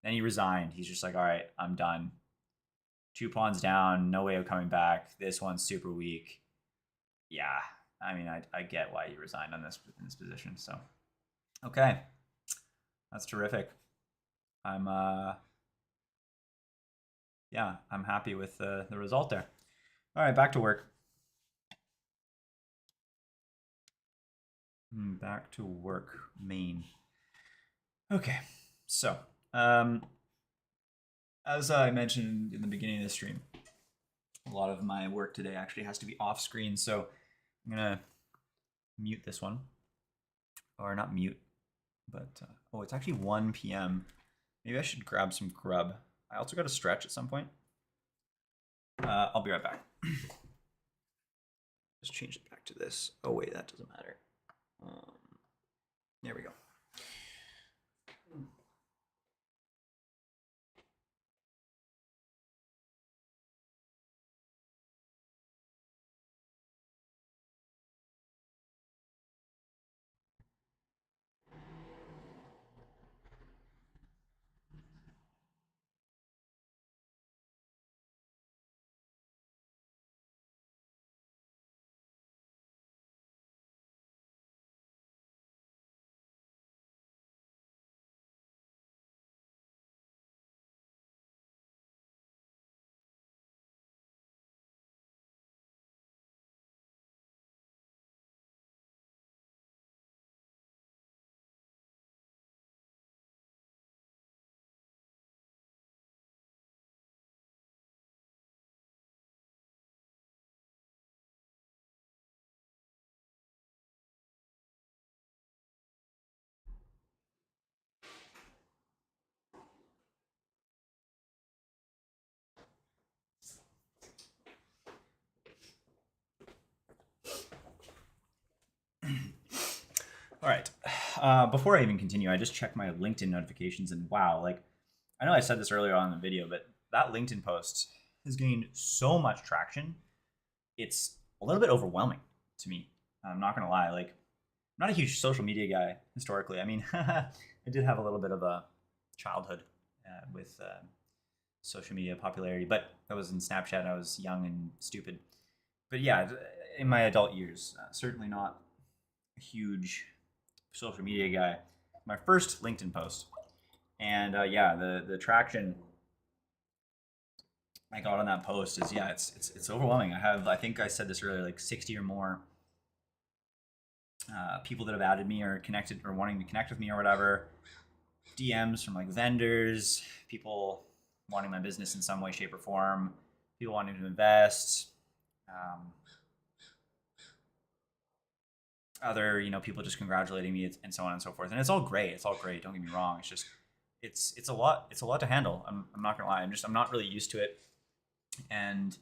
Then he resigned. He's just like, all right, I'm done. 2 pawns down, no way of coming back. This one's super weak. Yeah, I mean, I get why he resigned on this in this position. So, okay, that's terrific. I'm yeah, I'm happy with the result there. All right, back to work. Back to work, main. Okay, so um, as I mentioned in the beginning of the stream, a lot of my work today actually has to be off screen. So I'm gonna mute this one, or not mute, but oh, it's actually 1 p.m. Maybe I should grab some grub. I also got to stretch at some point. I'll be right back. Just change it back to this. Oh wait, that doesn't matter. There we go. All right. Before I even continue, I just checked my LinkedIn notifications, and wow, like I know I said this earlier on in the video, but that LinkedIn post has gained so much traction. It's a little bit overwhelming to me. I'm not gonna lie. Like, I'm not a huge social media guy historically. I mean, I did have a little bit of a childhood with social media popularity, but that was in Snapchat. I was young and stupid. But yeah, in my adult years, certainly not a huge social media guy. My first LinkedIn post, and yeah, the traction I got on that post is, yeah, it's overwhelming. I think I said this earlier, like 60 or more people that have added me or connected or wanting to connect with me or whatever. DMs from like vendors, people wanting my business in some way, shape, or form, people wanting to invest, um, other people just congratulating me and so on and so forth. And it's all great. It's all great. Don't get me wrong. It's just it's a lot. It's a lot to handle. I'm not gonna lie. I'm not really used to it. And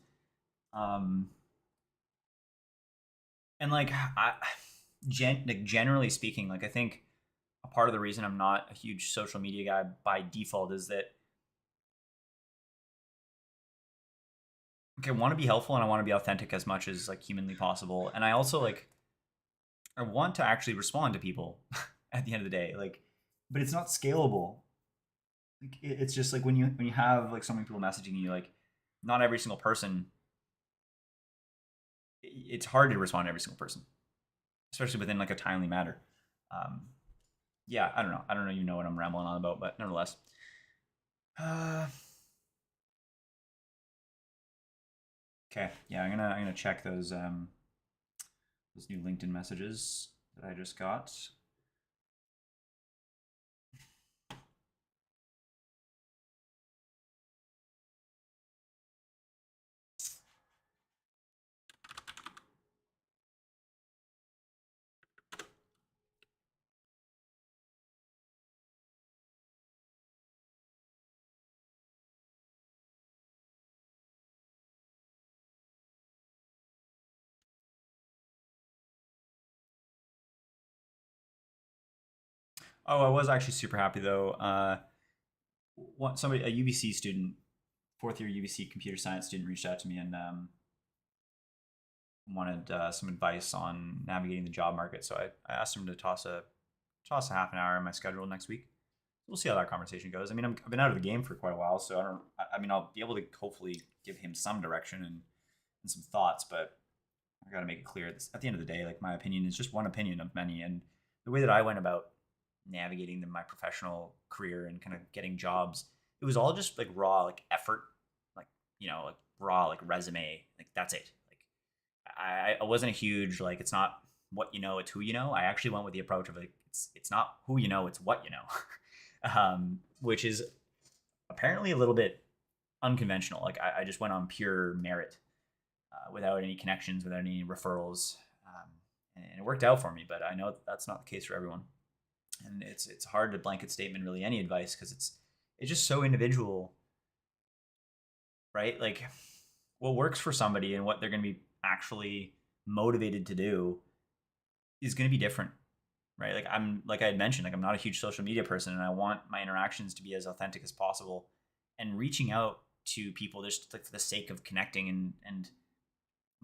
um and like generally speaking, like I think a part of the reason I'm not a huge social media guy by default is that okay, I want to be helpful and I want to be authentic as much as like humanly possible. And I also like I want to actually respond to people at the end of the day. Like, but it's not scalable. Like it's just like when you have like so many people messaging you, like not every single person. It's hard to respond to every single person, especially within like a timely manner. Um, yeah, I don't know. I don't know. You know what I'm rambling on about, but nevertheless. Uh, okay, yeah, I'm gonna check those new LinkedIn messages that I just got. Oh, I was actually super happy though. Somebody, a UBC student, fourth year UBC computer science student, reached out to me and wanted some advice on navigating the job market. So I asked him to toss a half an hour in my schedule next week. We'll see how that conversation goes. I mean, I've been out of the game for quite a while, so I don't. I mean, I'll be able to hopefully give him some direction and some thoughts, but I got to make it clear. At the end of the day, like my opinion is just one opinion of many, and the way that I went about navigating my professional career and kind of getting jobs, it was all just like raw like effort, like like raw like resume, like that's it. Like I wasn't a huge like it's not what you know, it's who you know. I actually went with the approach of like it's not who you know, it's what you know, which is apparently a little bit unconventional. Like just went on pure merit without any connections, without any referrals, and it worked out for me. But I know that's not the case for everyone, and it's hard to blanket statement really any advice because it's just so individual, right? Like what works for somebody and what they're going to be actually motivated to do is going to be different, right? Like I had mentioned, like I'm not a huge social media person, and I want my interactions to be as authentic as possible, and reaching out to people just like for the sake of connecting and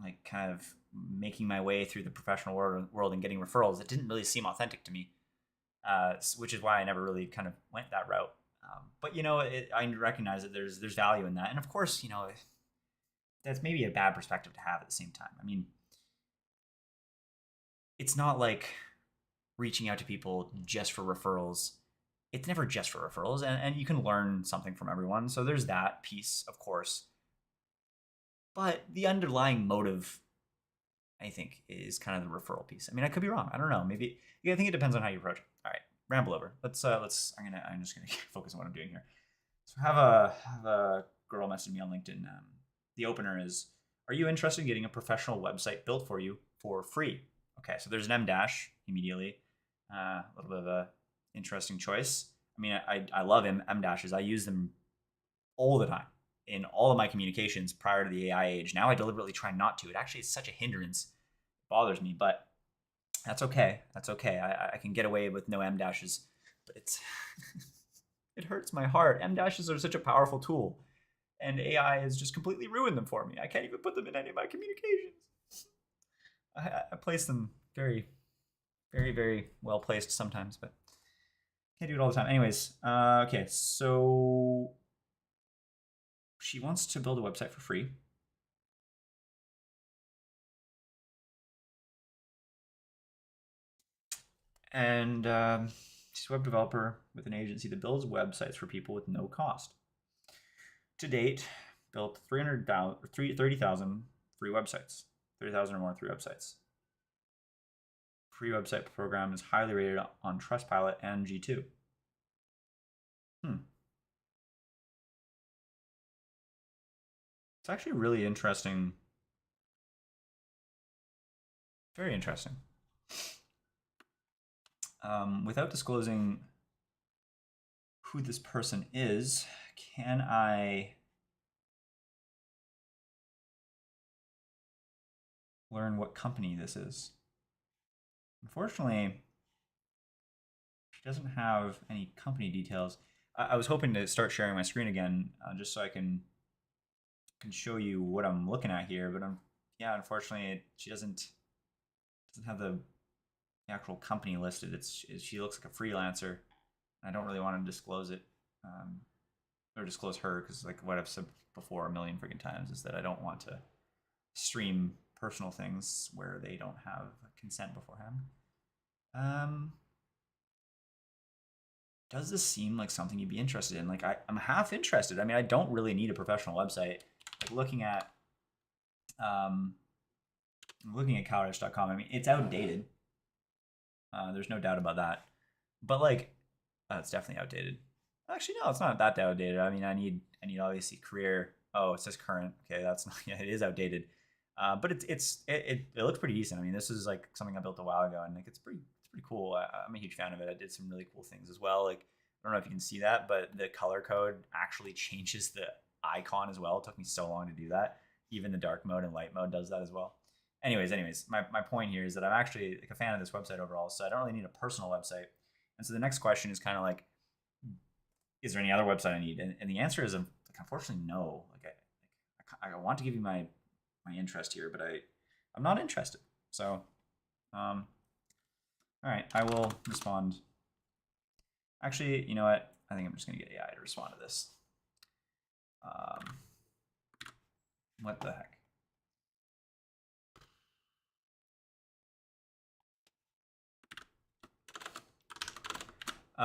like kind of making my way through the professional world and getting referrals, it didn't really seem authentic to me, which is why I never really kind of went that route. But I recognize that there's value in that, and of course, that's maybe a bad perspective to have at the same time. I mean, it's not like reaching out to people just for referrals. It's never just for referrals, and you can learn something from everyone. So there's that piece, of course. But the underlying motive, I think, is kind of the referral piece. I mean, I could be wrong. I don't know. Maybe I think it depends on how you approach it. All right, ramble over. Let's. I'm just gonna focus on what I'm doing here. So have a girl message me on LinkedIn. The opener is, "Are you interested in getting a professional website built for you for free?" Okay, so there's an M dash immediately. A little bit of a interesting choice. I mean, I love M dashes. I use them all the time in all of my communications prior to the AI age. Now I deliberately try not to. It actually is such a hindrance. It bothers me, but that's okay. That's okay. I can get away with no M dashes, but it's it hurts my heart. M dashes are such a powerful tool, and AI has just completely ruined them for me. I can't even put them in any of my communications. I place them very, very, very well placed sometimes, but can't do it all the time. Anyways, okay, so she wants to build a website for free. And she's a web developer with an agency that builds websites for people with no cost. To date, built 30,000 free websites, 30,000 or more free websites. Free website program is highly rated on Trustpilot and G2. It's actually really interesting. Very interesting. Without disclosing who this person is, can I learn what company this is? Unfortunately, she doesn't have any company details. I was hoping to start sharing my screen again, just so I can show you what I'm looking at here. But unfortunately, she doesn't have the actual company listed. She looks like a freelancer. I don't really want to disclose it, or disclose her, because like what I've said before a million freaking times is that I don't want to stream personal things where they don't have consent beforehand. Does this seem like something you'd be interested in? Like I'm half interested. I mean, I don't really need a professional website. Like looking at caloresh.com, I mean, it's outdated. There's no doubt about that. But like, it's definitely outdated. Actually, no, it's not that outdated. I mean, I need obviously career. Oh, it says current. Okay, that's not. Yeah, it is outdated. But it looks pretty decent. I mean, this is like something I built a while ago, and like it's pretty cool. I'm a huge fan of it. I did some really cool things as well. Like I don't know if you can see that, but the color code actually changes the icon as well. It took me so long to do that. Even the dark mode and light mode does that as well. Anyways, my point here is that I'm actually like a fan of this website overall, so I don't really need a personal website. And so the next question is kind of like, is there any other website I need? And the answer is, like, unfortunately, no. Like I want to give you my interest here, but I'm not interested. So, all right, I will respond. Actually, you know what? I think I'm just gonna get AI to respond to this. What the heck?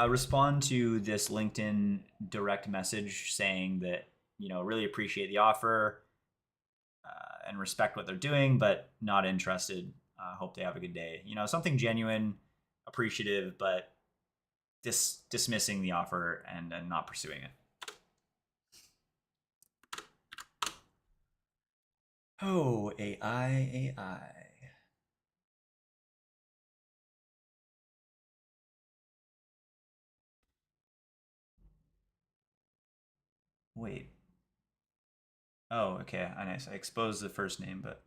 Respond to this LinkedIn direct message saying that really appreciate the offer and respect what they're doing, but not interested. Hope they have a good day. Something genuine, appreciative, but dismissing the offer and not pursuing it. Oh, AI. Wait. Oh, okay. Nice. I exposed the first name, but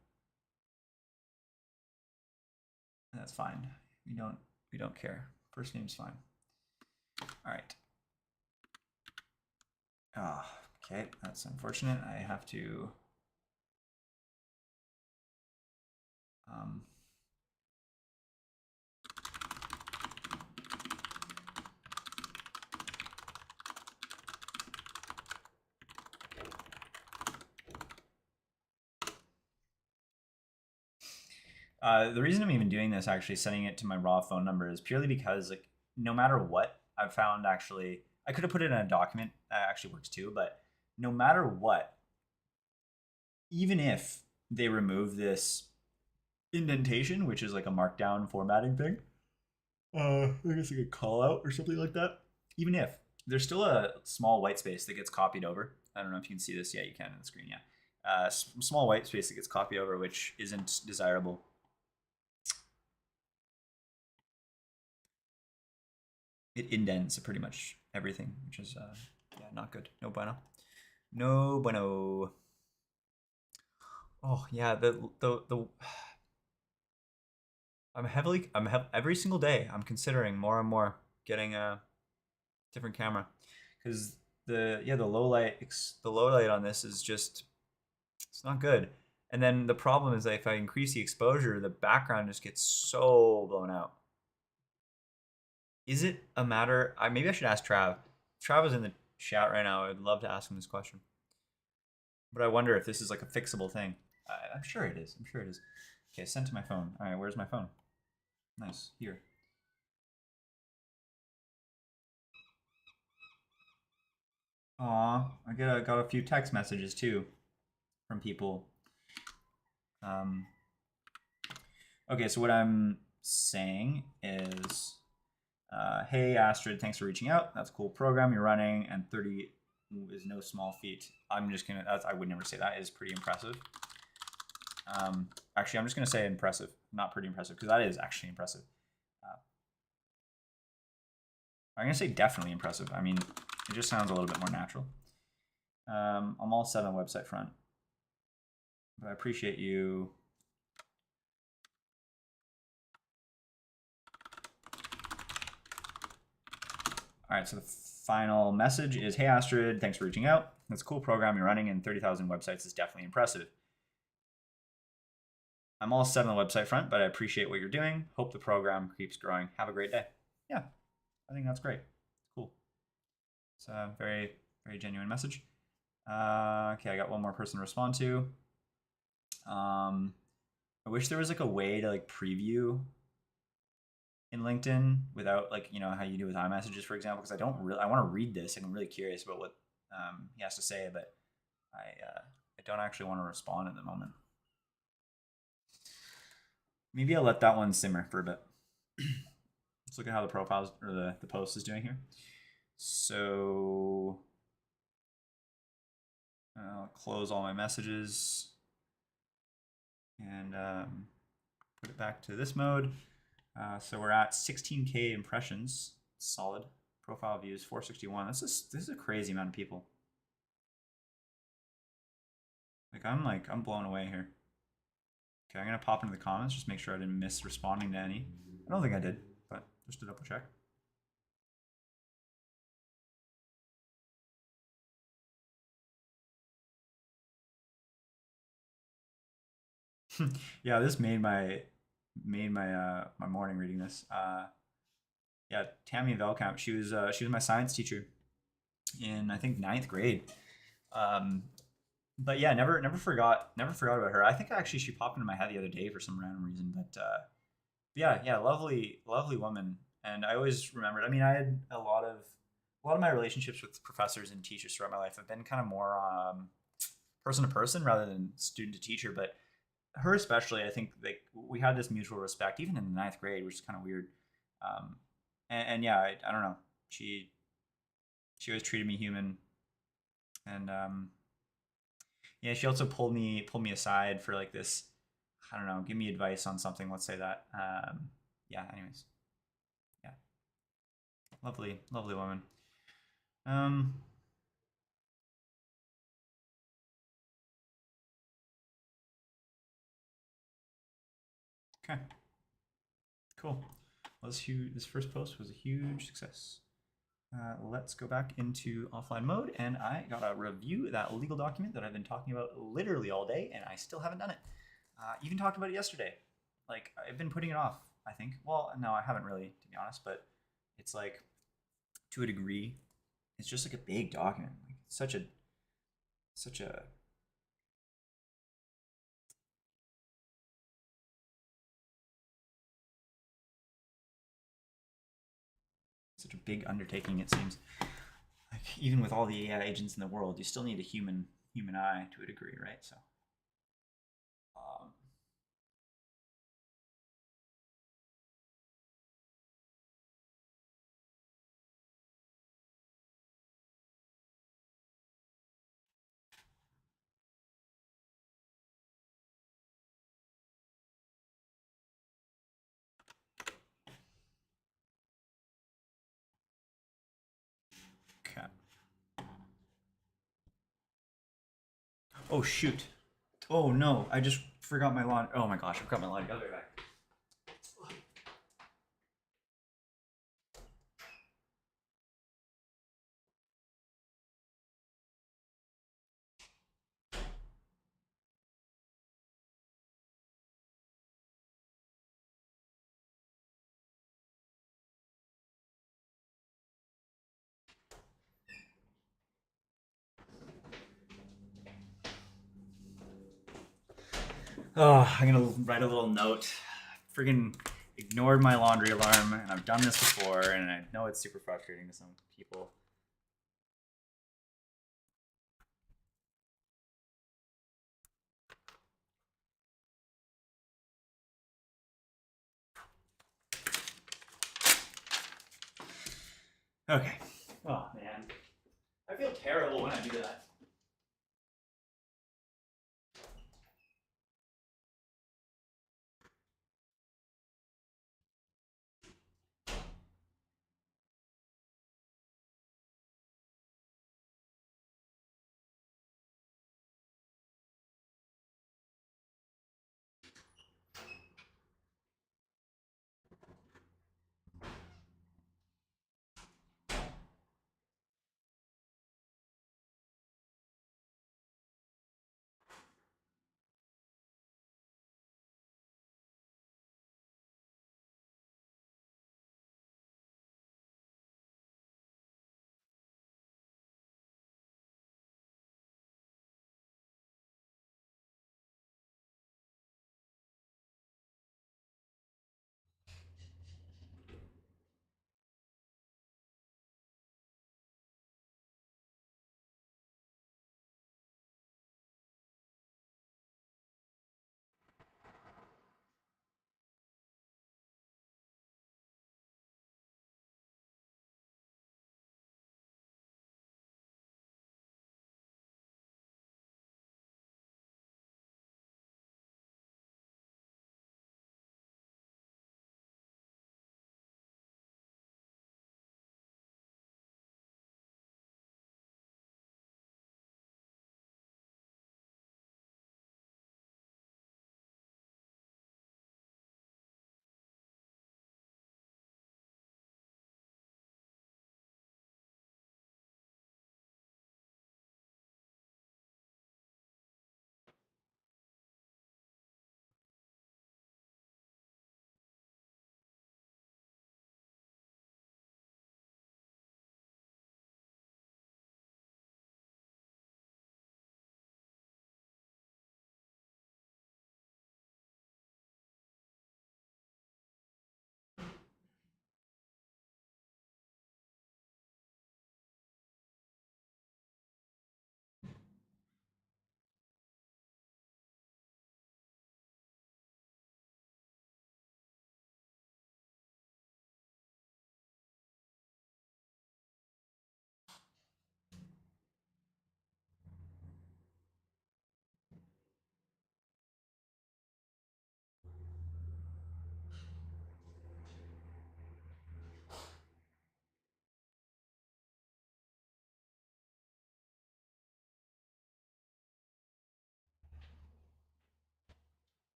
that's fine. We don't care. First name's fine. All right. Oh, okay. That's unfortunate. I have to. Um, the reason I'm even doing this, actually setting it to my raw phone number, is purely because like no matter what, I've found actually I could have put it in a document. That actually works too, but no matter what, even if they remove this indentation, which is like a markdown formatting thing, I guess like a call out or something like that. Even if there's still a small white space that gets copied over. I don't know if you can see this. Yeah, you can on the screen. Yeah, small white space that gets copied over, which isn't desirable. It indents pretty much everything, which is yeah, not good. No bueno. No bueno. Oh yeah, the every single day I'm considering more and more getting a different camera because the low light on this is just it's not good. And then the problem is that if I increase the exposure, the background just gets so blown out. Is it a matter? Maybe I should ask Trav. Trav is in the chat right now. I'd love to ask him this question, but I wonder if this is like a fixable thing. I'm sure it is. I'm sure it is. Okay, sent to my phone. All right, where's my phone? Nice, here. Aw, I got a few text messages too from people. Okay, so what I'm saying is, hey Astrid, thanks for reaching out. That's a cool program you're running, and 30 is no small feat. I'm just gonna. I would never say that. Is pretty impressive. Actually, I'm just gonna say impressive, not pretty impressive, because that is actually impressive. I'm gonna say definitely impressive. I mean, it just sounds a little bit more natural. I'm all set on website front, but I appreciate you. All right, so the final message is, hey Astrid, thanks for reaching out. That's a cool program you're running, and 30,000 websites is definitely impressive. I'm all set on the website front, but I appreciate what you're doing. Hope the program keeps growing. Have a great day. Yeah, I think that's great. Cool. It's a very, very genuine message. Okay, I got one more person to respond to. I wish there was like a way to like preview in LinkedIn without like how you do with iMessages, for example, because I want to read this and I'm really curious about what he has to say, but I don't actually want to respond at the moment. Maybe I'll let that one simmer for a bit. Let's look at how the profiles or the post is doing here. So I'll close all my messages and put it back to this mode. So we're at 16K impressions. Solid. Profile views 461. This is a crazy amount of people. I'm blown away here. Okay, I'm gonna pop into the comments, just make sure I didn't miss responding to any. I don't think I did, but just to double check. Yeah, this made my my morning reading this. Yeah, Tammy Velkamp. She was my science teacher in I think 9th grade. But yeah, never forgot about her. I think actually she popped into my head the other day for some random reason. But yeah, lovely woman. And I always remembered. I mean, I had a lot of a lot of my relationships with professors and teachers throughout my life have been kind of more person to person rather than student to teacher. But her especially, I think like we had this mutual respect even in the ninth grade, which is kind of weird. Um, and yeah, I don't know. She always treated me human, and yeah, she also pulled me aside for like this. I don't know, give me advice on something. Let's say that. Yeah. Anyways, yeah, lovely, lovely woman. Um, okay, cool. Well, this first post was a huge success. Let's go back into offline mode, and I gotta review that legal document that I've been talking about literally all day, and I still haven't done it. Even talked about it yesterday. Like I've been putting it off. I think. Well, no, I haven't really, to be honest. But it's like to a degree, it's just like a big document. Like such a such a big undertaking. It seems like even with all the AI agents in the world, you still need a human eye to a degree, right? So, um, okay. Oh shoot. Oh no, I just forgot my laundry. Oh my gosh, I forgot my laundry. I'll be right back. Oh, I'm gonna write a little note. Friggin' ignored my laundry alarm, and I've done this before, and I know it's super frustrating to some people. Okay. Oh man, I feel terrible when I do that.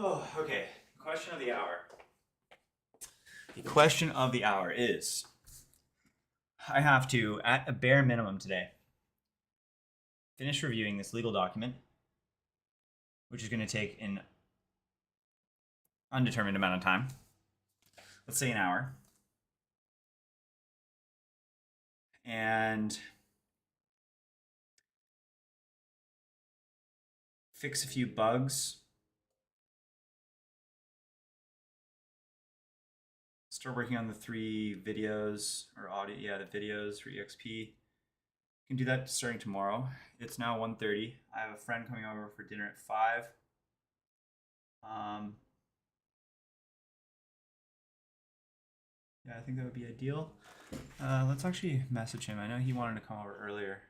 Oh, okay. Question of the hour. The question of the hour is I have to, at a bare minimum today, finish reviewing this legal document, which is going to take an undetermined amount of time. Let's say an hour. And fix a few bugs. Start working on the 3 videos or audio. Yeah, the videos for EXP. Can do that starting tomorrow. It's now 1:30. I have a friend coming over for dinner at 5. Yeah, I think that would be ideal. Let's actually message him. I know he wanted to come over earlier.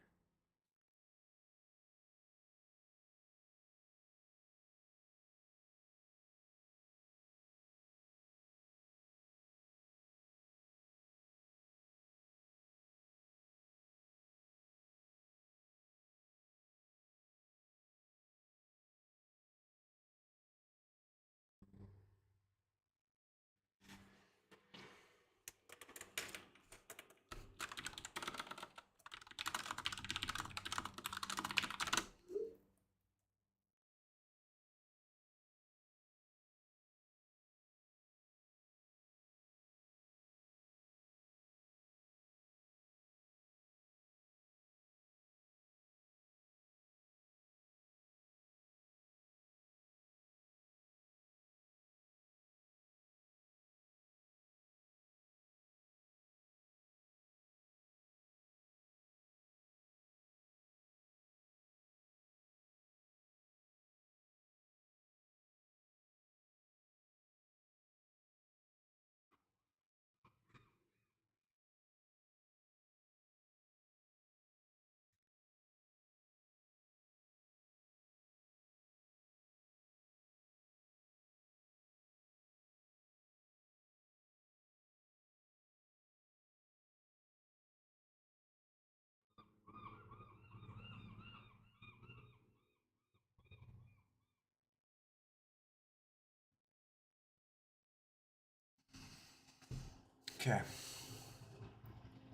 Okay.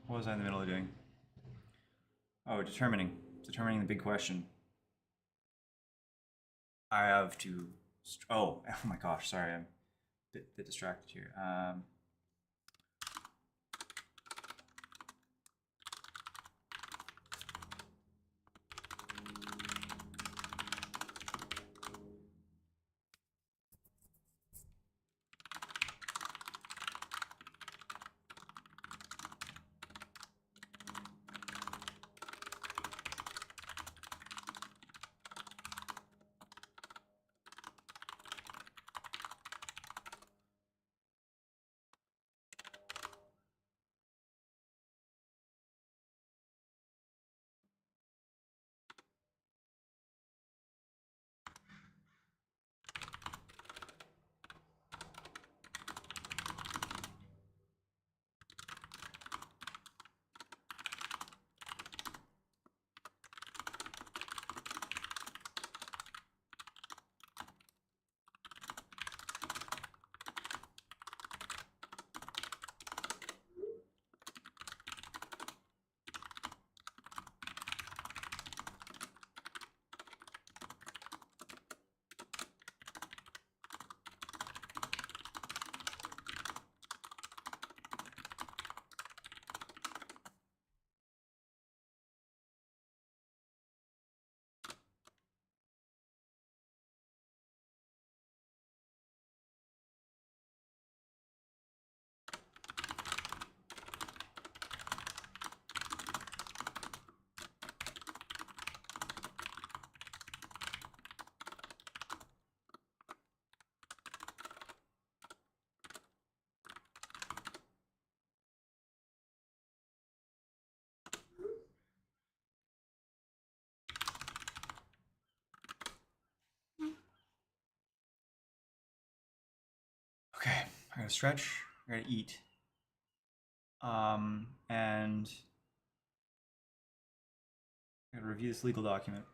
What was I in the middle of doing? Oh, determining the big question. I have to. Oh, oh my gosh! Sorry, I'm a bit distracted here. Okay, I gotta stretch. I gotta eat. And I gotta review this legal document.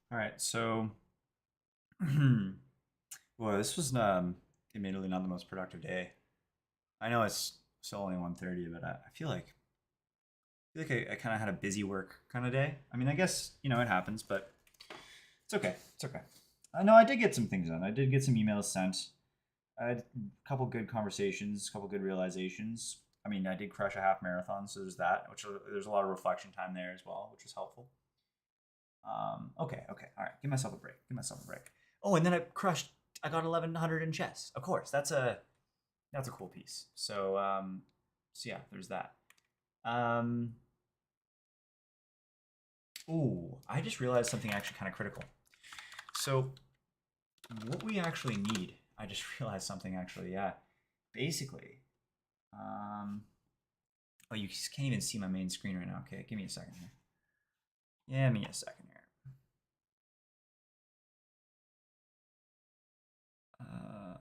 All right, so boy, this was admittedly not the most productive day. I know it's still only 1:30, but I feel like I kind of had a busy work kind of day. I mean, I guess it happens, but it's okay. It's okay. I know I did get some things done. I did get some emails sent. I had a couple good conversations, a couple good realizations. I mean, I did crush a half marathon, so there's that. There's a lot of reflection time there as well, which was helpful. Okay, all right. Give myself a break. Give myself a break. Oh, and then I got 1100 in chess. Of course, that's a cool piece. So yeah, there's that. Um, ooh, I just realized something actually kind of critical. So what we actually need, I just realized something actually. Yeah, basically, um, oh, you just can't even see my main screen right now. Okay, give me a second here. Yeah, me a second here. Uh,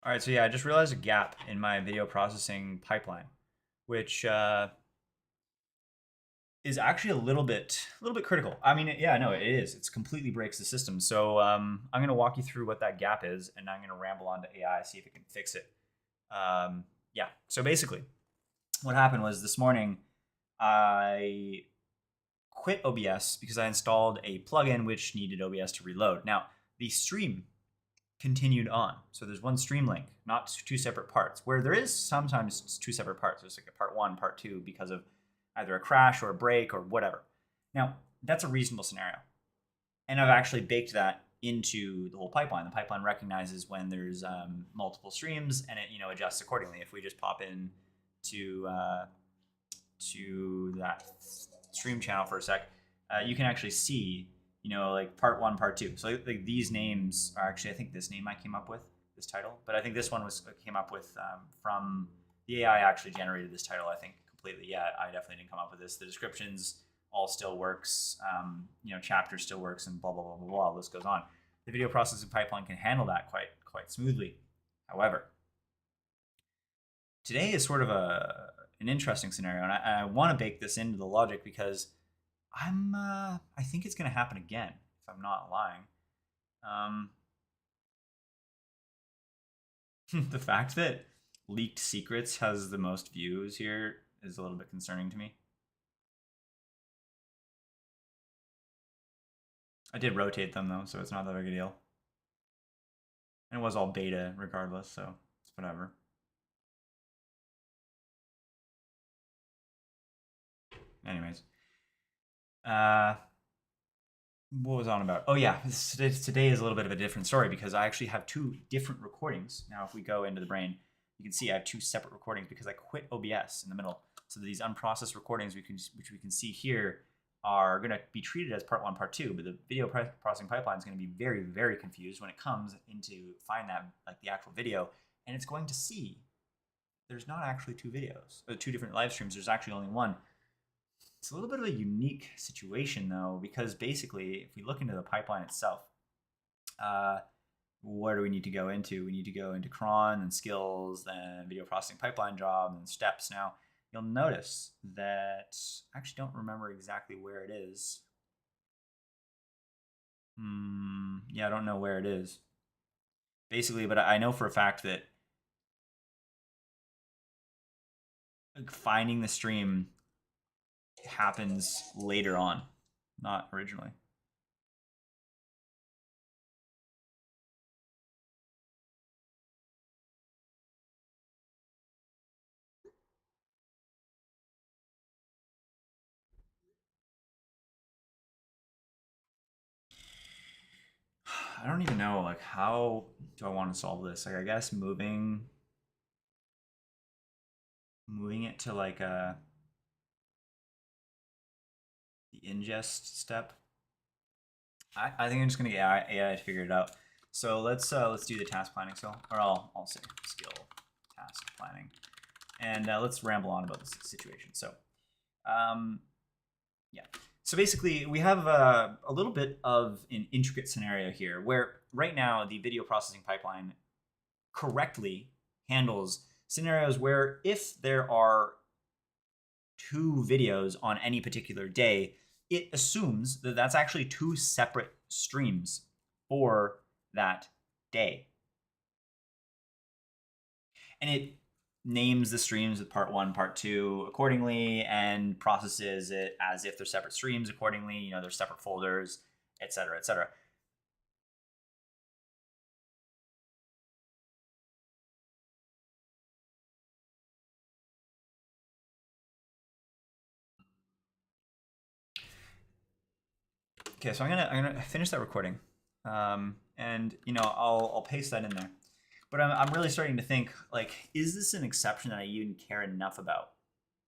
all right, so yeah, I just realized a gap in my video processing pipeline, which is actually a little bit critical. I mean, yeah, no, it is. It's completely breaks the system. So I'm gonna walk you through what that gap is, and I'm gonna ramble on to AI, see if it can fix it. Yeah. So basically, what happened was this morning I quit OBS because I installed a plugin which needed OBS to reload. Now the stream continued on. So there's one stream link, not two separate parts, where there is sometimes two separate parts. There's like a part one, part two, because of either a crash or a break or whatever. Now, that's a reasonable scenario. And I've actually baked that into the whole pipeline. The pipeline recognizes when there's multiple streams and it adjusts accordingly. If we just pop in to that stream channel for a sec, you can actually see, like part one, part two. So like these names are actually, I think this name I came up with, this title, but I think this one came up with from the AI actually generated this title. I think completely. Yeah, I definitely didn't come up with this. The descriptions all still works. Chapter still works, and blah blah blah blah blah. This goes on. The video processing pipeline can handle that quite smoothly. However, today is sort of an interesting scenario, and I want to bake this into the logic because I think it's going to happen again if I'm not lying. Um, the fact that leaked secrets has the most views here is a little bit concerning to me. I did rotate them though, so it's not that big a deal. And it was all beta regardless, so it's whatever. Anyways, uh, what was on about? Oh yeah, today is a little bit of a different story because I actually have two different recordings. Now, if we go into the brain, you can see I have two separate recordings because I quit OBS in the middle. So these unprocessed recordings, which we can see here, are going to be treated as part one, part two. But the video processing pipeline is going to be very, very confused when it comes into find that like the actual video, and it's going to see there's not actually two videos, or two different live streams. There's actually only one. It's a little bit of a unique situation though, because basically, if we look into the pipeline itself, uh, where do we need to go into? We need to go into cron and skills, then video processing pipeline job, and steps. Now, you'll notice that I actually don't remember exactly where it is. Yeah, I don't know where it is. Basically, but I know for a fact that finding the stream happens later on, not originally. I don't even know, like, how do I want to solve this? Like, I guess moving it to like the ingest step. I think I'm just gonna get AI to figure it out. So let's do the task planning. So, or I'll say skill task planning, and let's ramble on about this situation. So, um, yeah. So basically, we have a little bit of an intricate scenario here, where right now the video processing pipeline correctly handles scenarios where if there are two videos on any particular day, it assumes that that's actually two separate streams for that day. And it names the streams with part one, part two accordingly, and processes it as if they're separate streams accordingly. You know, they're separate folders, etc., etc. Okay, so I'm gonna finish that recording, and you know I'll paste that in there. But I'm really starting to think, like, is this an exception that I even care enough about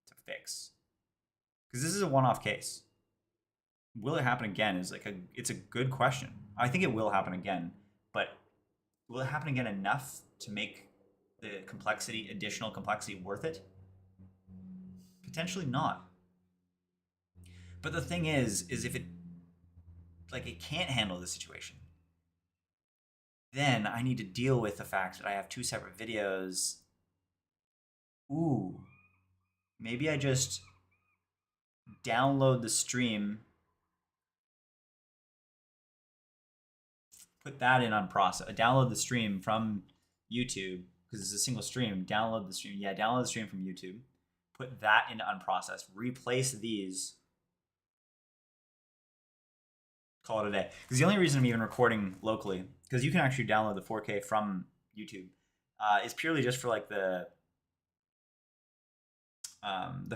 to fix? Because this is a one-off case. Will it happen again? It's a good question. I think it will happen again, but will it happen again enough to make the additional complexity worth it? Potentially not. But the thing is if it can't handle the situation, then I need to deal with the fact that I have two separate videos. Ooh, maybe I just download the stream, put that in unprocessed, download the stream from YouTube because it's a single stream. Download the stream, yeah, download the stream from YouTube, put that into unprocessed, replace these, call it a day. Because the only reason I'm even recording locally, because you can actually download the 4K from YouTube, is purely just for like the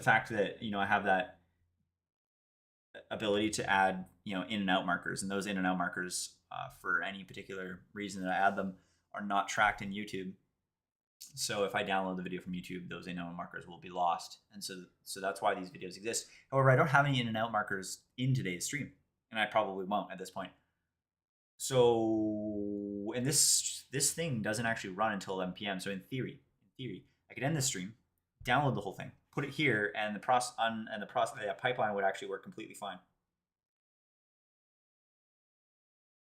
fact that I have that ability to add in and out markers, and those in and out markers for any particular reason that I add them are not tracked in YouTube. So if I download the video from YouTube, those in and out markers will be lost, and so that's why these videos exist. However, I don't have any in and out markers in today's stream, and I probably won't at this point. So, and this thing doesn't actually run until 11 p.m. So in theory, I could end this stream, download the whole thing, put it here, and the pipeline would actually work completely fine.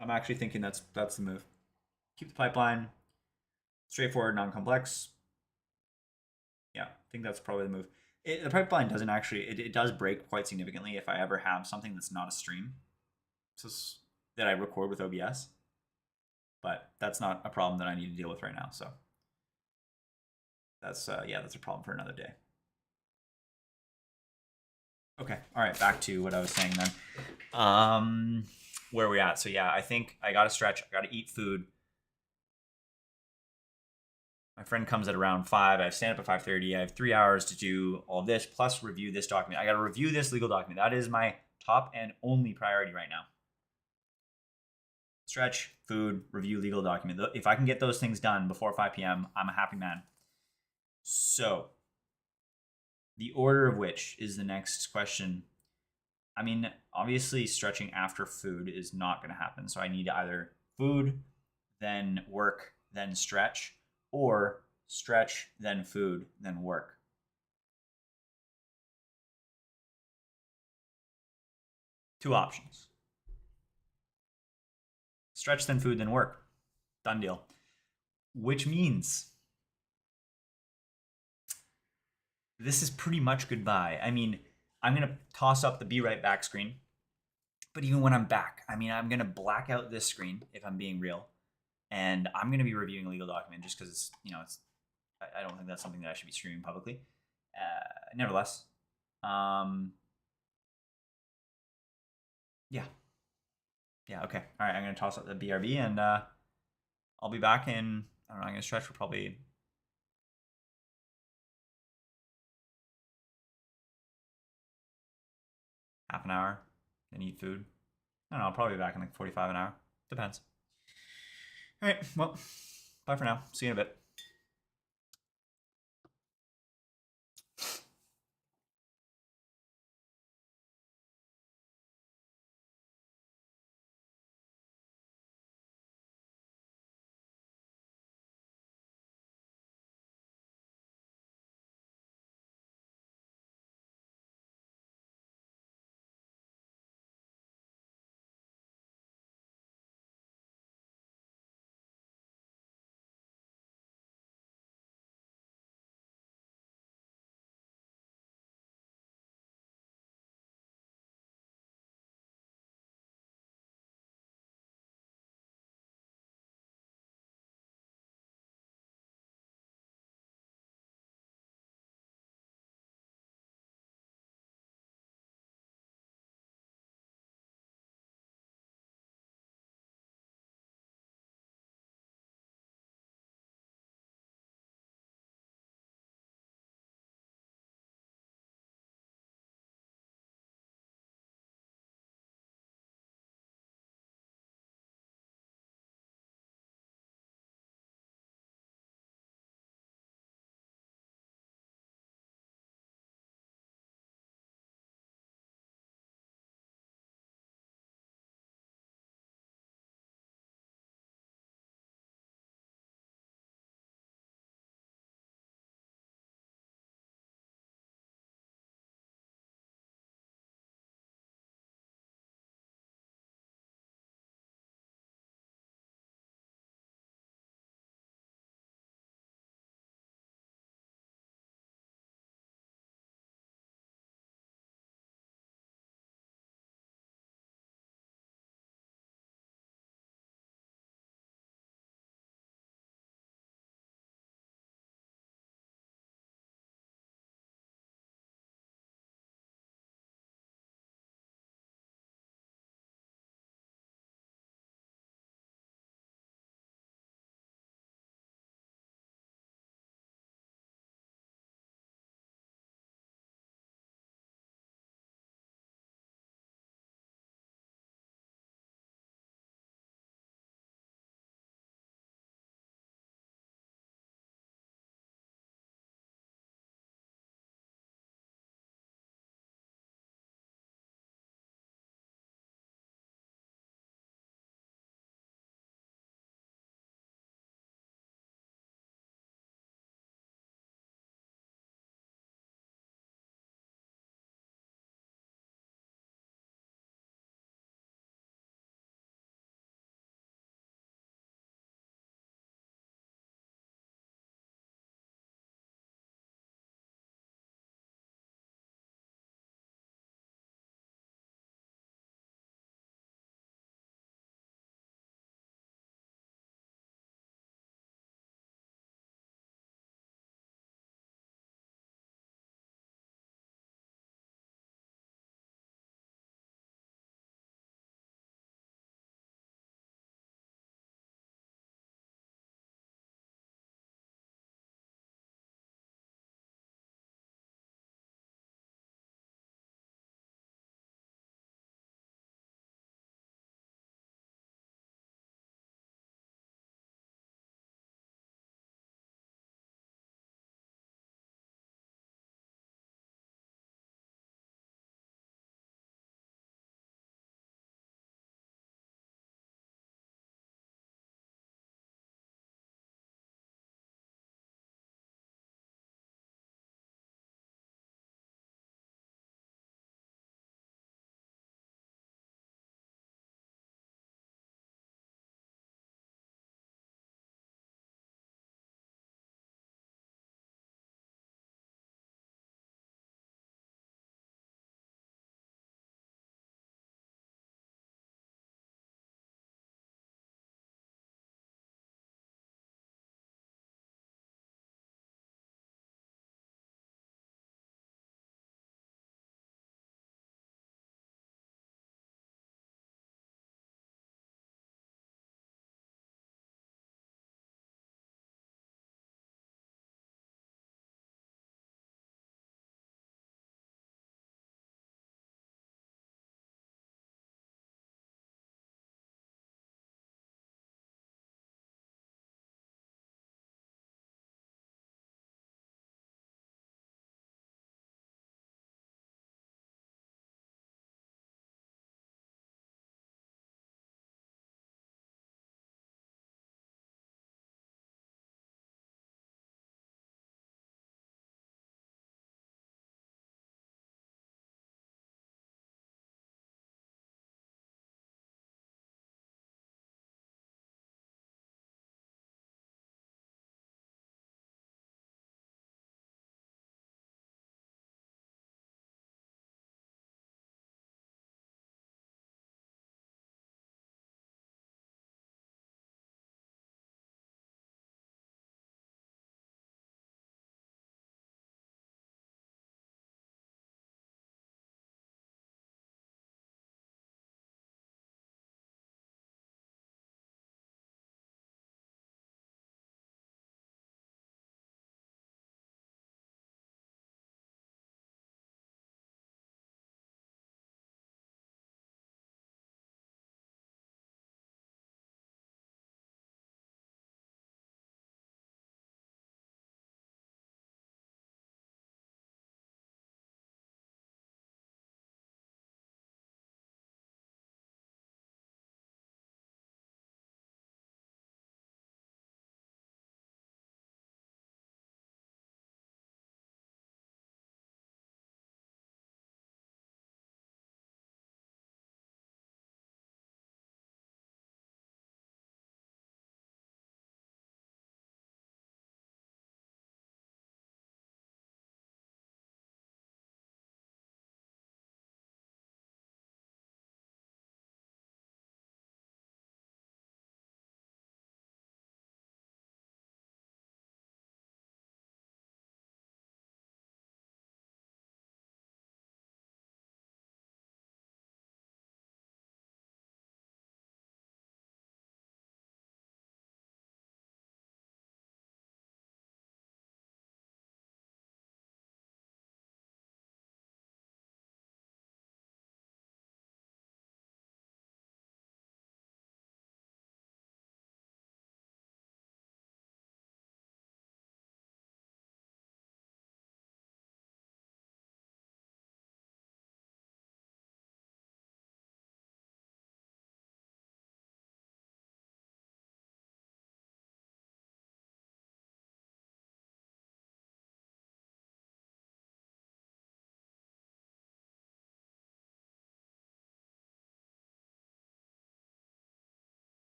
I'm actually thinking that's the move. Keep the pipeline straightforward, non-complex. Yeah, I think that's probably the move. The pipeline doesn't actually it does break quite significantly if I ever have something that's not a stream, so that I record with OBS. But that's not a problem that I need to deal with right now. So that's that's a problem for another day. Okay, all right, back to what I was saying then. Where are we at? So yeah, I think I gotta stretch. I gotta eat food. My friend comes at around 5. I stand up at 5:30. I have 3 hours to do all this plus review this document. I gotta review this legal document. That is my top and only priority right now. Stretch, food, review legal document. If I can get those things done before 5 p.m., I'm a happy man. So, the order of which is the next question. I mean, obviously, stretching after food is not going to happen. So, I need either food, then work, then stretch, or stretch, then food, then work. Two options. Stretch, then food, then work. Done deal. Which means this is pretty much goodbye. I mean, I'm going to toss up the be right back screen. But even when I'm back, I mean, I'm going to black out this screen if I'm being real. And I'm going to be reviewing a legal document just because, I don't think that's something that I should be streaming publicly. Nevertheless, yeah. Yeah, okay. All right, I'm going to toss up the BRB and I'll be back in, I don't know, I'm going to stretch for probably half an hour and eat food. I don't know, I'll probably be back in like 45 an hour. Depends. All right, well, bye for now. See you in a bit.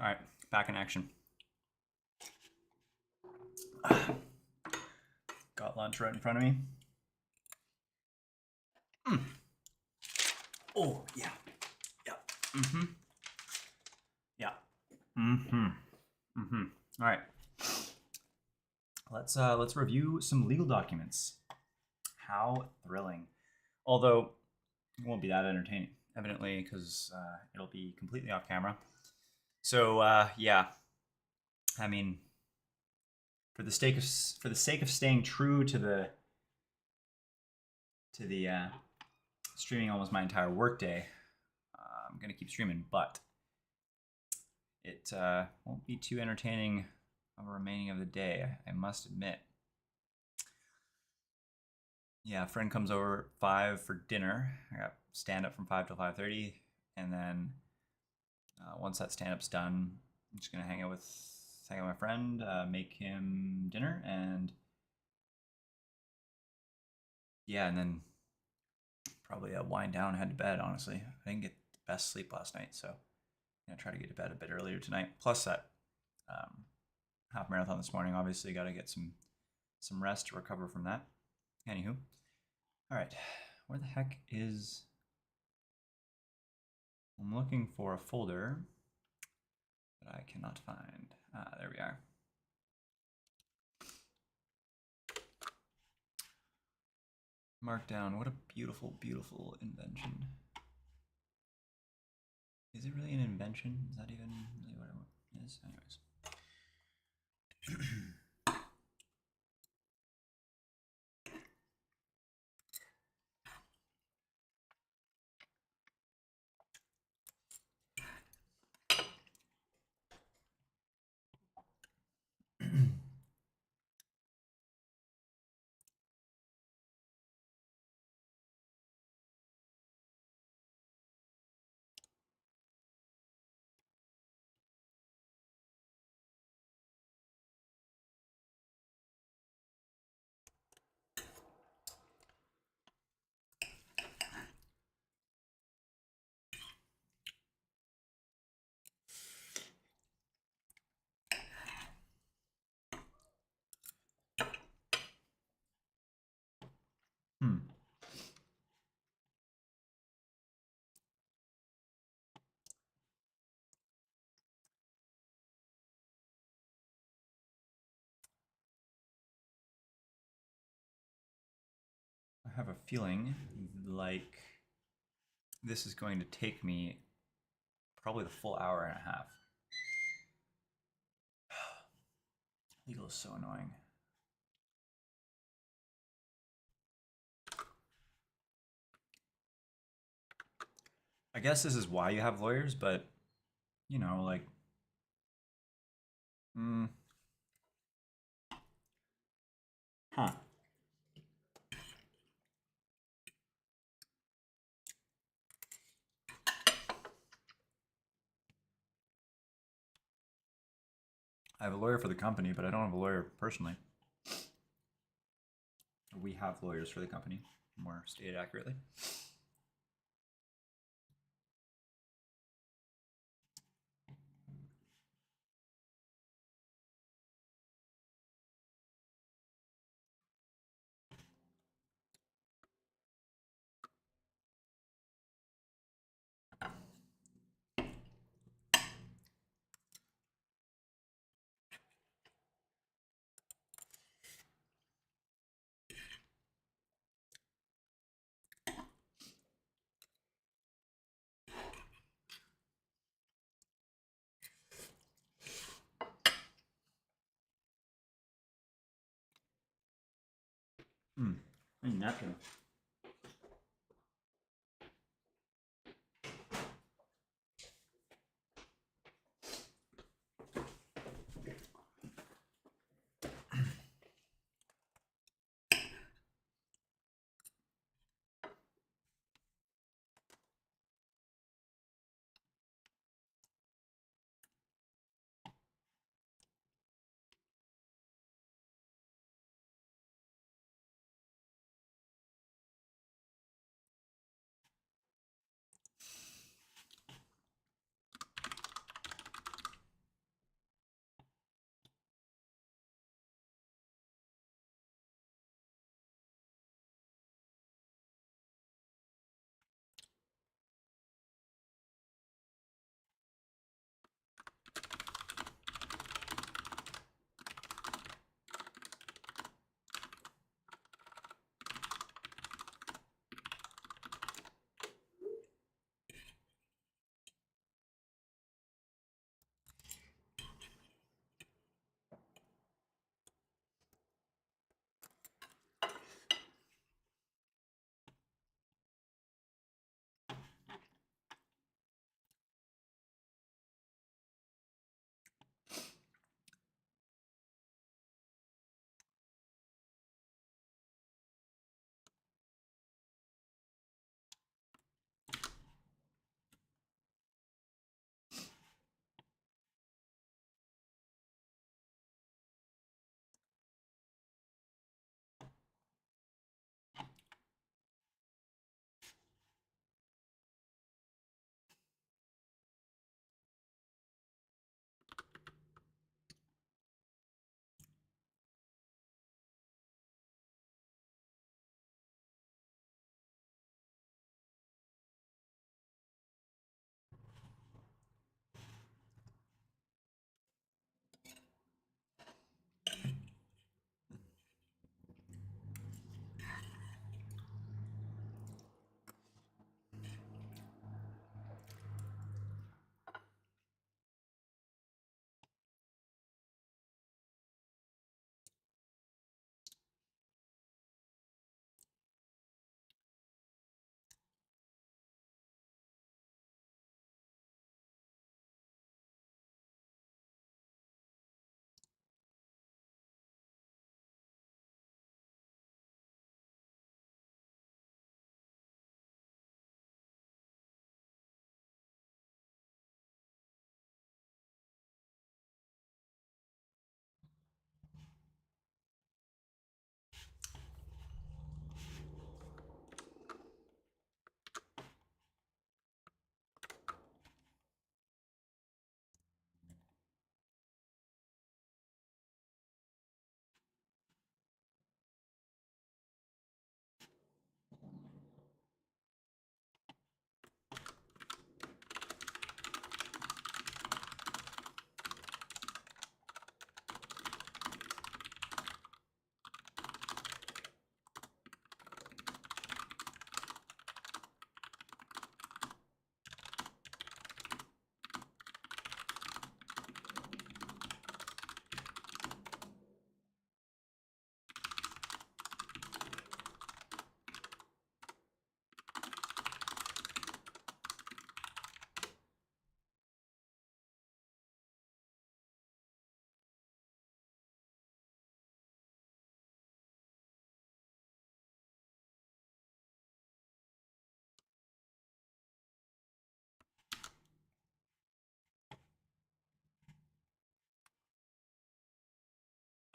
All right, back in action. Got lunch right in front of me. Oh, yeah. Yeah. Mm-hmm. Yeah. Mm-hmm. Mm-hmm. All right. Let's review some legal documents. How thrilling. Although it won't be that entertaining, evidently, because it'll be completely off camera. So yeah, I mean, for the sake of staying true to the streaming almost my entire workday, I'm gonna keep streaming, but it won't be too entertaining of the remaining of the day, I must admit. Yeah, a friend comes over at 5 for dinner. I got stand up from 5 till 5:30, and then once that stand up's done, I'm just gonna hang out with my friend, make him dinner, and yeah, and then probably wind down, head to bed. Honestly, I didn't get the best sleep last night, so I'm gonna try to get to bed a bit earlier tonight. Plus that um, half marathon this morning. Obviously, got to get some rest to recover from that. Anywho, all right, where the heck is? I'm looking for a folder that I cannot find. Ah, there we are. Markdown. What a beautiful, beautiful invention. Is it really an invention? Is that even really what it is? Anyways. Hmm. I have a feeling like this is going to take me probably the full hour and a half. Legal is so annoying. I guess this is why you have lawyers, but you know, like, huh? I have a lawyer for the company, but I don't have a lawyer personally. We have lawyers for the company, more stated accurately. Hmm. Napkin.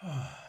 Hmm.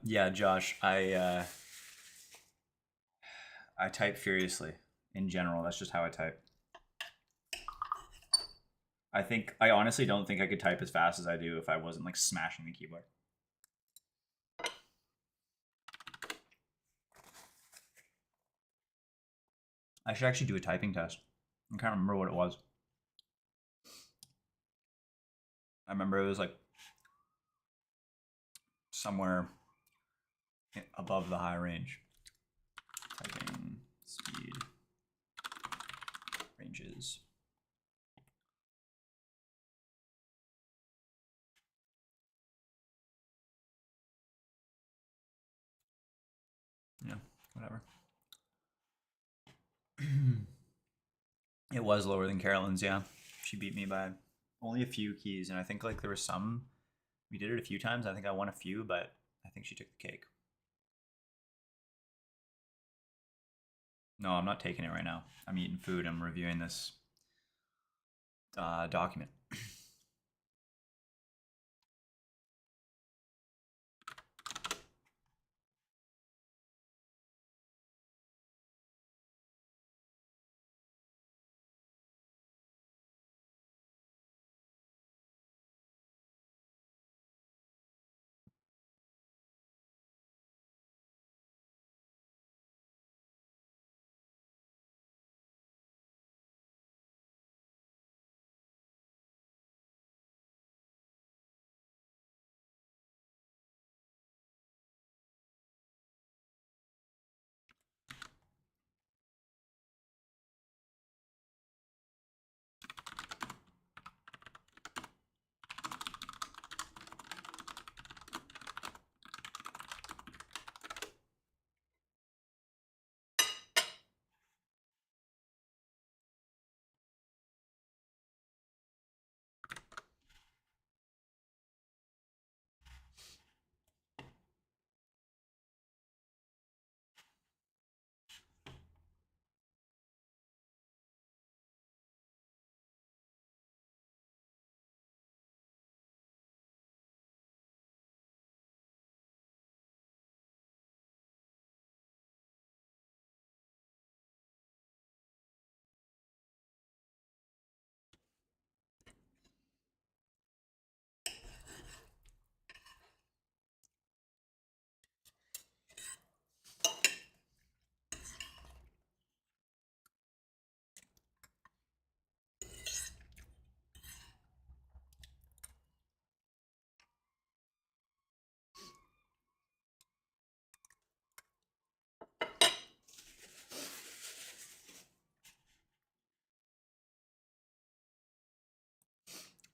Yeah, Josh, I type furiously. In general, that's just how I type. I honestly don't think I could type as fast as I do if I wasn't like smashing the keyboard. I should actually do a typing test. I can't remember what it was. I remember it was like somewhere above the high range. Typing speed ranges. Yeah, whatever. It was lower than Carolyn's, yeah. She beat me by only a few keys, and I think like there was some. We did it a few times. I think I won a few, but I think she took the cake. No, I'm not taking it right now. I'm eating food. I'm reviewing this document.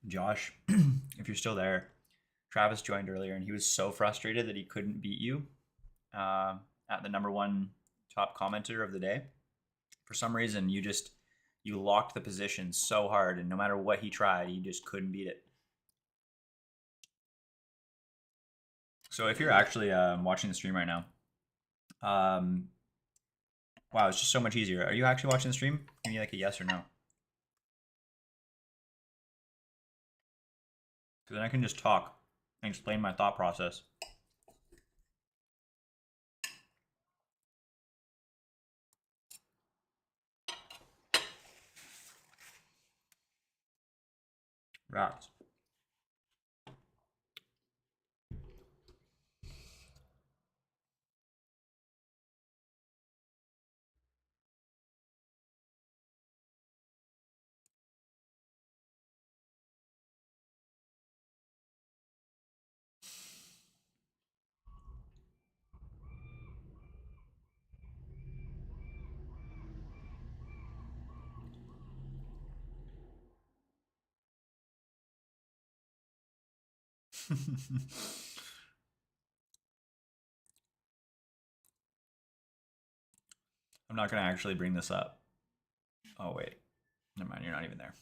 Josh, if you're still there, Travis joined earlier and he was so frustrated that he couldn't beat you uh, at the number one top commenter of the day. For some reason, you locked the position so hard, and no matter what he tried, he just couldn't beat it. So if you're actually watching the stream right now, um, wow, it's just so much easier. Are you actually watching the stream? Give me like a yes or no. Because then I can just talk and explain my thought process. Rats. I'm not going to actually bring this up. Oh, wait. Never mind, you're not even there.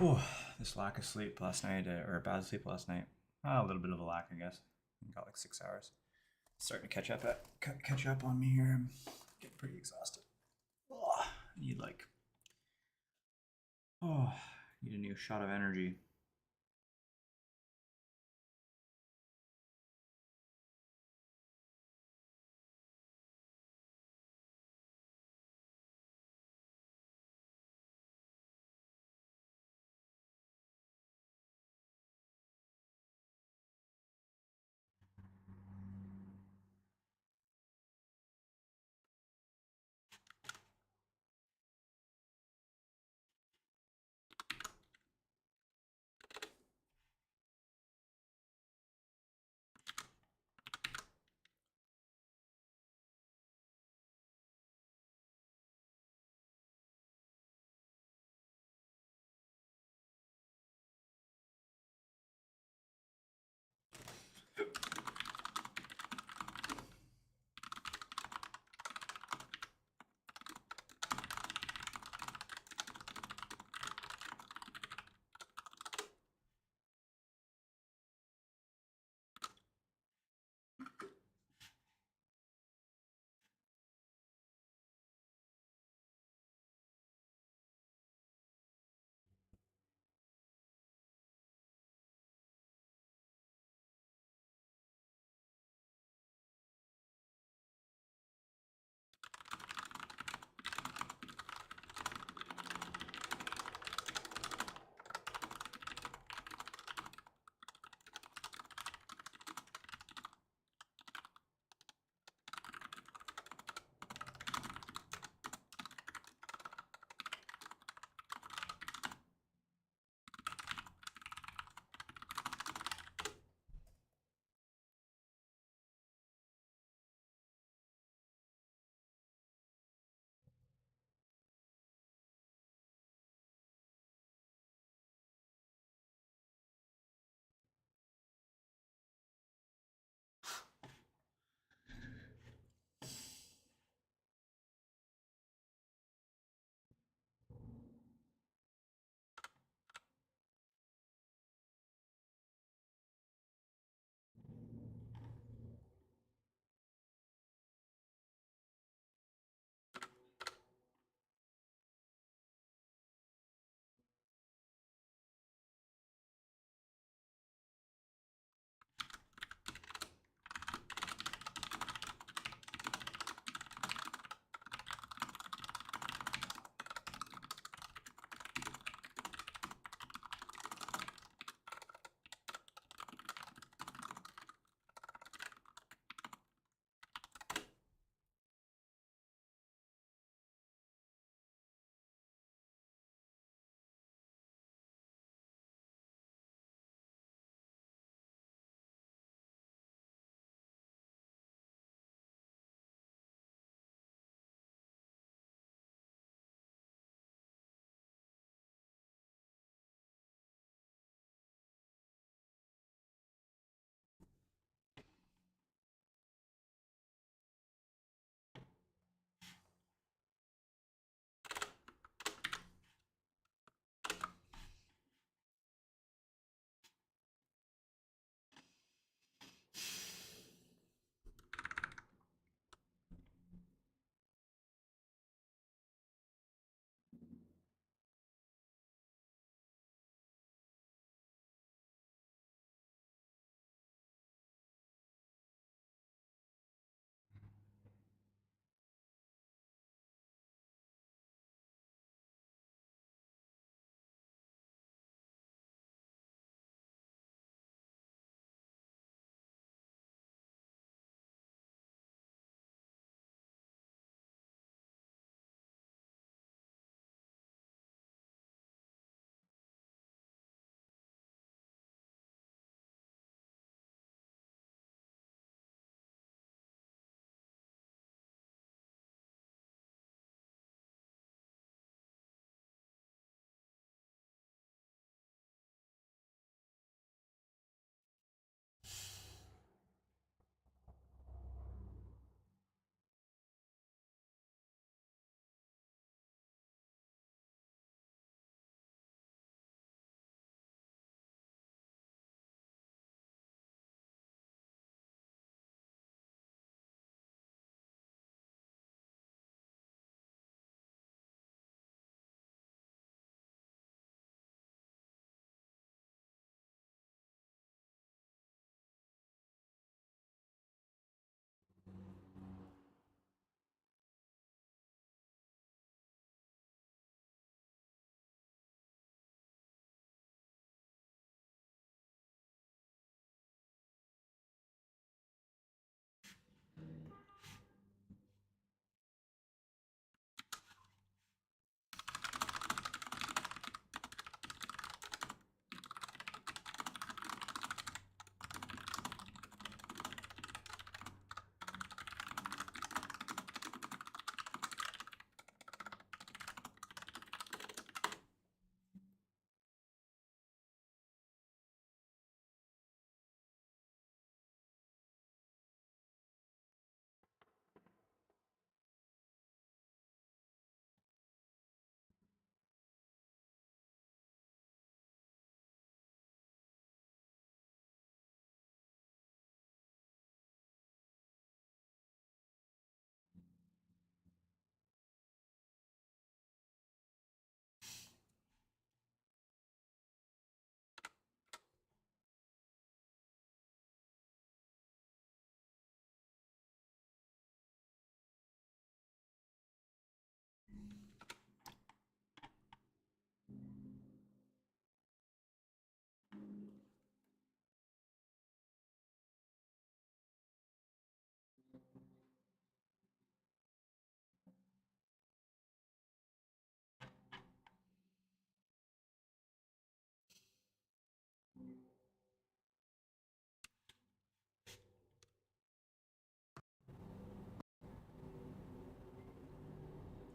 Oh, this lack of sleep last night, or bad sleep last night. A little bit of a lack, I guess. Got like 6 hours. Starting to catch up on me here. I'm getting pretty exhausted. Oh, need like, oh, need a new shot of energy.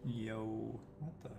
Yo, what the?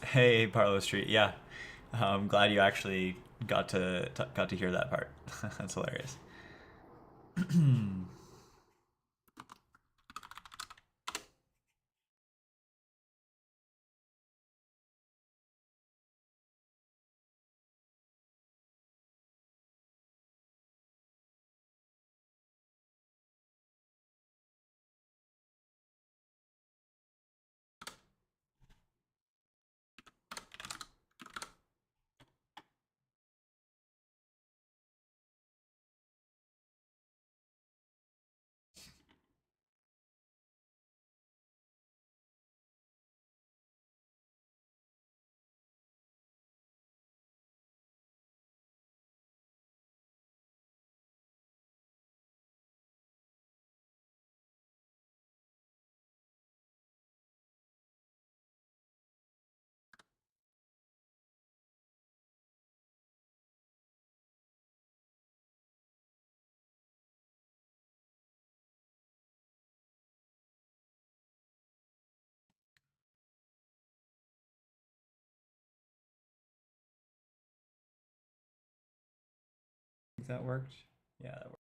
Hey, Parlo Street. Yeah, I'm glad you actually got to hear that part. That's hilarious. Think that worked? Yeah, that worked.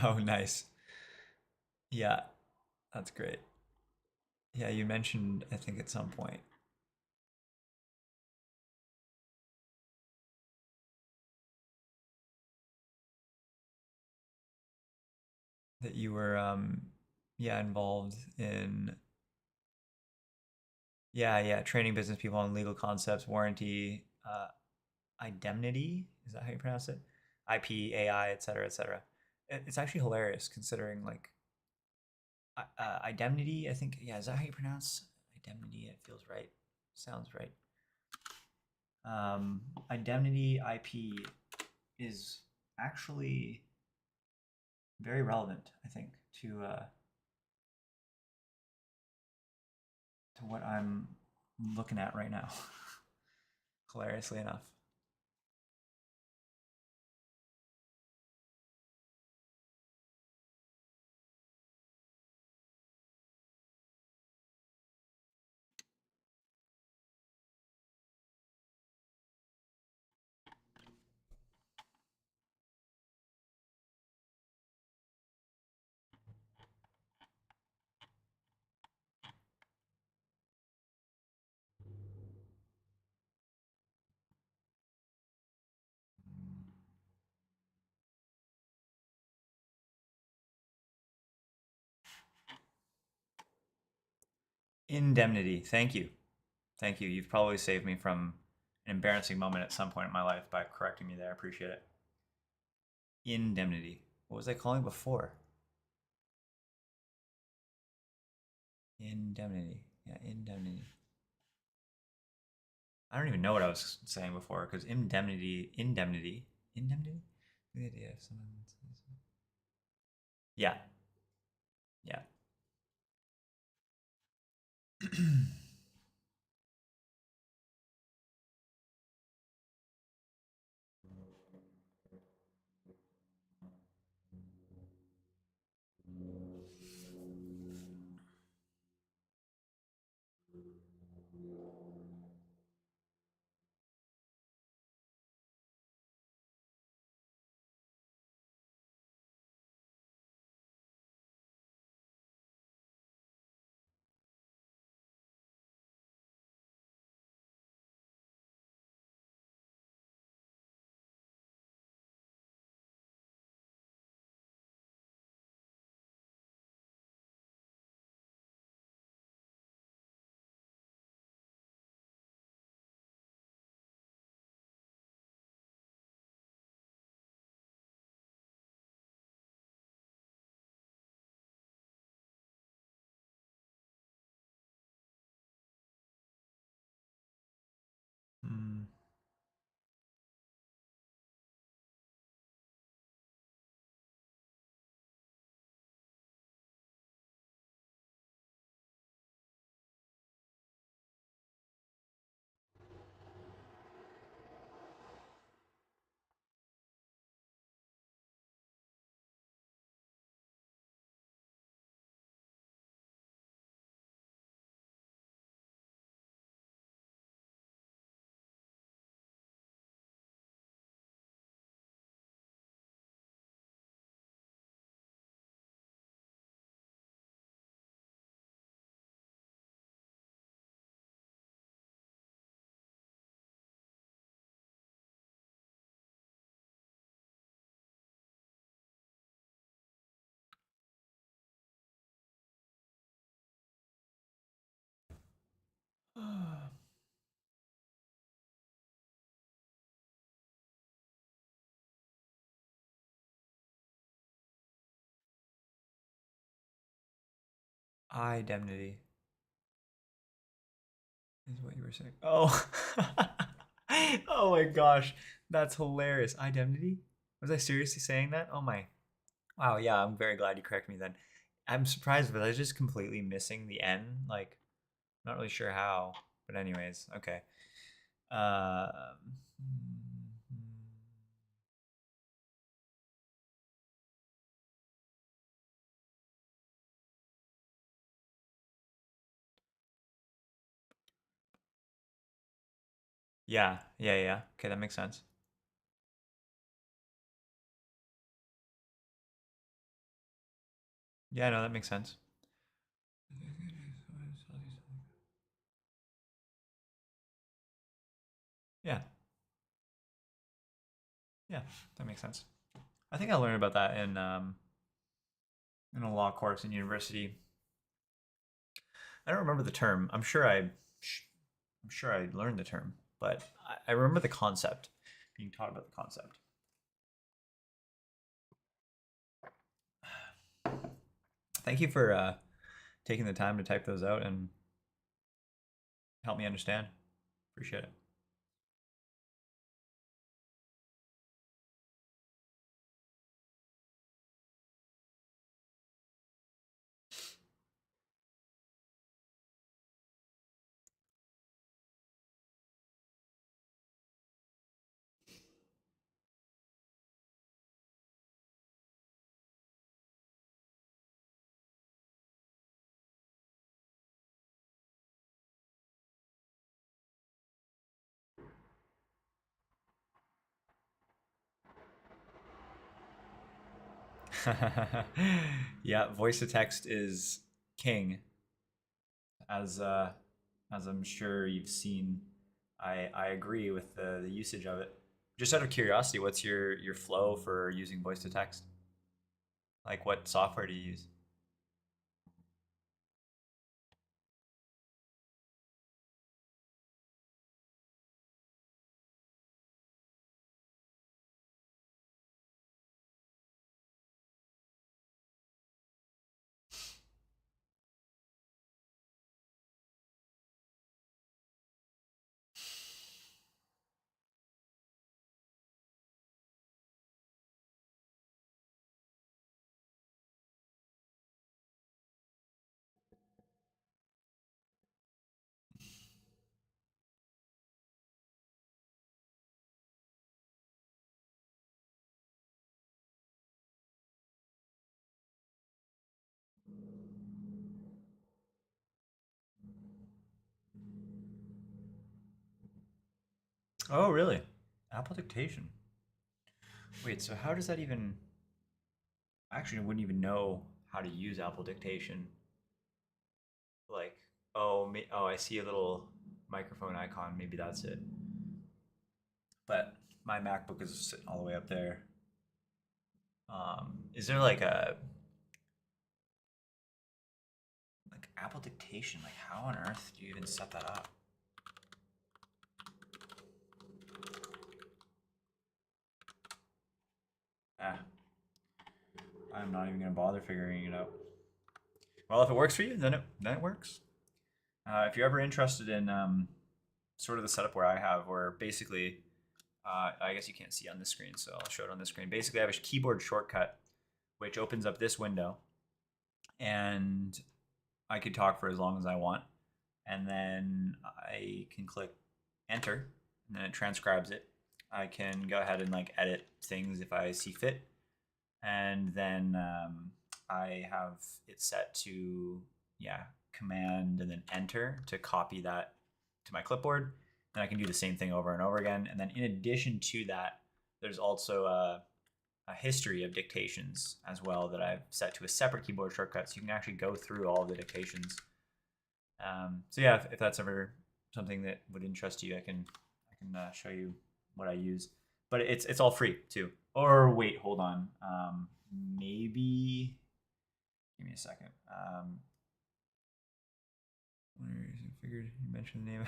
Oh, nice. Yeah, that's great. Yeah, you mentioned, I think at some point that you were, yeah, involved in, yeah, training business people on legal concepts, warranty, indemnity. Is that how you pronounce it? IP, AI, et cetera, et cetera. It's actually hilarious considering like indemnity. I think, yeah, is that how you pronounce indemnity? It feels right. Sounds right. Indemnity IP is actually very relevant, I think, to what I'm looking at right now. Hilariously enough. Indemnity. Thank you. Thank you. You've probably saved me from an embarrassing moment at some point in my life by correcting me there. I appreciate it. Indemnity. What was I calling before? Indemnity. Yeah, indemnity. I don't even know what I was saying before because indemnity. The idea of someone. Yeah, yeah. Mm, indemnity is what you were saying. Oh, oh my gosh, that's hilarious. Indemnity? Was I seriously saying that? Oh my. Wow, yeah, I'm very glad you corrected me then. I'm surprised, but I was just completely missing the N. Like, not really sure how. But anyways, okay. Um, yeah. Okay, that makes sense. Yeah, no, that makes sense. Yeah, yeah, that makes sense. I think I learned about that in a law course in university. I don't remember the term. I'm sure I learned the term, but I remember the concept, being taught about the concept. Thank you for taking the time to type those out and help me understand. Appreciate it. Yeah, voice to text is king, as uh, as I'm sure you've seen. I agree with the usage of it. Just out of curiosity, what's your flow for using voice to text? Like, what software do you use? Oh, really? Apple dictation. Wait, so how does that even? Actually, I wouldn't even know how to use Apple dictation. Like, oh, I see a little microphone icon. Maybe that's it. But my MacBook is sitting all the way up there. Is there like Apple dictation? Like, how on earth do you even set that up? Ah, I'm not even gonna bother figuring it out. Well, if it works for you, then it works. If you're ever interested in sort of the setup where I have, where basically, I guess you can't see on the screen, so I'll show it on the screen. Basically, I have a keyboard shortcut which opens up this window, and I could talk for as long as I want, and then I can click enter, and then it transcribes it. I can go ahead and like edit things if I see fit, and then I have it set to yeah command and then enter to copy that to my clipboard. And I can do the same thing over and over again. And then in addition to that, there's also a history of dictations as well that I've set to a separate keyboard shortcut, so you can actually go through all of the dictations. So yeah, if that's ever something that would interest you, I can show you what I use. But it's all free too. Or wait, hold on. Maybe give me a second. Figured you mentioned the name.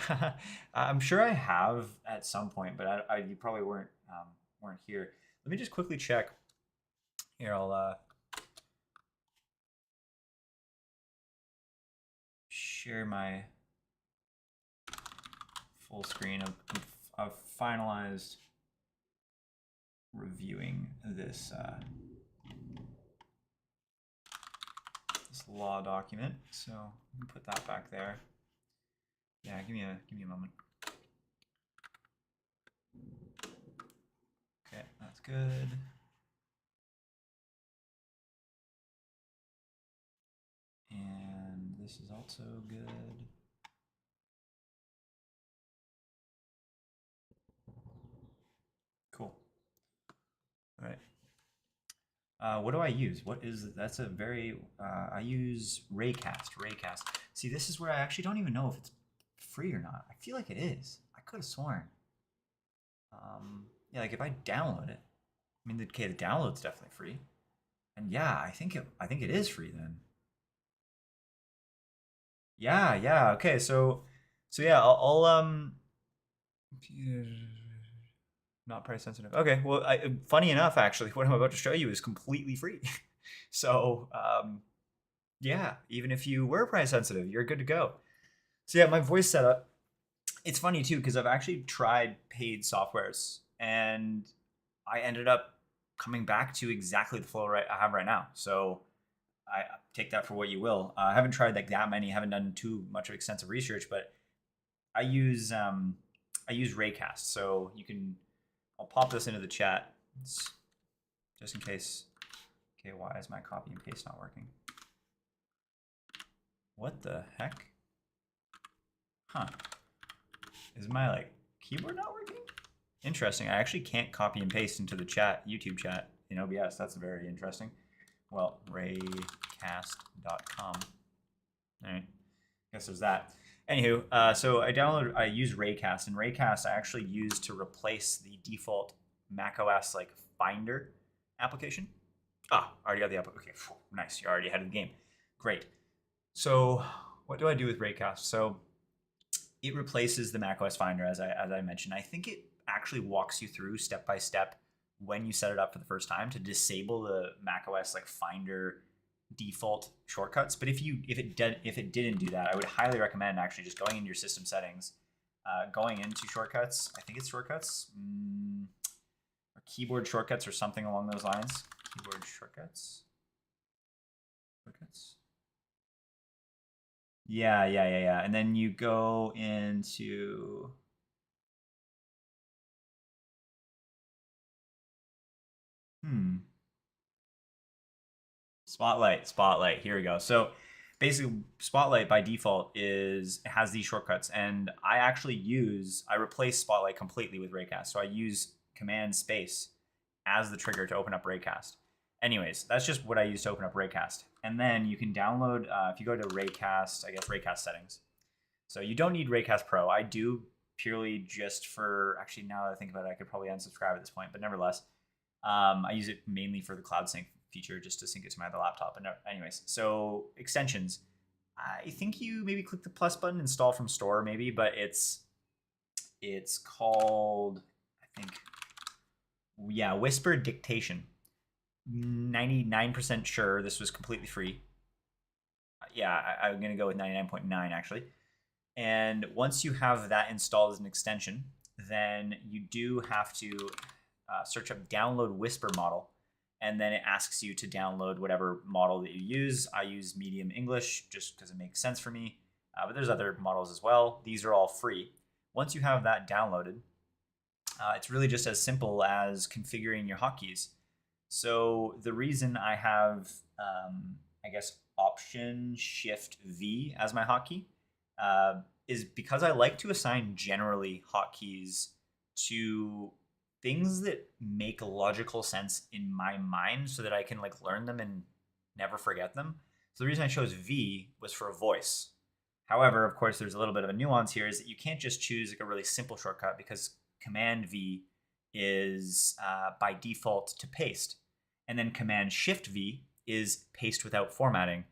I'm sure I have at some point, but you probably weren't here. Let me just quickly check. Here, I'll share my full screen of finalized reviewing this law document. So let me put that back there. Yeah, give me a moment. Okay, that's good. And this is also good. Cool. All right. What do I use? That's a very, I use Raycast. Raycast. See, this is where I actually don't even know if it's free or not. I feel like it is. I could have sworn. Yeah, like if I download it, I mean, okay, the download's definitely free. And yeah, I think it is free then. Yeah, yeah. Okay, so yeah, not price sensitive. Okay, well, funny enough, actually, what I'm about to show you is completely free. So, yeah, even if you were price sensitive, you're good to go. So yeah, my voice setup. It's funny too because I've actually tried paid softwares and I ended up coming back to exactly the flow I have right now. So I take that for what you will. I haven't tried like that many. Haven't done too much of extensive research, but I use I use Raycast. So you can. I'll pop this into the chat just in case. Okay, why is my copy and paste not working? What the heck? Huh. Is my like keyboard not working? Interesting. I actually can't copy and paste into the chat, YouTube chat in OBS. That's very interesting. Well, raycast.com. All right. Guess there's that. Anywho, so I use Raycast, and Raycast I actually use to replace the default macOS like Finder application. Ah, already got the app. Okay, nice. You're already ahead of the game. Great. So, what do I do with Raycast? So, it replaces the macOS Finder as I mentioned. I think it actually walks you through step by step when you set it up for the first time to disable the macOS like Finder default shortcuts. But if it didn't do that, I would highly recommend actually just going into your system settings, going into shortcuts. I think it's shortcuts or keyboard shortcuts or something along those lines. Keyboard shortcuts. Shortcuts. Yeah. And then you go into Spotlight. Here we go. So basically, Spotlight by default has these shortcuts, and I replace Spotlight completely with Raycast. So I use Command Space as the trigger to open up Raycast. Anyways, that's just what I use to open up Raycast. And then you can download if you go to Raycast, I guess Raycast settings. So you don't need Raycast Pro. I do purely just for actually now that I think about it, I could probably unsubscribe at this point, but nevertheless, I use it mainly for the cloud sync feature just to sync it to my other laptop. But no, anyways, so extensions. I think you maybe click the plus button, install from store, maybe, but it's called I think Whisper Dictation. 99% sure this was completely free. Yeah, I'm gonna go with 99.9 actually. And once you have that installed as an extension, then you do have to search up download Whisper model. And then it asks you to download whatever model that you use. I use Medium English just because it makes sense for me. But there's other models as well. These are all free. Once you have that downloaded, it's really just as simple as configuring your hotkeys. So the reason I have, I guess, Option Shift V as my hotkey is because I like to assign generally hotkeys to things that make logical sense in my mind so that I can like learn them and never forget them. So the reason I chose V was for voice. However, of course, there's a little bit of a nuance here is that you can't just choose like a really simple shortcut because Command V is by default to paste. And then Command Shift V is paste without formatting.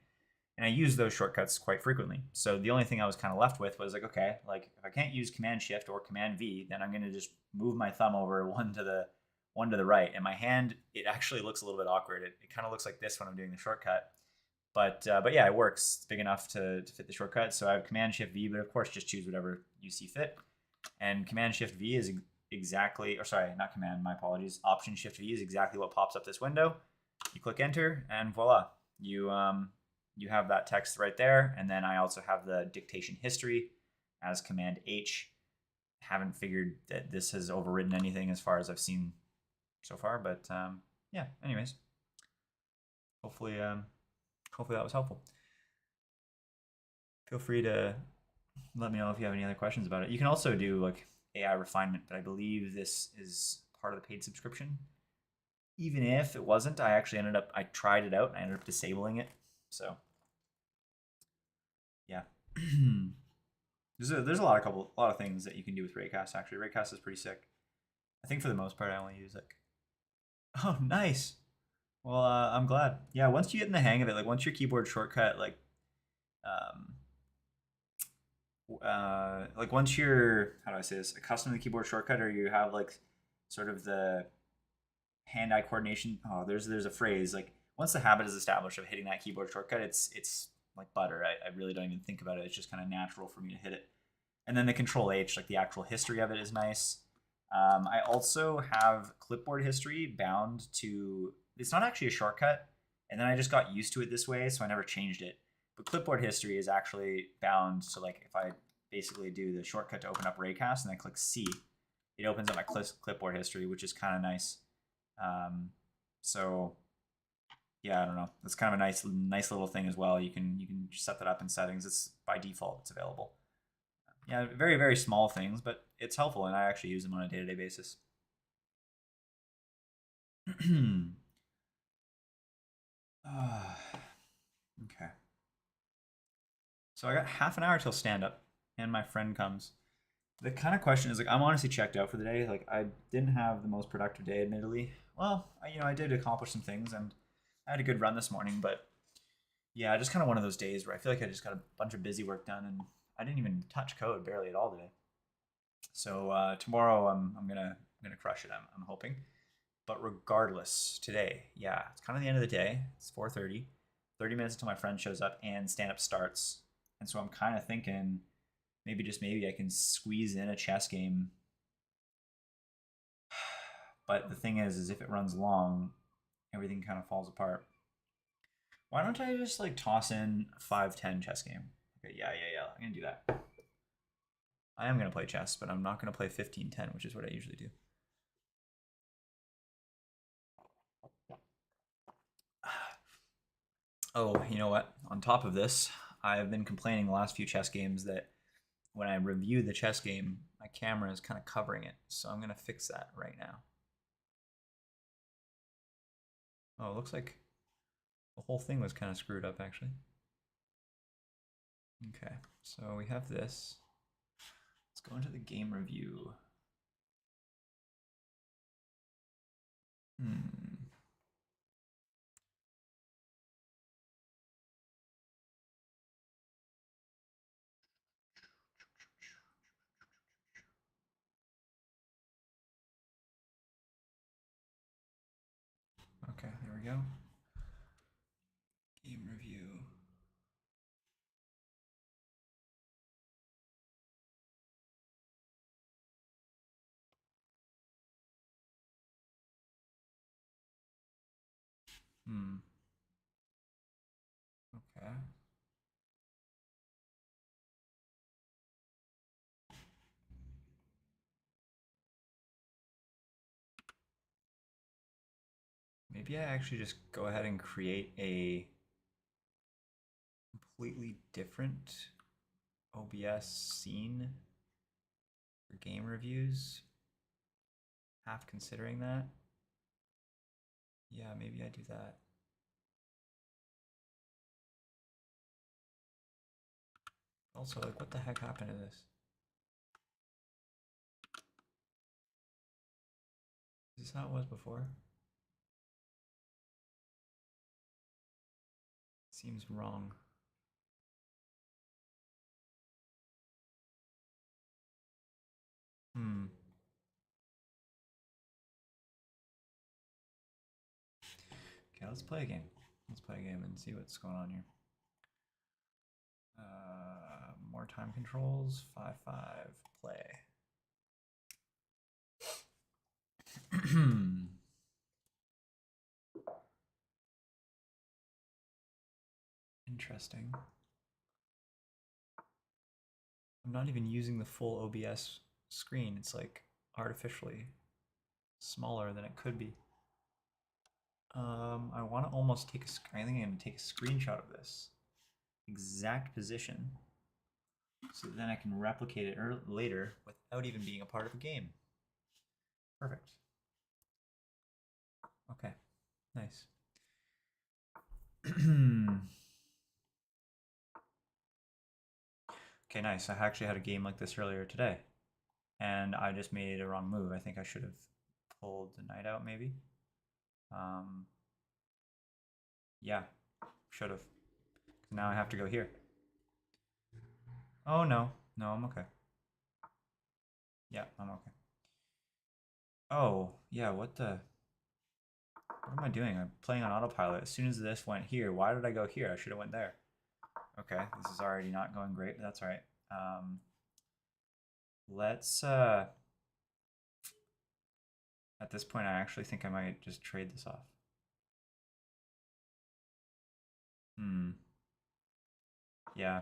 And I use those shortcuts quite frequently. So the only thing I was kind of left with was like, okay, like if I can't use Command Shift or Command V, then I'm going to just move my thumb over one to the right. And my hand, it actually looks a little bit awkward. It kind of looks like this when I'm doing the shortcut. But yeah, it works. It's big enough to fit the shortcut. So I have Command Shift V, but of course just choose whatever you see fit. And Command Shift V is exactly, or sorry, not Command, my apologies. Option Shift V is exactly what pops up this window. You click Enter, and voila, you have that text right there. And then I also have the dictation history as Command H. Haven't figured that this has overridden anything as far as I've seen so far, but yeah. Anyways, hopefully that was helpful. Feel free to let me know if you have any other questions about it. You can also do like AI refinement, but I believe this is part of the paid subscription. even if it wasn't, I tried it out and I ended up disabling it. So yeah. there's a lot of things that you can do with Raycast actually. Raycast is pretty sick. I think for the most part I only use like oh nice. Well, I'm glad. Yeah, once you get in the hang of it, like once your keyboard shortcut like once you're how do I say this accustomed to the keyboard shortcut, or you have like sort of the hand-eye coordination. Oh, there's a phrase like once the habit is established of hitting that keyboard shortcut, it's like butter. I really don't even think about it. It's just kind of natural for me to hit it. And then the Control H, like the actual history of it, is nice. I also have clipboard history bound to. It's not actually a shortcut, and then I just got used to it this way, so I never changed it. But clipboard history is actually bound to like if I basically do the shortcut to open up Raycast and I click C, it opens up my clipboard history, which is kind of nice. So yeah, I don't know. That's kind of a nice little thing as well. You can set that up in settings. It's by default. It's available. Yeah, very very small things, but it's helpful, and I actually use them on a day-to-day basis. Okay. So I got half an hour till stand up, and my friend comes. The kind of question is like I'm honestly checked out for the day. Like I didn't have the most productive day, admittedly. Well, I did accomplish some things, and I had a good run this morning. But yeah, just kind of one of those days where I feel like I just got a bunch of busy work done, and I didn't even touch code barely at all today. So tomorrow I'm gonna crush it. I'm hoping. But regardless, today, yeah, it's kind of the end of the day. It's 4:30, 30 minutes until my friend shows up and stand up starts. And so I'm kind of thinking maybe just maybe I can squeeze in a chess game. But the thing is if it runs long, everything kind of falls apart. Why don't I just like toss in a 5-10 chess game? Okay, yeah. I'm gonna do that. I am gonna play chess, but I'm not gonna play 15-10, which is what I usually do. Oh, you know what? On top of this, I've been complaining the last few chess games that when I review the chess game, my camera is kind of covering it. So I'm going to fix that right now. Oh, it looks like the whole thing was kind of screwed up, actually. Okay, so we have this. Let's go into the game review. Okay, there we go. Game review. Okay. Maybe I actually just go ahead and create a completely different OBS scene for game reviews. Half considering that. Yeah, maybe I do that. Also, like, what the heck happened to this? Is this how it was before? Seems wrong. Okay, let's play a game. Let's play a game and see what's going on here. More time controls. 5-5. Play. Interesting. I'm not even using the full OBS screen. It's like artificially smaller than it could be. I want to almost take I think I'm going to take a screenshot of this exact position so then I can replicate it later without even being a part of a game. Perfect. Okay, nice. Okay, nice. I actually had a game like this earlier today, and I just made a wrong move. I think I should have pulled the knight out, maybe. Um, yeah, should have. Now I have to go here. Oh no, no, I'm okay. Yeah, I'm okay. Oh, yeah, what the? What am I doing? I'm playing on autopilot. As soon as this went here, why did I go here? I should have went there. Okay, this is already not going great, but that's all right. Let's, at this point, I actually think I might just trade this off. Hmm. Yeah.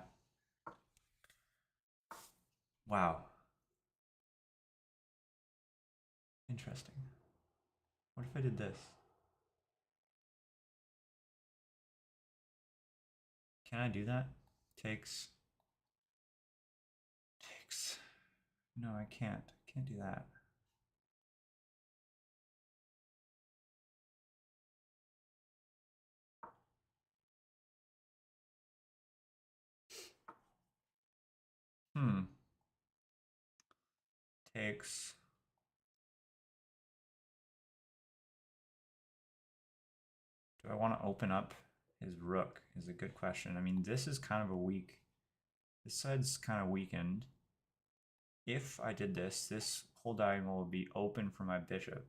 Wow. Interesting. What if I did this? Can I do that? Takes. Takes. No, I can't. Can't do that. Hmm. Takes. Do I want to open up his rook is a good question. I mean, this is kind of a weak. This side's kind of weakened. If I did this, this whole diagonal would be open for my bishop.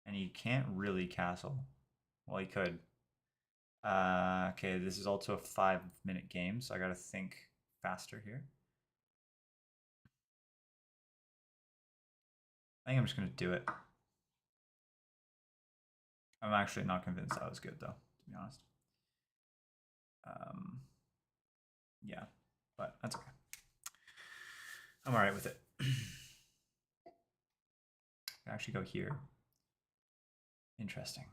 And he can't really castle. Well, he could. Okay, this is also a 5-minute game, so I gotta think faster here. I think I'm just gonna do it. I'm actually not convinced that was good, though, to be honest. Yeah, but that's okay. I'm alright with it. I actually go here. Interesting.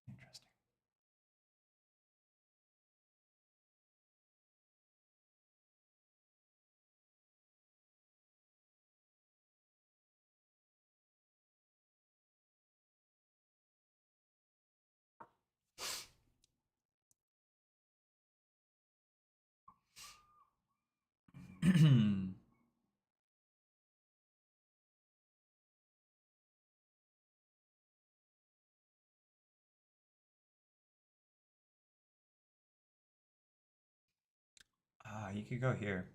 Interesting. You could go here.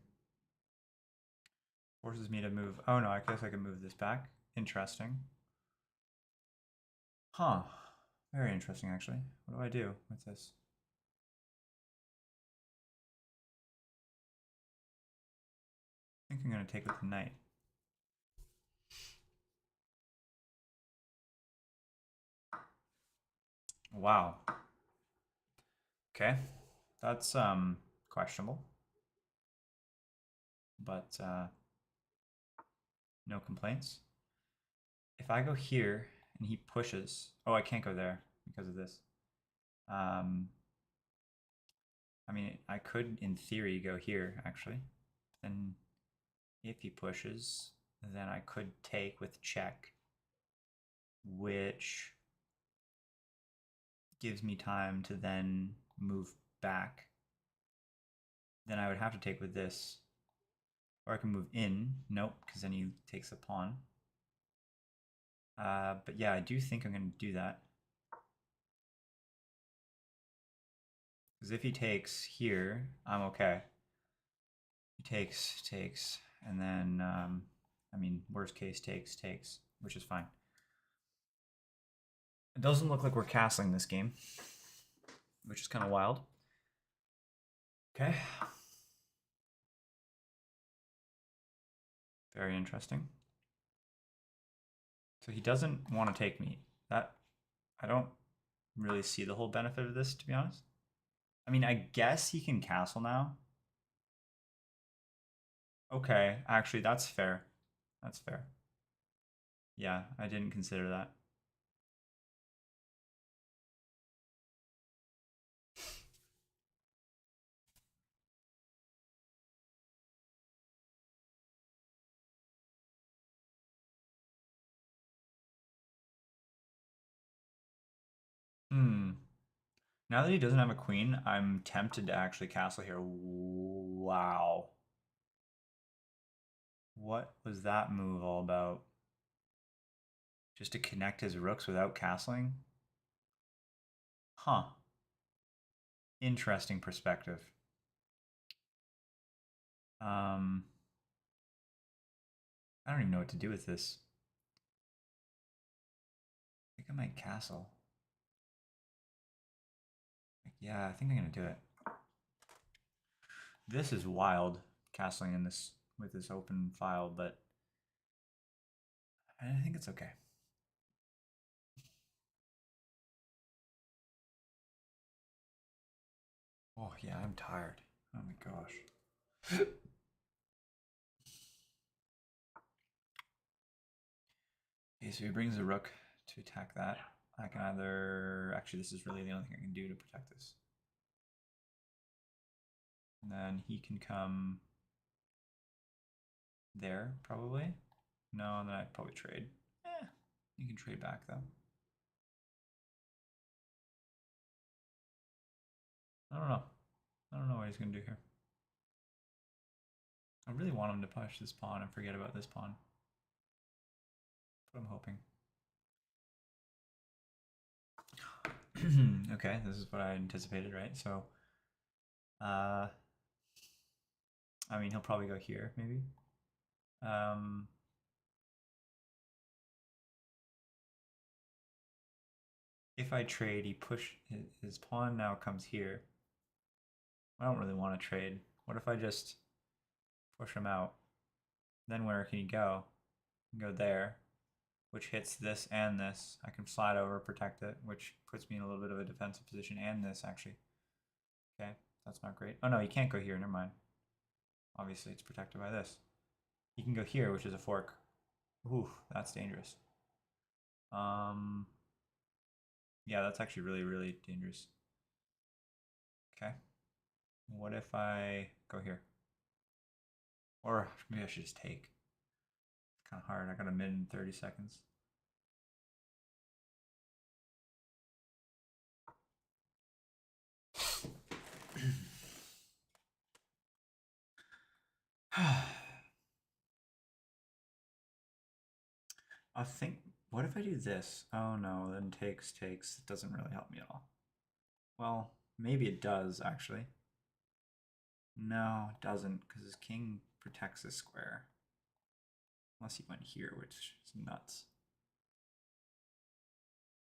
Forces me to move. Oh no, I guess I can move this back. Interesting. Huh. Very interesting, actually. What do I do with this? I think I'm going to take with the knight. Wow. Okay. That's questionable. But no complaints. If I go here and he pushes, oh, I can't go there because of this. I mean, I could, in theory, go here, actually. Then if he pushes, then I could take with check, which gives me time to then move back. Then I would have to take with this. Or I can move in. Nope, because then he takes a pawn. But yeah, I do think I'm going to do that. Because if he takes here, I'm okay. He takes, and then, I mean, worst case takes, which is fine. It doesn't look like we're castling this game, which is kind of wild. Okay. Very interesting. So he doesn't want to take me. That I don't really see the whole benefit of this, to be honest. I mean, I guess he can castle now. Okay, actually, that's fair. That's fair. Yeah, I didn't consider that. Hmm. Now that he doesn't have a queen, I'm tempted to actually castle here. Wow. What was that move all about? Just to connect his rooks without castling? Huh. Interesting perspective. Um, I don't even know what to do with this. I think I might castle. Yeah, I think I'm gonna do it. This is wild, castling in this with this open file, but I think it's okay. Oh yeah, I'm tired. Oh my gosh. Okay, so he brings a rook to attack that. I can either actually this is really the only thing I can do to protect this. And then he can come there, probably. No, and then I'd probably trade. You can trade back though. I don't know. I don't know what he's gonna do here. I really want him to push this pawn and forget about this pawn. But I'm hoping. Okay, this is what I anticipated, right? So, I mean, he'll probably go here, maybe. Um, if I trade, he his pawn now comes here. I don't really want to trade. What if I just push him out? Then where can he go? Go there, which hits this and this. I can slide over, protect it, which puts me in a little bit of a defensive position, and this actually. Okay, that's not great. Oh no, he can't go here. Never mind. Obviously, it's protected by this. He can go here, which is a fork. Ooh, that's dangerous. Um, yeah, that's actually really, really dangerous. Okay. What if I go here? Or maybe I should just take. It's kind of hard. I got a min in 30 seconds. I think, what if I do this? Oh no, then takes. It doesn't really help me at all. Well, maybe it does, actually. No, it doesn't, because his king protects this square. Unless he went here, which is nuts.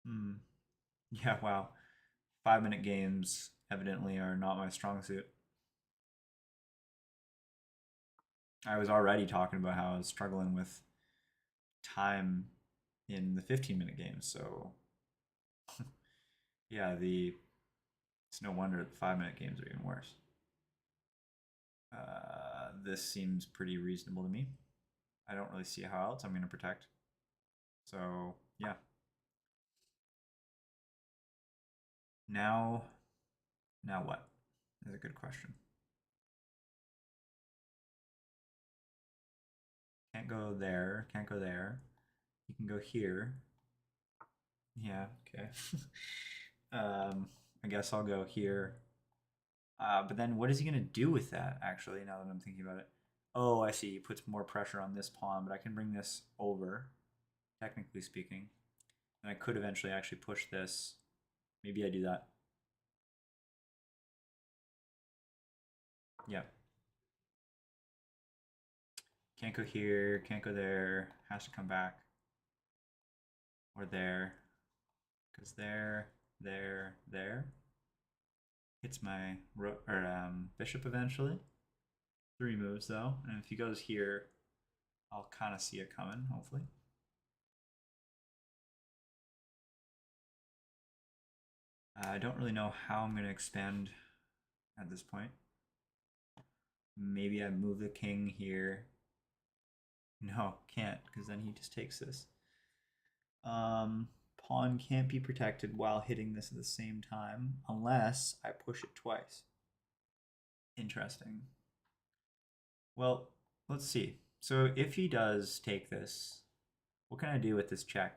Hmm. Yeah, wow. 5-minute games evidently are not my strong suit. I was already talking about how I was struggling with time in the 15-minute games, so yeah, it's no wonder the 5-minute games are even worse. This seems pretty reasonable to me. I don't really see how else I'm going to protect. So yeah. Now, now what? Is a good question. Can't go there. Can't go there. You can go here. Yeah. Okay. I guess I'll go here. But then what is he going to do with that, actually, now that I'm thinking about it? Oh, I see. He puts more pressure on this pawn, but I can bring this over, technically speaking. And I could eventually actually push this. Maybe I do that. Yeah. Can't go here, can't go there. Has to come back. Or there. Because there. Hits my bishop eventually. 3 moves though. And if he goes here, I'll kind of see it coming, hopefully. I don't really know how I'm going to expand at this point. Maybe I move the king here. No, can't, because then he just takes this. Pawn can't be protected while hitting this at the same time, unless I push it twice. Interesting. Well, let's see. So if he does take this, what can I do with this check?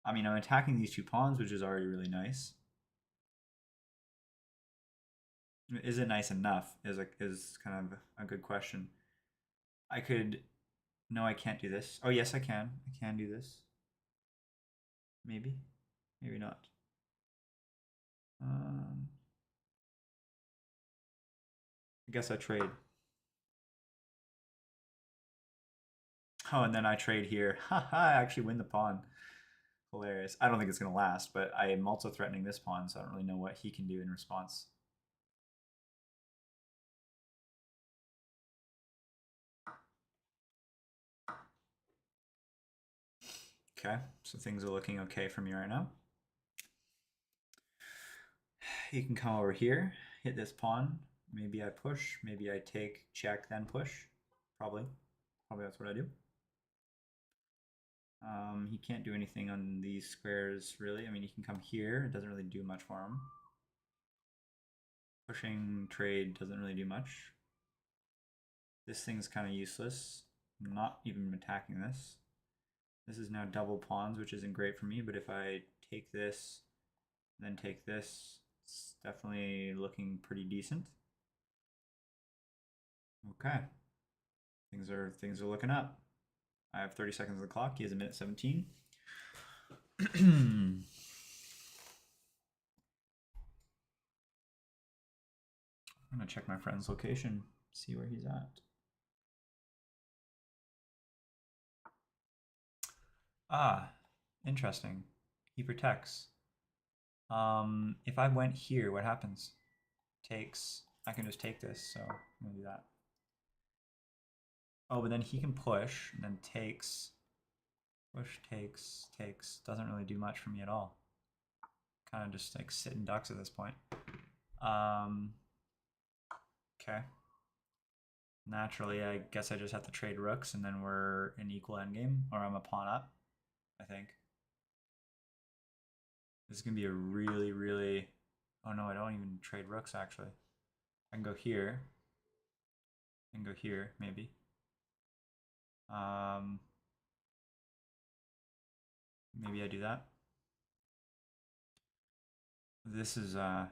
I mean, I'm attacking these 2 pawns, which is already really nice. Is it nice enough? Is kind of a good question. I could. No, I can't do this. Oh, yes, I can. I can do this. Maybe. Maybe not. I guess I trade. Oh, and then I trade here. Haha, I actually win the pawn. Hilarious. I don't think it's going to last, but I am also threatening this pawn, so I don't really know what he can do in response. Okay, so things are looking okay for me right now. He can come over here, hit this pawn. Maybe I push, maybe I take, check, then push. Probably that's what I do. He can't do anything on these squares, really. I mean, he can come here. It doesn't really do much for him. Pushing trade doesn't really do much. This thing's kind of useless. I'm not even attacking this. This is now double pawns, which isn't great for me, but if I take this, then take this, it's definitely looking pretty decent. Okay. Things are looking up. I have 30 seconds on the clock. He has 1:17. I'm gonna check my friend's location, see where he's at. Ah, interesting. He protects. If I went here, what happens? Takes. I can just take this, so I'm gonna do that. Oh, but then he can push, and then takes. Push, takes, takes. Doesn't really do much for me at all. Kind of just like sitting ducks at this point. Okay. Naturally, I guess I just have to trade rooks, and then we're an equal endgame, or I'm a pawn up, I think. This is going to be a really, really... Oh no, I don't even trade rooks, actually. I can go here. I can go here, maybe. Maybe I do that. This is not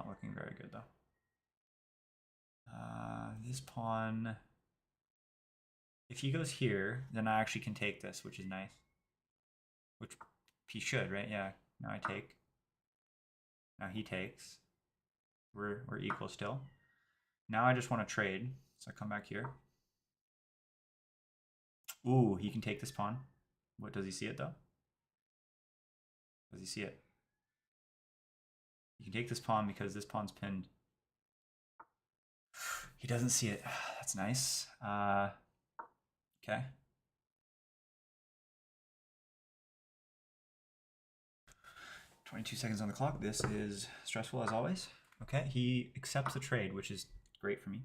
looking very good, though. This pawn... If he goes here, then I actually can take this, which is nice. Which he should, right? Yeah. Now I take. Now he takes. We're equal still. Now I just want to trade, so I come back here. Ooh, he can take this pawn. What, does he see it though? Does he see it? He can take this pawn because this pawn's pinned. He doesn't see it. That's nice. Okay. "22 seconds on the clock. This is stressful as always." Okay, he accepts the trade, which is great for me.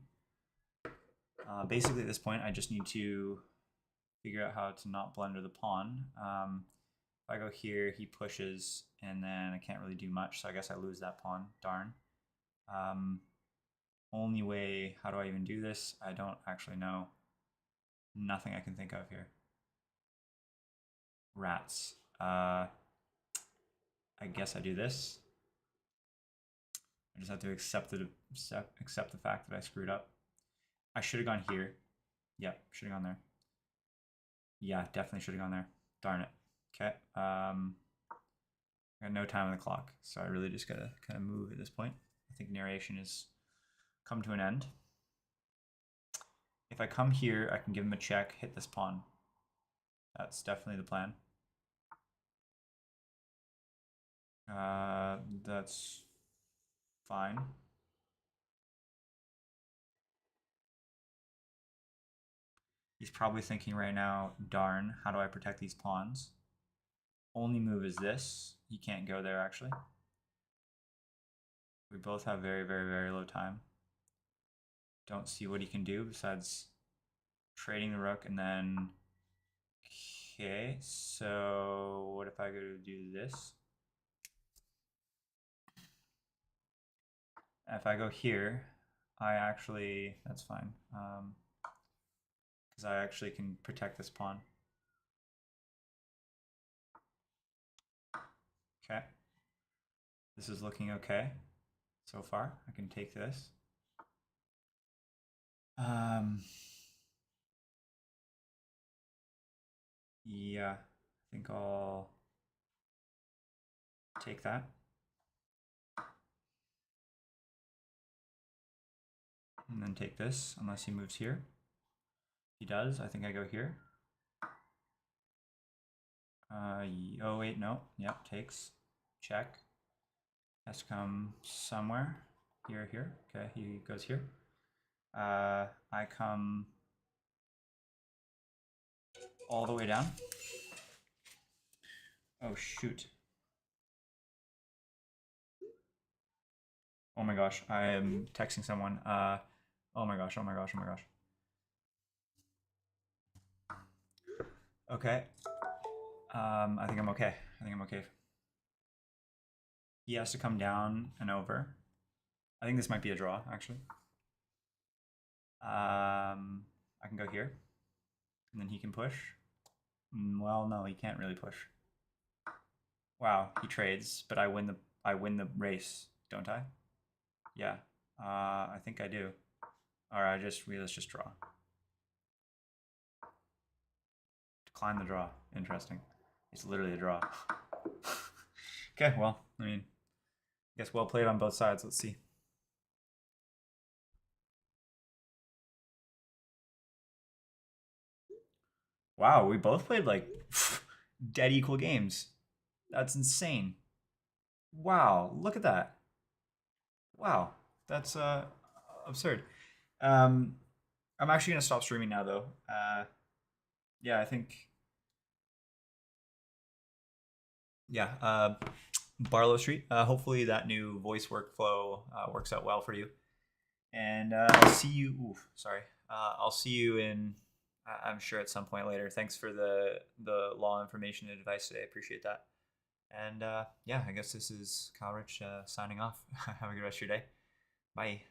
Basically, at this point, I just need to figure out how to not blunder the pawn. If I go here, he pushes, and then I can't really do much, so I guess I lose that pawn. Darn. Only way, how do I even do this? I don't actually know. Nothing I can think of here. Rats. I guess I do this. I just have to accept the fact that I screwed up. I should have gone here. Yep, should have gone there. Yeah, definitely should have gone there. Darn it. Okay. I got no time on the clock, so I really just gotta kind of move at this point. I think narration has come to an end. If I come here, I can give him a check, hit this pawn. That's definitely the plan. That's fine. He's probably thinking right now, darn, how do I protect these pawns? Only move is this. He can't go there, actually. We both have very, very, very low time. Don't see what he can do besides trading the rook and then... Okay, so what if I go to do this? If I go here, I actually... That's fine. Because I actually can protect this pawn. Okay. This is looking okay so far. I can take this. Yeah, I think I'll take that. And then take this, unless he moves here. He does. I think I go here. Oh, wait, no. Yep, takes. Check. Has to come somewhere. Here, here. Okay, he goes here. I come all the way down. Oh, shoot. Oh my gosh, I am texting someone. Oh my gosh, oh my gosh, oh my gosh. Okay. I think I'm okay. I think I'm okay. He has to come down and over. I think this might be a draw, actually. I can go here. And then he can push. Well, no, he can't really push. Wow, he trades, but I win the race, don't I? Yeah. I think I do. All right, let's just draw. Decline the draw. Interesting. It's literally a draw. Okay, well, I mean, I guess well played on both sides. Let's see. Wow, we both played like dead equal games. That's insane. Wow, look at that. Wow, that's absurd. Um, I'm actually gonna stop streaming now, though. Yeah, I think. Yeah, Barlow Street. Hopefully that new voice workflow works out well for you. And I'll see you. Oof, sorry. I'll see you in. I'm sure at some point later. Thanks for the law information and advice today. I appreciate that. And yeah, I guess this is Kyle Rich signing off. Have a good rest of your day. Bye.